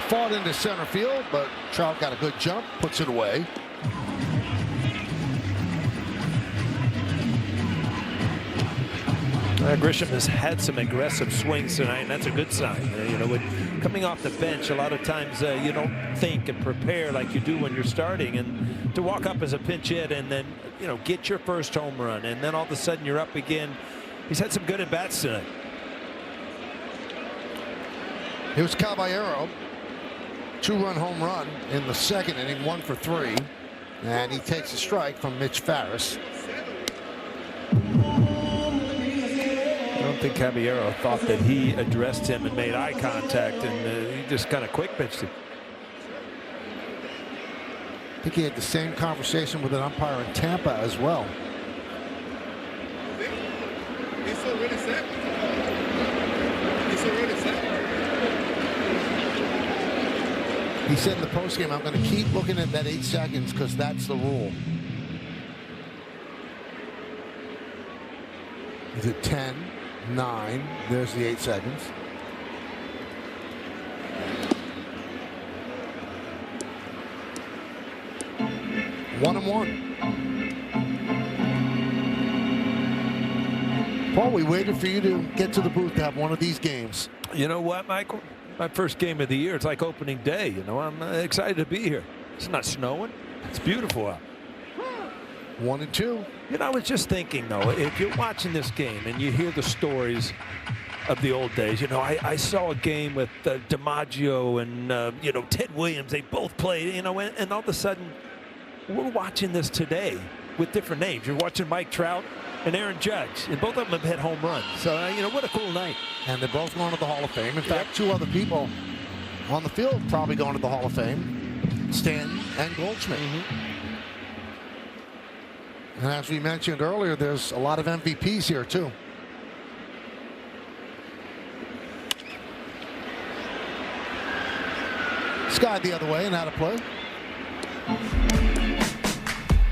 fought into center field, but Trout got a good jump, puts it away. Grisham has had some aggressive swings tonight, and that's a good sign. You know, when coming off the bench, a lot of times you don't think and prepare like you do when you're starting, and to walk up as a pinch hit and then, you know, get your first home run, and then all of a sudden you're up again. He's had some good at-bats tonight. Here's Caballero. 2-run home run in the second inning, 1 for 3. And he takes a strike from Mitch Farris. I don't think Caballero thought that he addressed him and made eye contact, and he just kind of quick pitched him. I think he had the same conversation with an umpire in Tampa as well. He's already set. He's already set. He said in the postgame, I'm going to keep looking at that 8 seconds because that's the rule. Is it 10, 9? There's the 8 seconds. One and one. Paul, we waited for you to get to the booth to have one of these games. You know what, Michael? My first game of the year. It's like opening day. You know, I'm excited to be here. It's not snowing. It's beautiful out. 1 and 2. You know, I was just thinking, though, if you're watching this game and you hear the stories of the old days, you know, I saw a game with DiMaggio and, you know, Ted Williams. They both played, you know, and all of a sudden we're watching this today with different names. You're watching Mike Trout and Aaron Judge, and both of them have hit home runs. So, you know, what a cool night. And they're both going to the Hall of Fame. In fact, 2 other people on the field probably going to the Hall of Fame, Stanton and Goldschmidt. And as we mentioned earlier, there's a lot of MVPs here, too. Skied the other way and out of play.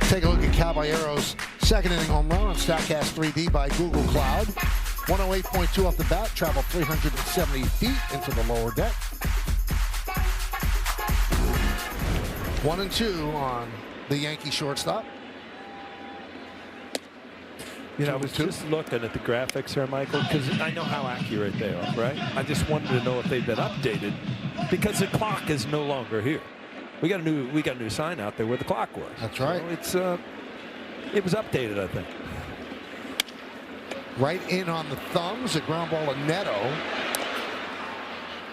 Take a look at Caballero's second inning home run on StatCast 3D by Google Cloud. 108.2 off the bat, traveled 370 feet into the lower deck. 1 and 2 on the Yankee shortstop. You know, I was just looking at the graphics here, Michael, because I know how accurate they are, right? I just wanted to know if they've been updated, because the clock is no longer here. We got a new sign out there where the clock was. That's right. So it was updated, I think. Right in on the thumbs, a ground ball to Neto.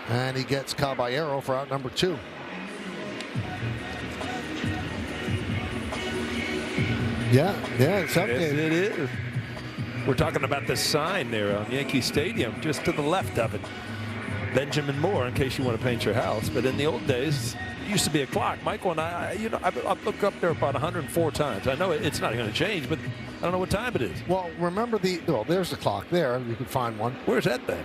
And he gets Caballero for out number 2. Yeah, it's updated. Yes, it is. We're talking about the sign there on Yankee Stadium, just to the left of it. Benjamin Moore, in case you want to paint your house. But in the old days, it used to be a clock. Michael and I've looked up there about 104 times. I know it's not going to change, but I don't know what time it is. Well, remember there's the clock there. You can find one. Where's that thing?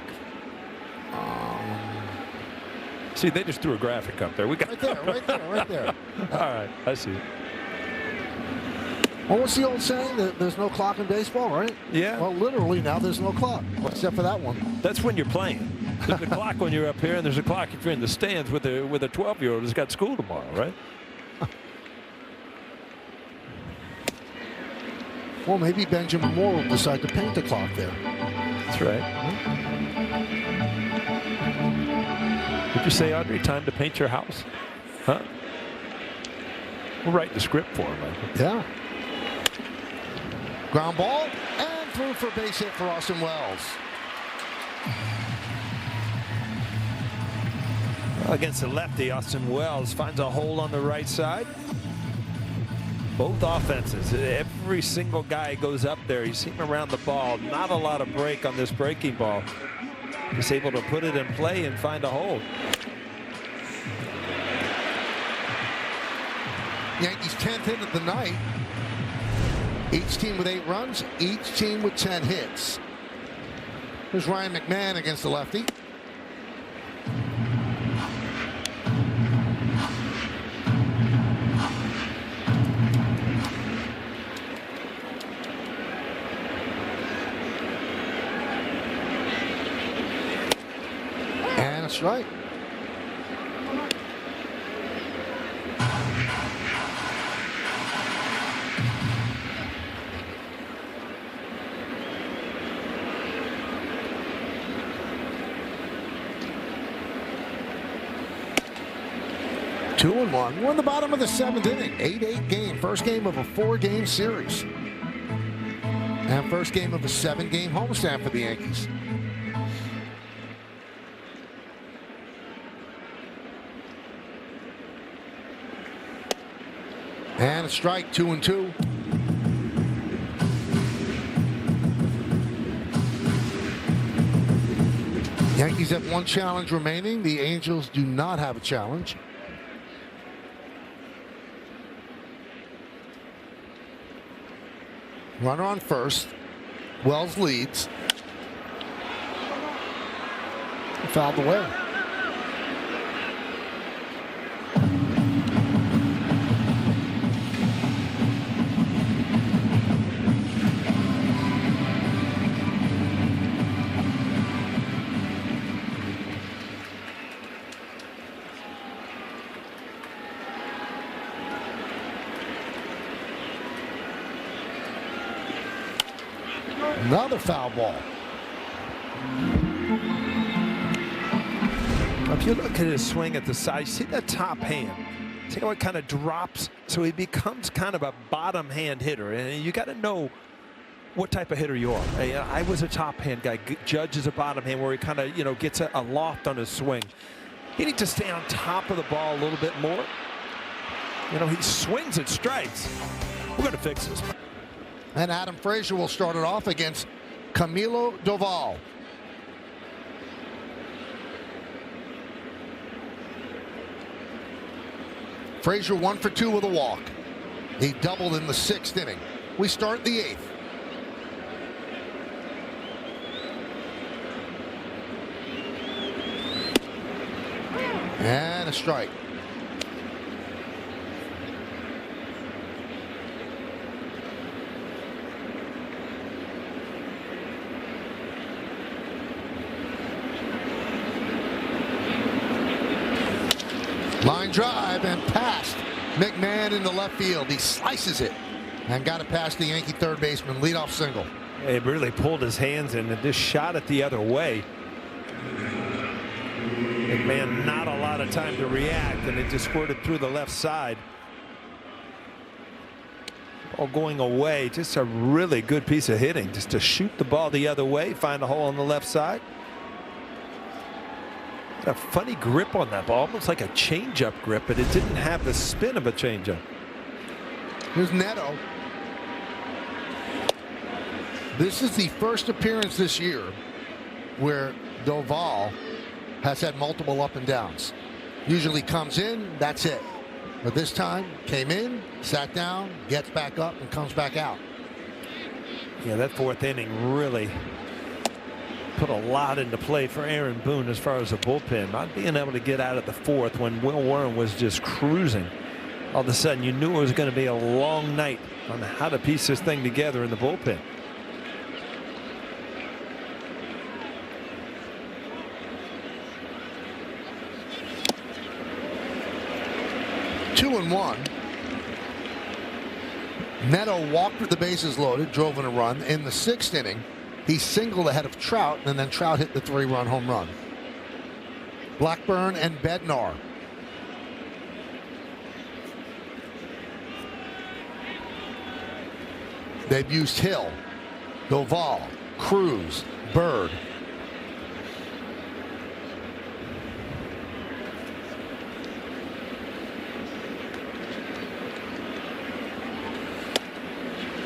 See, they just threw a graphic up there. We got right there. All right, I see it. Well, what's the old saying? There's no clock in baseball, right? Yeah. Well, literally now there's no clock, except for that one. That's when you're playing. There's a clock when you're up here, and there's a clock if you're in the stands with a 12-year-old who's got school tomorrow, right? Well, maybe Benjamin Moore will decide to paint the clock there. That's right. Did you say, Audrey, time to paint your house? Huh? We'll write the script for him, Michael. Yeah. Ground ball and through for base hit for Austin Wells. Against the lefty, Austin Wells finds a hole on the right side. Both offenses, every single guy goes up there. You see him around the ball. Not a lot of break on this breaking ball. Just able to put it in play and find a hole. Yankees 10th hit of the night. Each team with 8 runs, each team with 10 hits. Here's Ryan McMahon against the lefty. And a strike. Two and one. We're in the bottom of the 7th inning. 8-8 game. First game of a 4-game series. And first game of a 7-game homestand for the Yankees. And a strike, 2-2. Yankees have 1 challenge remaining. The Angels do not have a challenge. Runner on first. Wells leads. Fouled away. Another foul ball. If you look at his swing at the side, see that top hand. See how it kind of drops, so he becomes kind of a bottom hand hitter. And you got to know what type of hitter you are. I was a top hand guy. Judge is a bottom hand where he kind of, gets a loft on his swing. He needs to stay on top of the ball a little bit more. He swings and strikes. We're going to fix this. And Adam Frazier will start it off against Camilo Doval. Frazier 1 for 2 with a walk. He doubled in the 6th inning. We start the 8th. And a strike. Line drive and past McMahon into left field. He slices it and got it past the Yankee third baseman. Leadoff single. He really pulled his hands in and just shot it the other way. McMahon not a lot of time to react, and it just squirted through the left side. Ball going away. Just a really good piece of hitting, just to shoot the ball the other way, find a hole on the left side. A funny grip on that ball, almost like a changeup grip, but it didn't have the spin of a changeup. Here's Neto. This is the first appearance this year where Doval has had multiple up and downs. Usually comes in, that's it. But this time, came in, sat down, gets back up, and comes back out. Yeah, that 4th inning really put a lot into play for Aaron Boone as far as the bullpen. Not being able to get out of the 4th when Will Warren was just cruising. All of a sudden, you knew it was going to be a long night on how to piece this thing together in the bullpen. Two and one. Neto walked with the bases loaded, drove in a run. In the 6th inning, he singled ahead of Trout, and then Trout hit the 3-run home run. Blackburn and Bednar. They've used Hill, Doval, Cruz, Bird.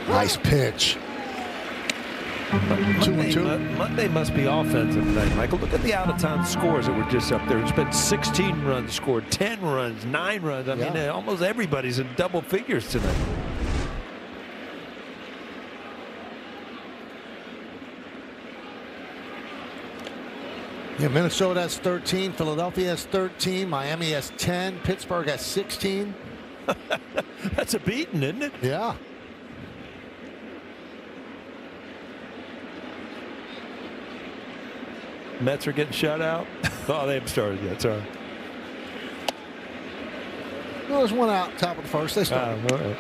Nice pitch. 2-2. Monday must be offensive tonight, Michael. Look at the out-of-town scores that were just up there. It's been 16 runs scored, 10 runs, 9 runs. I mean, almost everybody's in double figures tonight. Yeah, Minnesota has 13, Philadelphia has 13, Miami has 10, Pittsburgh has 16. That's a beating, isn't it? Yeah. Mets are getting shut out. Oh, they haven't started yet. Sorry. Well, there's one out, top of the first. They started. All right.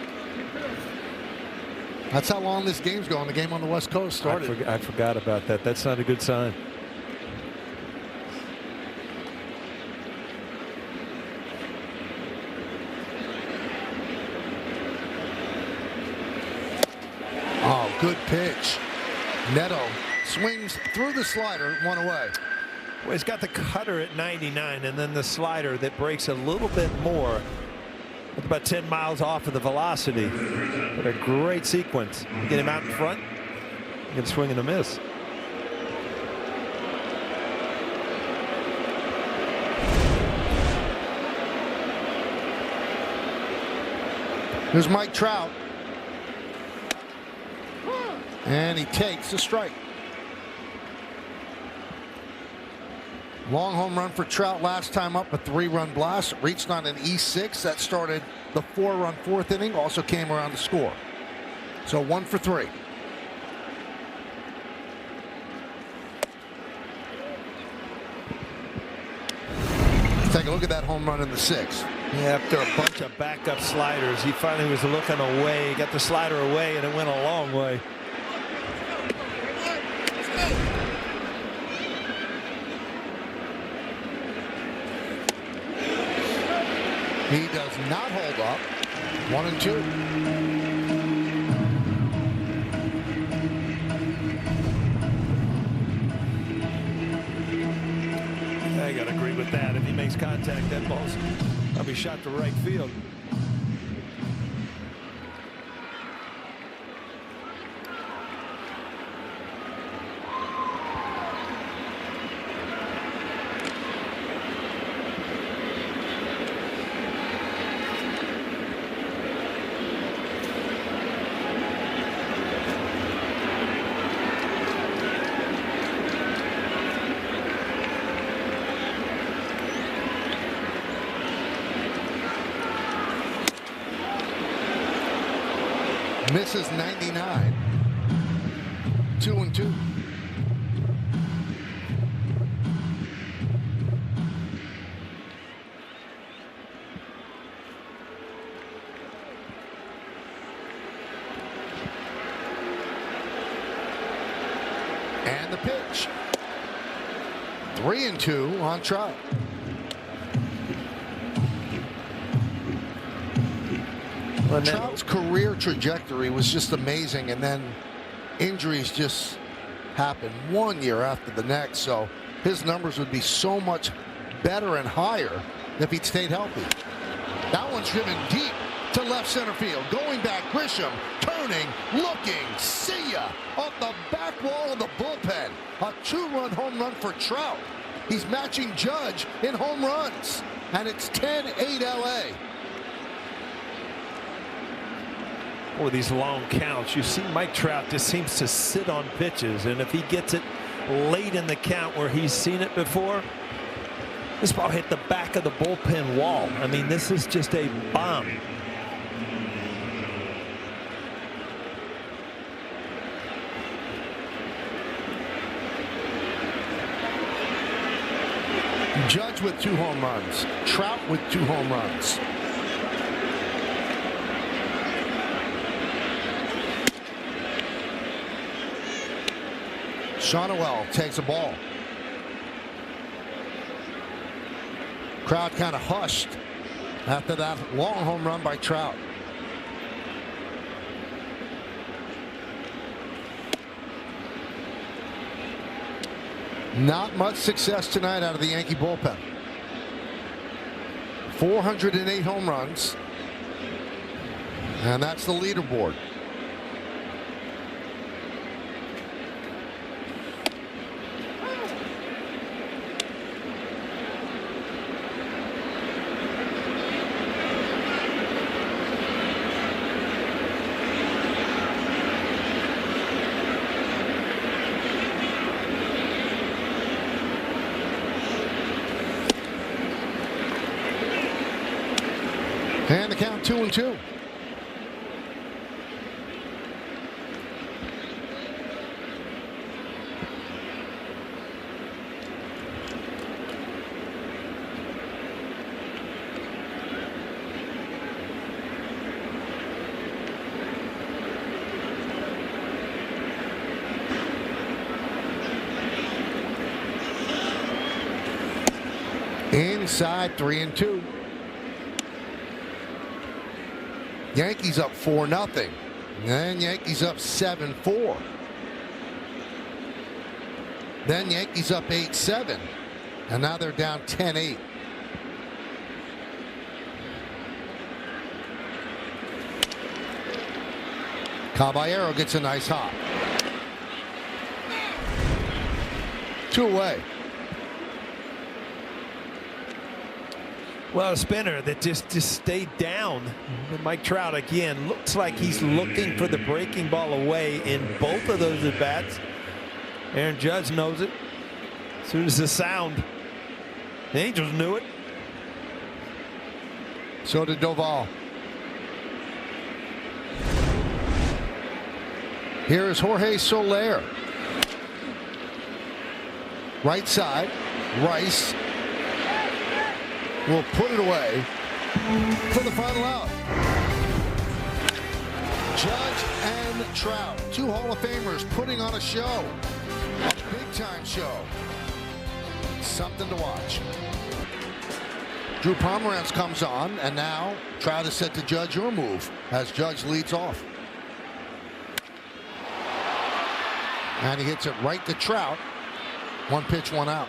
That's how long this game's going. The game on the West Coast started. I forgot about that. That's not a good sign. Oh, good pitch. Neto swings through the slider, one away. Well, he's got the cutter at 99 and then the slider that breaks a little bit more. About 10 miles off of the velocity. But a great sequence. You get him out in front, you get a swing and a miss. Here's Mike Trout. And he takes a strike. Long home run for Trout last time up, a 3-run blast. Reached on an E6 that started the 4-run fourth inning. Also came around to score. So 1 for 3. Take a look at that home run in the 6th. Yeah, after a bunch of backup sliders, he finally was looking away, got the slider away, and it went a long way. He does not hold up. 1-2. I got to agree with that. If he makes contact, that ball's I'll be shot to right field. Misses 99. 2-2. And the pitch. 3-2 on Trout. Trout's career trajectory was just amazing, and then injuries just happened one year after the next, so his numbers would be so much better and higher if he'd stayed healthy. That one's driven deep to left center field. Going back, Grisham turning, looking, see ya, off the back wall of the bullpen. A 2-run home run for Trout. He's matching Judge in home runs, and it's 10-8 LA. With these long counts, you see Mike Trout just seems to sit on pitches, and if he gets it late in the count where he's seen it before, this ball hit the back of the bullpen wall. I mean, this is just a bomb. Judge with 2 home runs. Trout with 2 home runs. Shonowell takes a ball. Crowd kind of hushed after that long home run by Trout. Not much success tonight out of the Yankee bullpen. 408 home runs. And that's the leaderboard. And the count 2-2. Inside 3-2. Yankees up 4-0. Then Yankees up 7-4. Then Yankees up 8-7. And now they're down 10-8. Caballero gets a nice hop. 2 away. Well, a spinner that just stayed down. And Mike Trout again looks like he's looking for the breaking ball away in both of those at bats. Aaron Judge knows it. As soon as the sound, the Angels knew it. So did Doval. Here is Jorge Soler. Right side. Rice will put it away for the final out. Judge and Trout, 2 Hall of Famers putting on a show. A big-time show. Something to watch. Drew Pomeranz comes on, and now Trout is set to judge your move as Judge leads off. And he hits it right to Trout. 1 pitch, 1 out.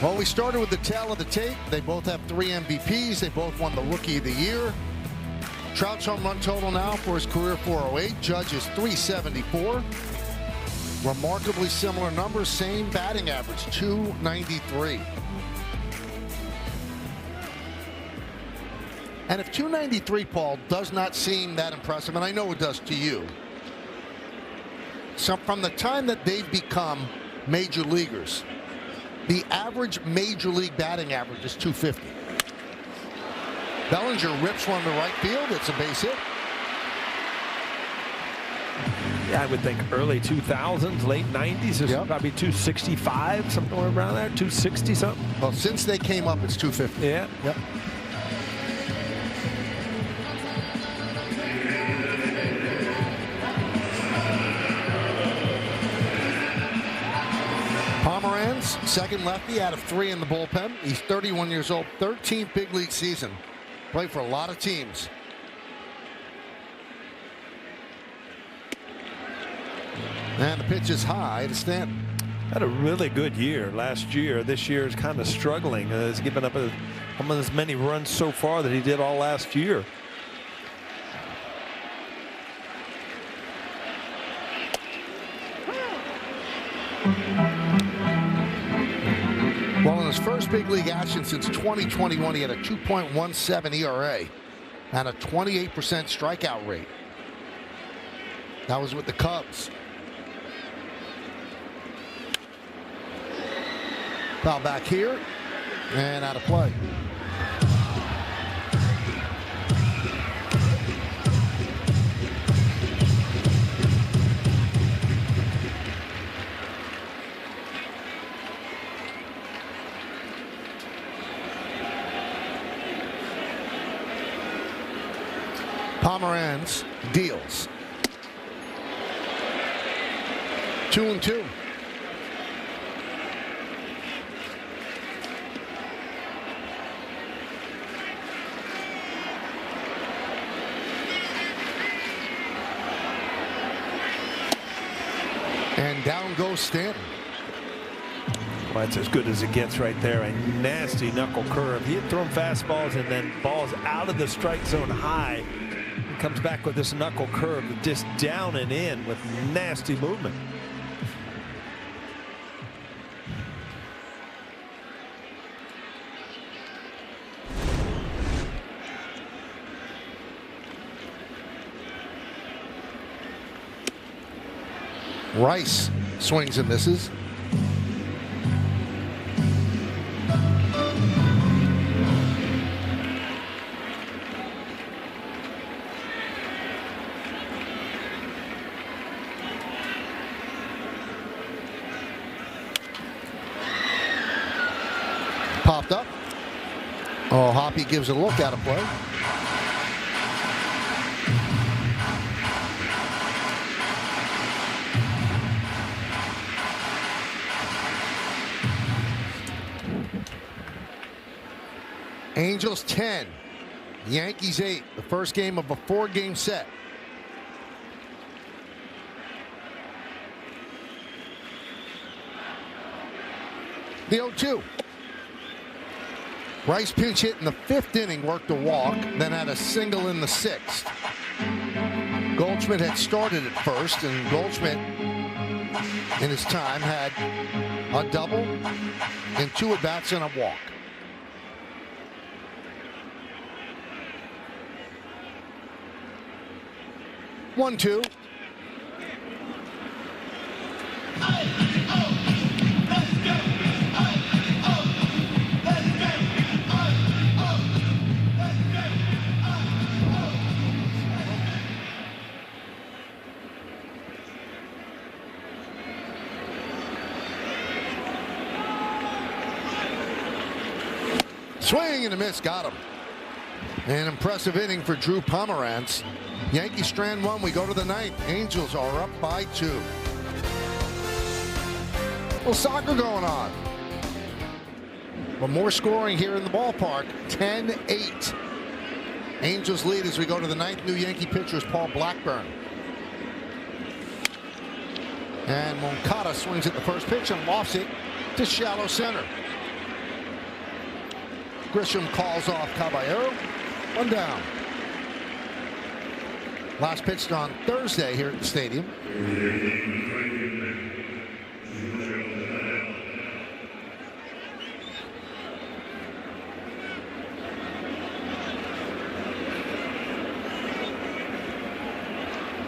Well, we started with the tail of the tape. They both have 3 MVPs. They both won the Rookie of the Year. Trout's home run total now for his career 408. Judge is 374. Remarkably similar numbers. Same batting average, 293. And if 293, Paul, does not seem that impressive, and I know it does to you, so from the time that they've become major leaguers, the average major league batting average is 250. Bellinger rips one to right field. It's a base hit. Yeah, I would think early 2000s, late 90s, is probably 265, something around there, 260 something. Well, since they came up, it's 250. Yeah. Yep. Pomeranz, second lefty out of 3 in the bullpen. He's 31 years old, 13th big league season. Played for a lot of teams. And the pitch is high to Stanton. Had a really good year last year. This year is kind of struggling. He's given up almost as many runs so far that he did all last year. Well, in his first big league action since 2021, he had a 2.17 ERA and a 28% strikeout rate. That was with the Cubs. Foul back here and out of play. Pomeranz deals. 2-2. And down goes Stanton. Well, that's as good as it gets right there. A nasty knuckle curve. He had thrown fastballs and then balls out of the strike zone high. He comes back with this knuckle curve just down and in with nasty movement. Rice swings and misses. popped up. Oh, Hoppy gives a look at a play. Angels 10, Yankees 8. The first game of a 4-game set. The 0-2. Rice pinch hit in the 5th inning, worked a walk, then had a single in the 6th. Goldschmidt had started at first, and Goldschmidt in his time had a double and 2 at-bats and a walk. One, 2. Swing and a miss, got him. An impressive inning for Drew Pomerantz. Yankees strand 1, we go to the 9th. Angels are up by 2. Little soccer going on. But more scoring here in the ballpark, 10-8. Angels lead as we go to the 9th. New Yankee pitcher is Paul Blackburn. And Moncada swings at the first pitch and lofts it to shallow center. Grisham calls off Caballero. 1 down. Last pitched on Thursday here at the stadium.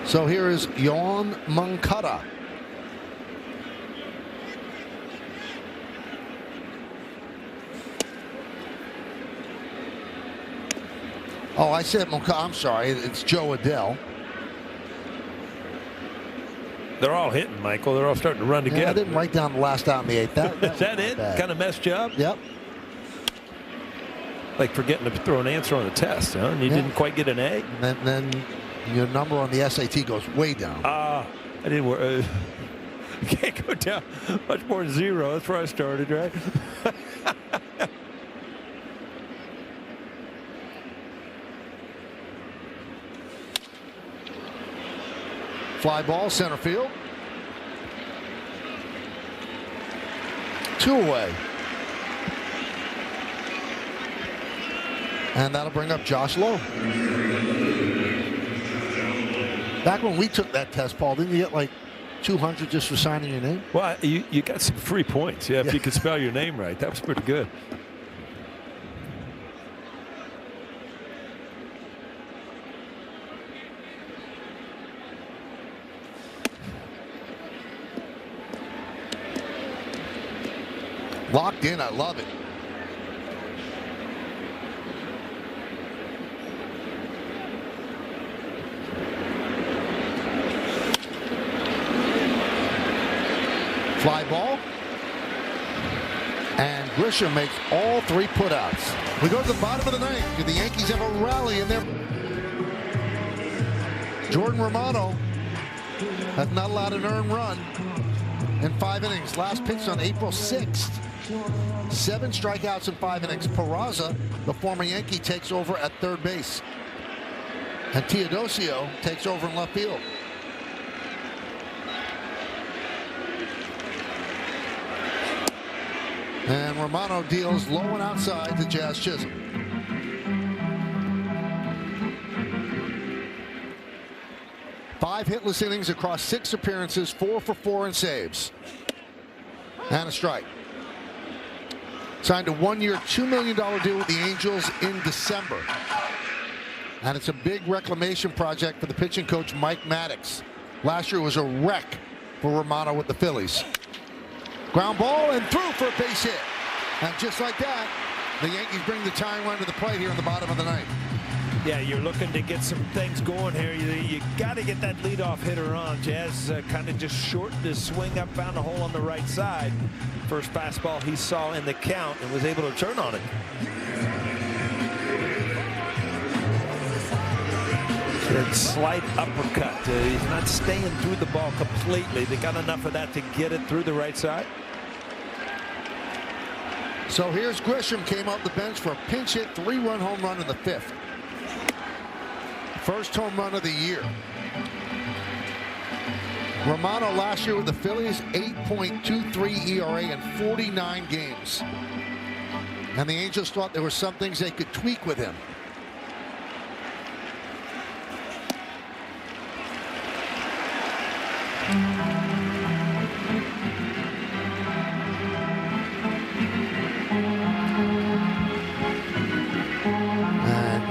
So here is Yoan Moncada. Oh, I said Moncada. I'm sorry. It's Joe Adele. They're all hitting, Michael. They're all starting to run together. Yeah, I didn't write down the last out in the 8th. Is that it? Kind of messed you up? Yep. Like forgetting to throw an answer on the test, huh? And you didn't quite get an A? And then your number on the SAT goes way down. I didn't work. You can't go down much more than 0. That's where I started, right? Fly ball, center field. 2 away. And that'll bring up Josh Lowe. Back when we took that test, Paul, didn't you get like 200 just for signing your name? Well, you got some free points. Yeah, if you could spell your name right. That was pretty good. Locked in, I love it. Fly ball. And Grisham makes all 3 putouts. We go to the bottom of the 9th. Do the Yankees have a rally in there? Jordan Romano has not allowed an earned run in 5 innings. Last pitch on April 6th. 7 strikeouts in 5 innings. Peraza, the former Yankee, takes over at third base. And Teodosio takes over in left field. And Romano deals low and outside to Jazz Chisholm. Five hitless innings across 6 appearances, 4 for 4 in saves. And a strike. Signed a 1-year, $2 million deal with the Angels in December. And it's a big reclamation project for the pitching coach, Mike Maddox. Last year was a wreck for Romano with the Phillies. Ground ball and through for a base hit. And just like that, the Yankees bring the tying run to the plate here in the bottom of the 9th. Yeah, you're looking to get some things going here. You got to get that leadoff hitter on. Jazz kind of just shortened his swing up, found a hole on the right side. First fastball he saw in the count and was able to turn on it. That slight uppercut. He's not staying through the ball completely. They got enough of that to get it through the right side. So here's Grisham, came off the bench for a pinch hit 3-run home run in the 5th. First home run of the year. Romano last year with the Phillies, 8.23 ERA in 49 games. And the Angels thought there were some things they could tweak with him.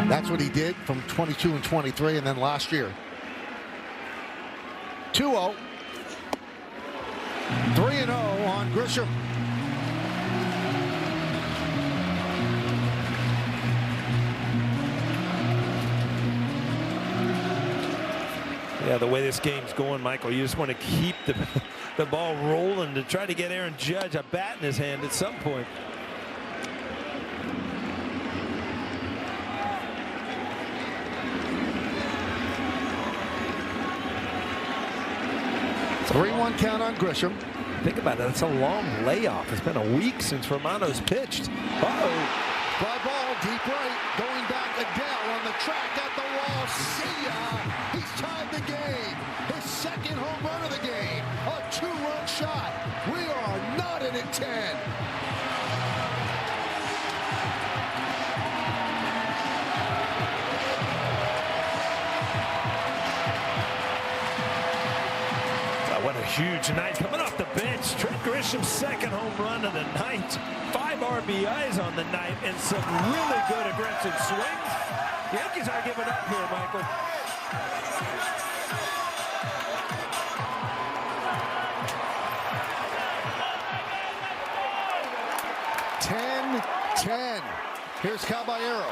And that's what he did from 22 and 23, and then last year. 2-0. 3-0 on Grisham. Yeah, the way this game's going, Michael, you just want to keep the ball rolling to try to get Aaron Judge a bat in his hand at some point. Three-one count on Grisham. Think about it. It's a long layoff. It's been a week since Romano's pitched. Uh-oh. Fly ball, deep right, going back. Adele on the track at the wall. See ya! He's tied the game. His second home run of the game. A 2-run shot. We are knotted at 10. What a huge night coming off the bench. Trent Grisham's second home run of the night. 5 RBIs on the night and some really good aggressive swings. The Yankees aren't giving up here, Michael. Ten. Here's Caballero.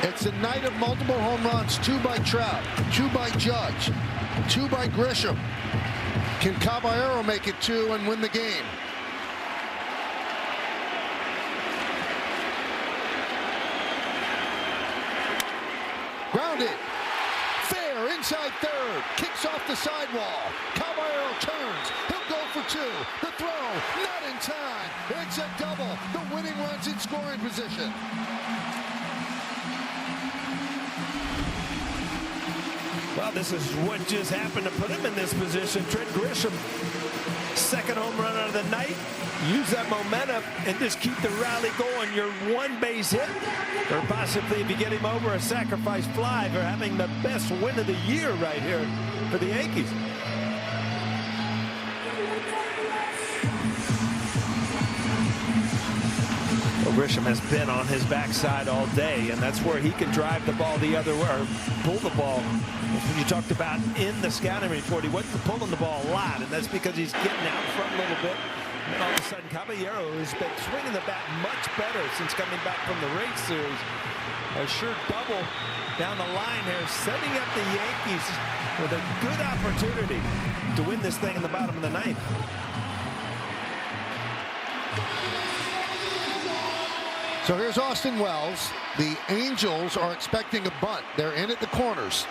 It's a night of multiple home runs. 2 by Trout, 2 by Judge, 2 by Grisham. Can Caballero make it 2 and win the game? Grounded. Fair inside third. Kicks off the sidewall. Caballero turns. He'll go for 2. The throw, not in time. It's a double. The winning run's in scoring position. Well, this is what just happened to put him in this position. Trent Grisham, second home run of the night. Use that momentum and just keep the rally going. Your 1 base hit, or possibly if you get him over, a sacrifice fly for having the best win of the year right here for the Yankees. Well, Grisham has been on his backside all day, and that's where he can drive the ball the other way, or pull the ball. When you talked about in the scouting report, he wasn't pulling the ball a lot, and that's because he's getting out front a little bit. And all of a sudden, Caballero has been swinging the bat much better since coming back from the race series. A sure double down the line here, setting up the Yankees with a good opportunity to win this thing in the bottom of the 9th. So here's Austin Wells. The Angels are expecting a bunt. They're in at the corners.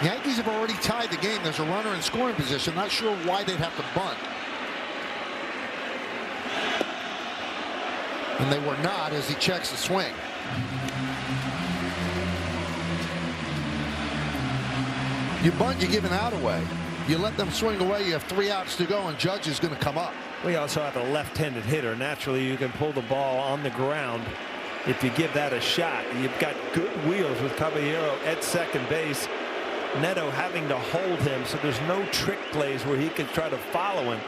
The Yankees have already tied the game. There's a runner in scoring position. Not sure why they'd have to bunt. And they were not as he checks the swing. You bunt, you give an out away. You let them swing away, you have 3 outs to go, and Judge is going to come up. We also have a left-handed hitter. Naturally, you can pull the ball on the ground if you give that a shot. You've got good wheels with Caballero at second base. Neto having to hold him, so there's no trick plays where he can try to follow him.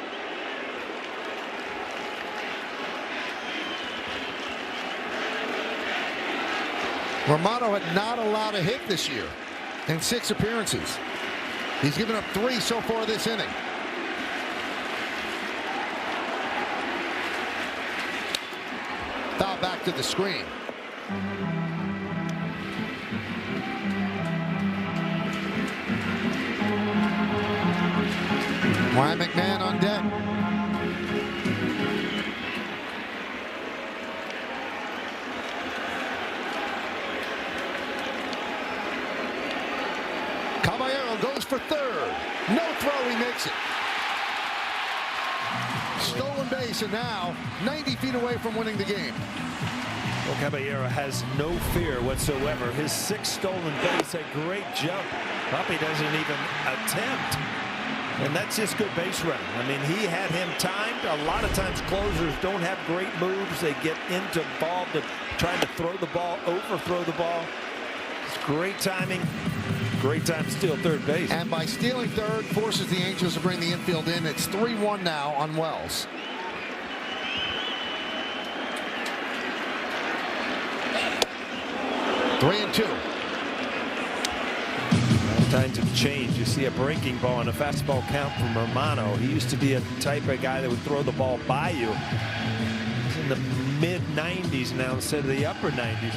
Romano had not allowed a hit this year in 6 appearances. He's given up 3 so far this inning. to the screen. Ryan McMahon on deck. Caballero goes for third. No throw, he makes it. Stolen base, and now 90 feet away from winning the game. Well, Caballero has no fear whatsoever. His 6th stolen base, a great jump. Up, he doesn't even attempt. And that's just good base running. I mean, he had him timed. A lot of times closers don't have great moves. They get involved in trying to throw the ball, overthrow the ball. It's great timing. Great time to steal third base. And by stealing third, forces the Angels to bring the infield in. It's 3-1 now on Wells. Three and 2. Times have changed. You see a breaking ball and a fastball count from Romano. He used to be a type of guy that would throw the ball by you. He's in the mid-90s now instead of the upper 90s.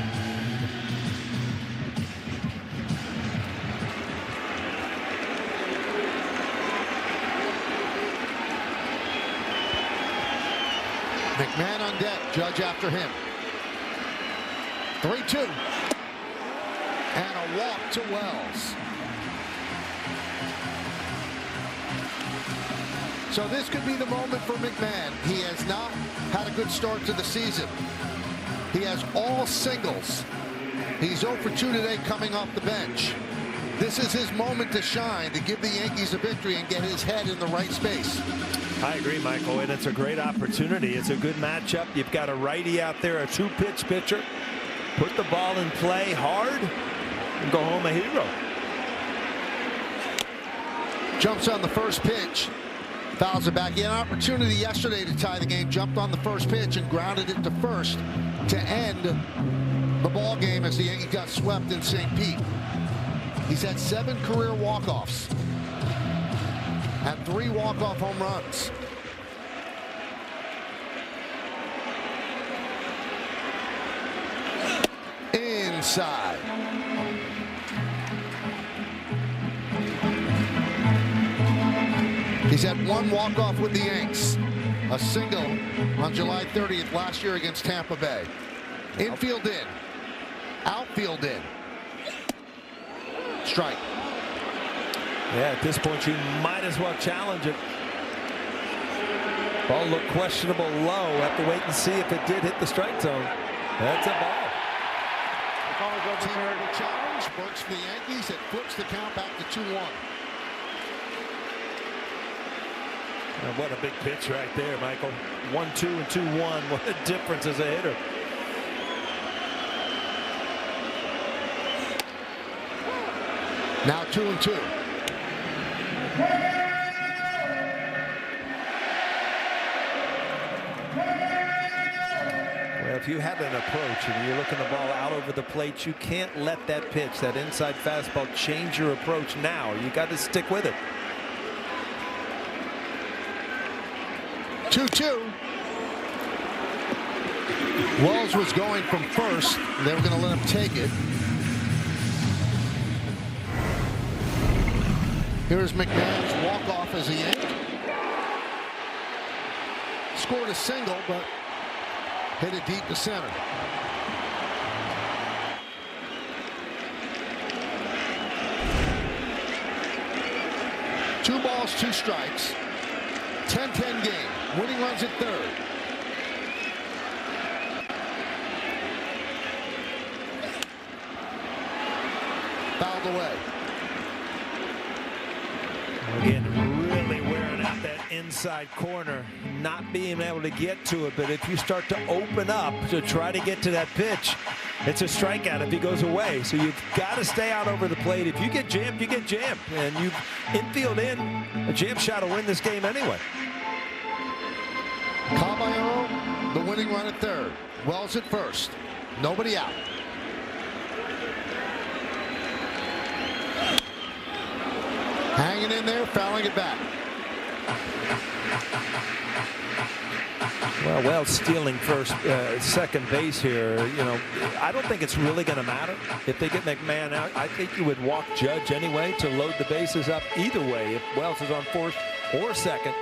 McMahon on deck. Judge after him. 3-2. And a walk to Wells. So this could be the moment for McMahon. He has not had a good start to the season. He has all singles. He's 0 for 2 today coming off the bench. This is his moment to shine, to give the Yankees a victory and get his head in the right space. I agree, Michael, and it's a great opportunity. It's a good matchup. You've got a righty out there, a 2-pitch pitcher. Put the ball in play hard and go home a hero. Jumps on the first pitch. Fouls it back. He had an opportunity yesterday to tie the game. Jumped on the first pitch and grounded it to first to end the ball game as the Yankees got swept in St. Pete. He's had 7 career walk-offs and 3 walk-off home runs. Inside. He's had 1 walk-off with the Yanks. A single on July 30th last year against Tampa Bay. Infield in. Outfield in. Strike. Yeah, at this point you might as well challenge it. Ball looked questionable low. Have to wait and see if it did hit the strike zone. That's a ball. Team challenge works for the Yankees. It flips the count back to 2-1. What a big pitch right there, Michael. 1-2 and 2-1. What a difference as a hitter. Now 2-2. Well, if you have an approach and you're looking the ball out over the plate, you can't let that pitch, that inside fastball, change your approach now. You got to stick with it. 2-2. Wells was going from first. They were going to let him take it. Here's McMahon's walk-off as a Yank. Scored a single, but hit it deep to center. Two balls, 2 strikes. 10-10 game. Winning runs at third. Fouled away. Again, really wearing out that inside corner, not being able to get to it. But if you start to open up to try to get to that pitch, it's a strikeout if he goes away. So you've got to stay out over the plate. If you get jammed, you get jammed. And you infield in, a jam shot will win this game anyway. Caballero, the winning run at third. Wells at first. Nobody out. Hanging in there, fouling it back. Well, stealing second base here. You know, I don't think it's really going to matter if they get McMahon out. I think you would walk Judge anyway to load the bases up either way if Wells is on first or second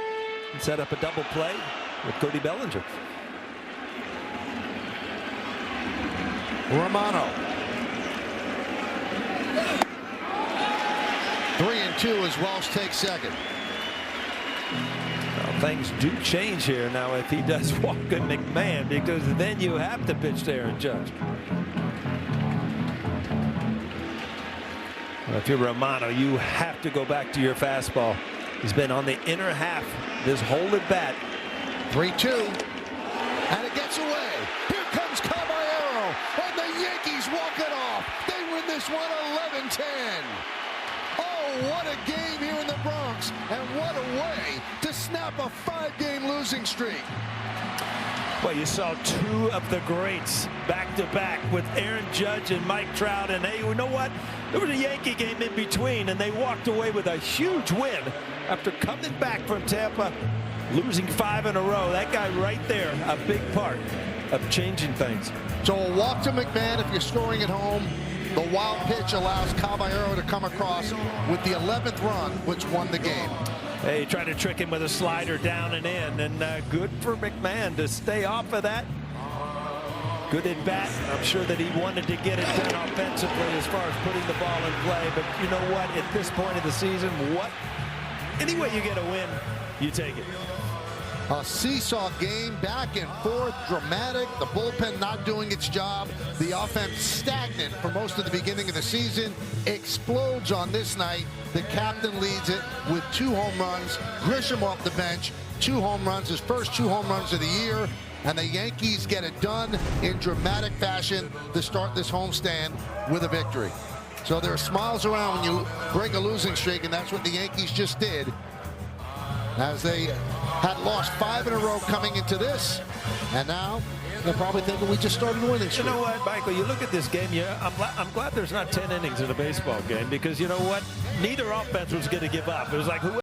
and set up a double play with Cody Bellinger. Romano. 3-2 as Wells takes second. Well, things do change here now if he does walk at McMahon, because then you have to pitch to Aaron Judge. Well, if you're Romano, you have to go back to your fastball. He's been on the inner half this whole at bat. 3-2. And it gets away. Here comes Caballero. And the Yankees walk it off. They win this one 11-10. Oh, what a game here in the Bronx. And what a way to snap a 5-game losing streak. Well, you saw two of the greats back-to-back with Aaron Judge and Mike Trout. And hey, you know what? There was a Yankee game in between, and they walked away with a huge win after coming back from Tampa, losing 5 in a row. That guy right there, a big part of changing things. So a walk to McMahon if you're scoring at home. The wild pitch allows Caballero to come across with the 11th run, which won the game. Hey, tried to trick him with a slider down and in, and good for McMahon to stay off of that. Good at bat. I'm sure that he wanted to get it done offensively as far as putting the ball in play, but you know what? At this point of the season, any way you get a win, you take it. A seesaw game, back and forth, dramatic. The bullpen not doing its job. The offense stagnant for most of the beginning of the season. Explodes on this night. The captain leads it with 2 home runs. Grisham off the bench, 2 home runs, his first 2 home runs of the year. And the Yankees get it done in dramatic fashion to start this homestand with a victory. So there are smiles around when you break a losing streak, and that's what the Yankees just did, as they had lost 5 in a row coming into this, and now they're probably thinking we just started winning streak. You know what, Michael, you look at this game, I'm glad there's not 10 innings in a baseball game, because you know what, neither offense was going to give up. It was like, who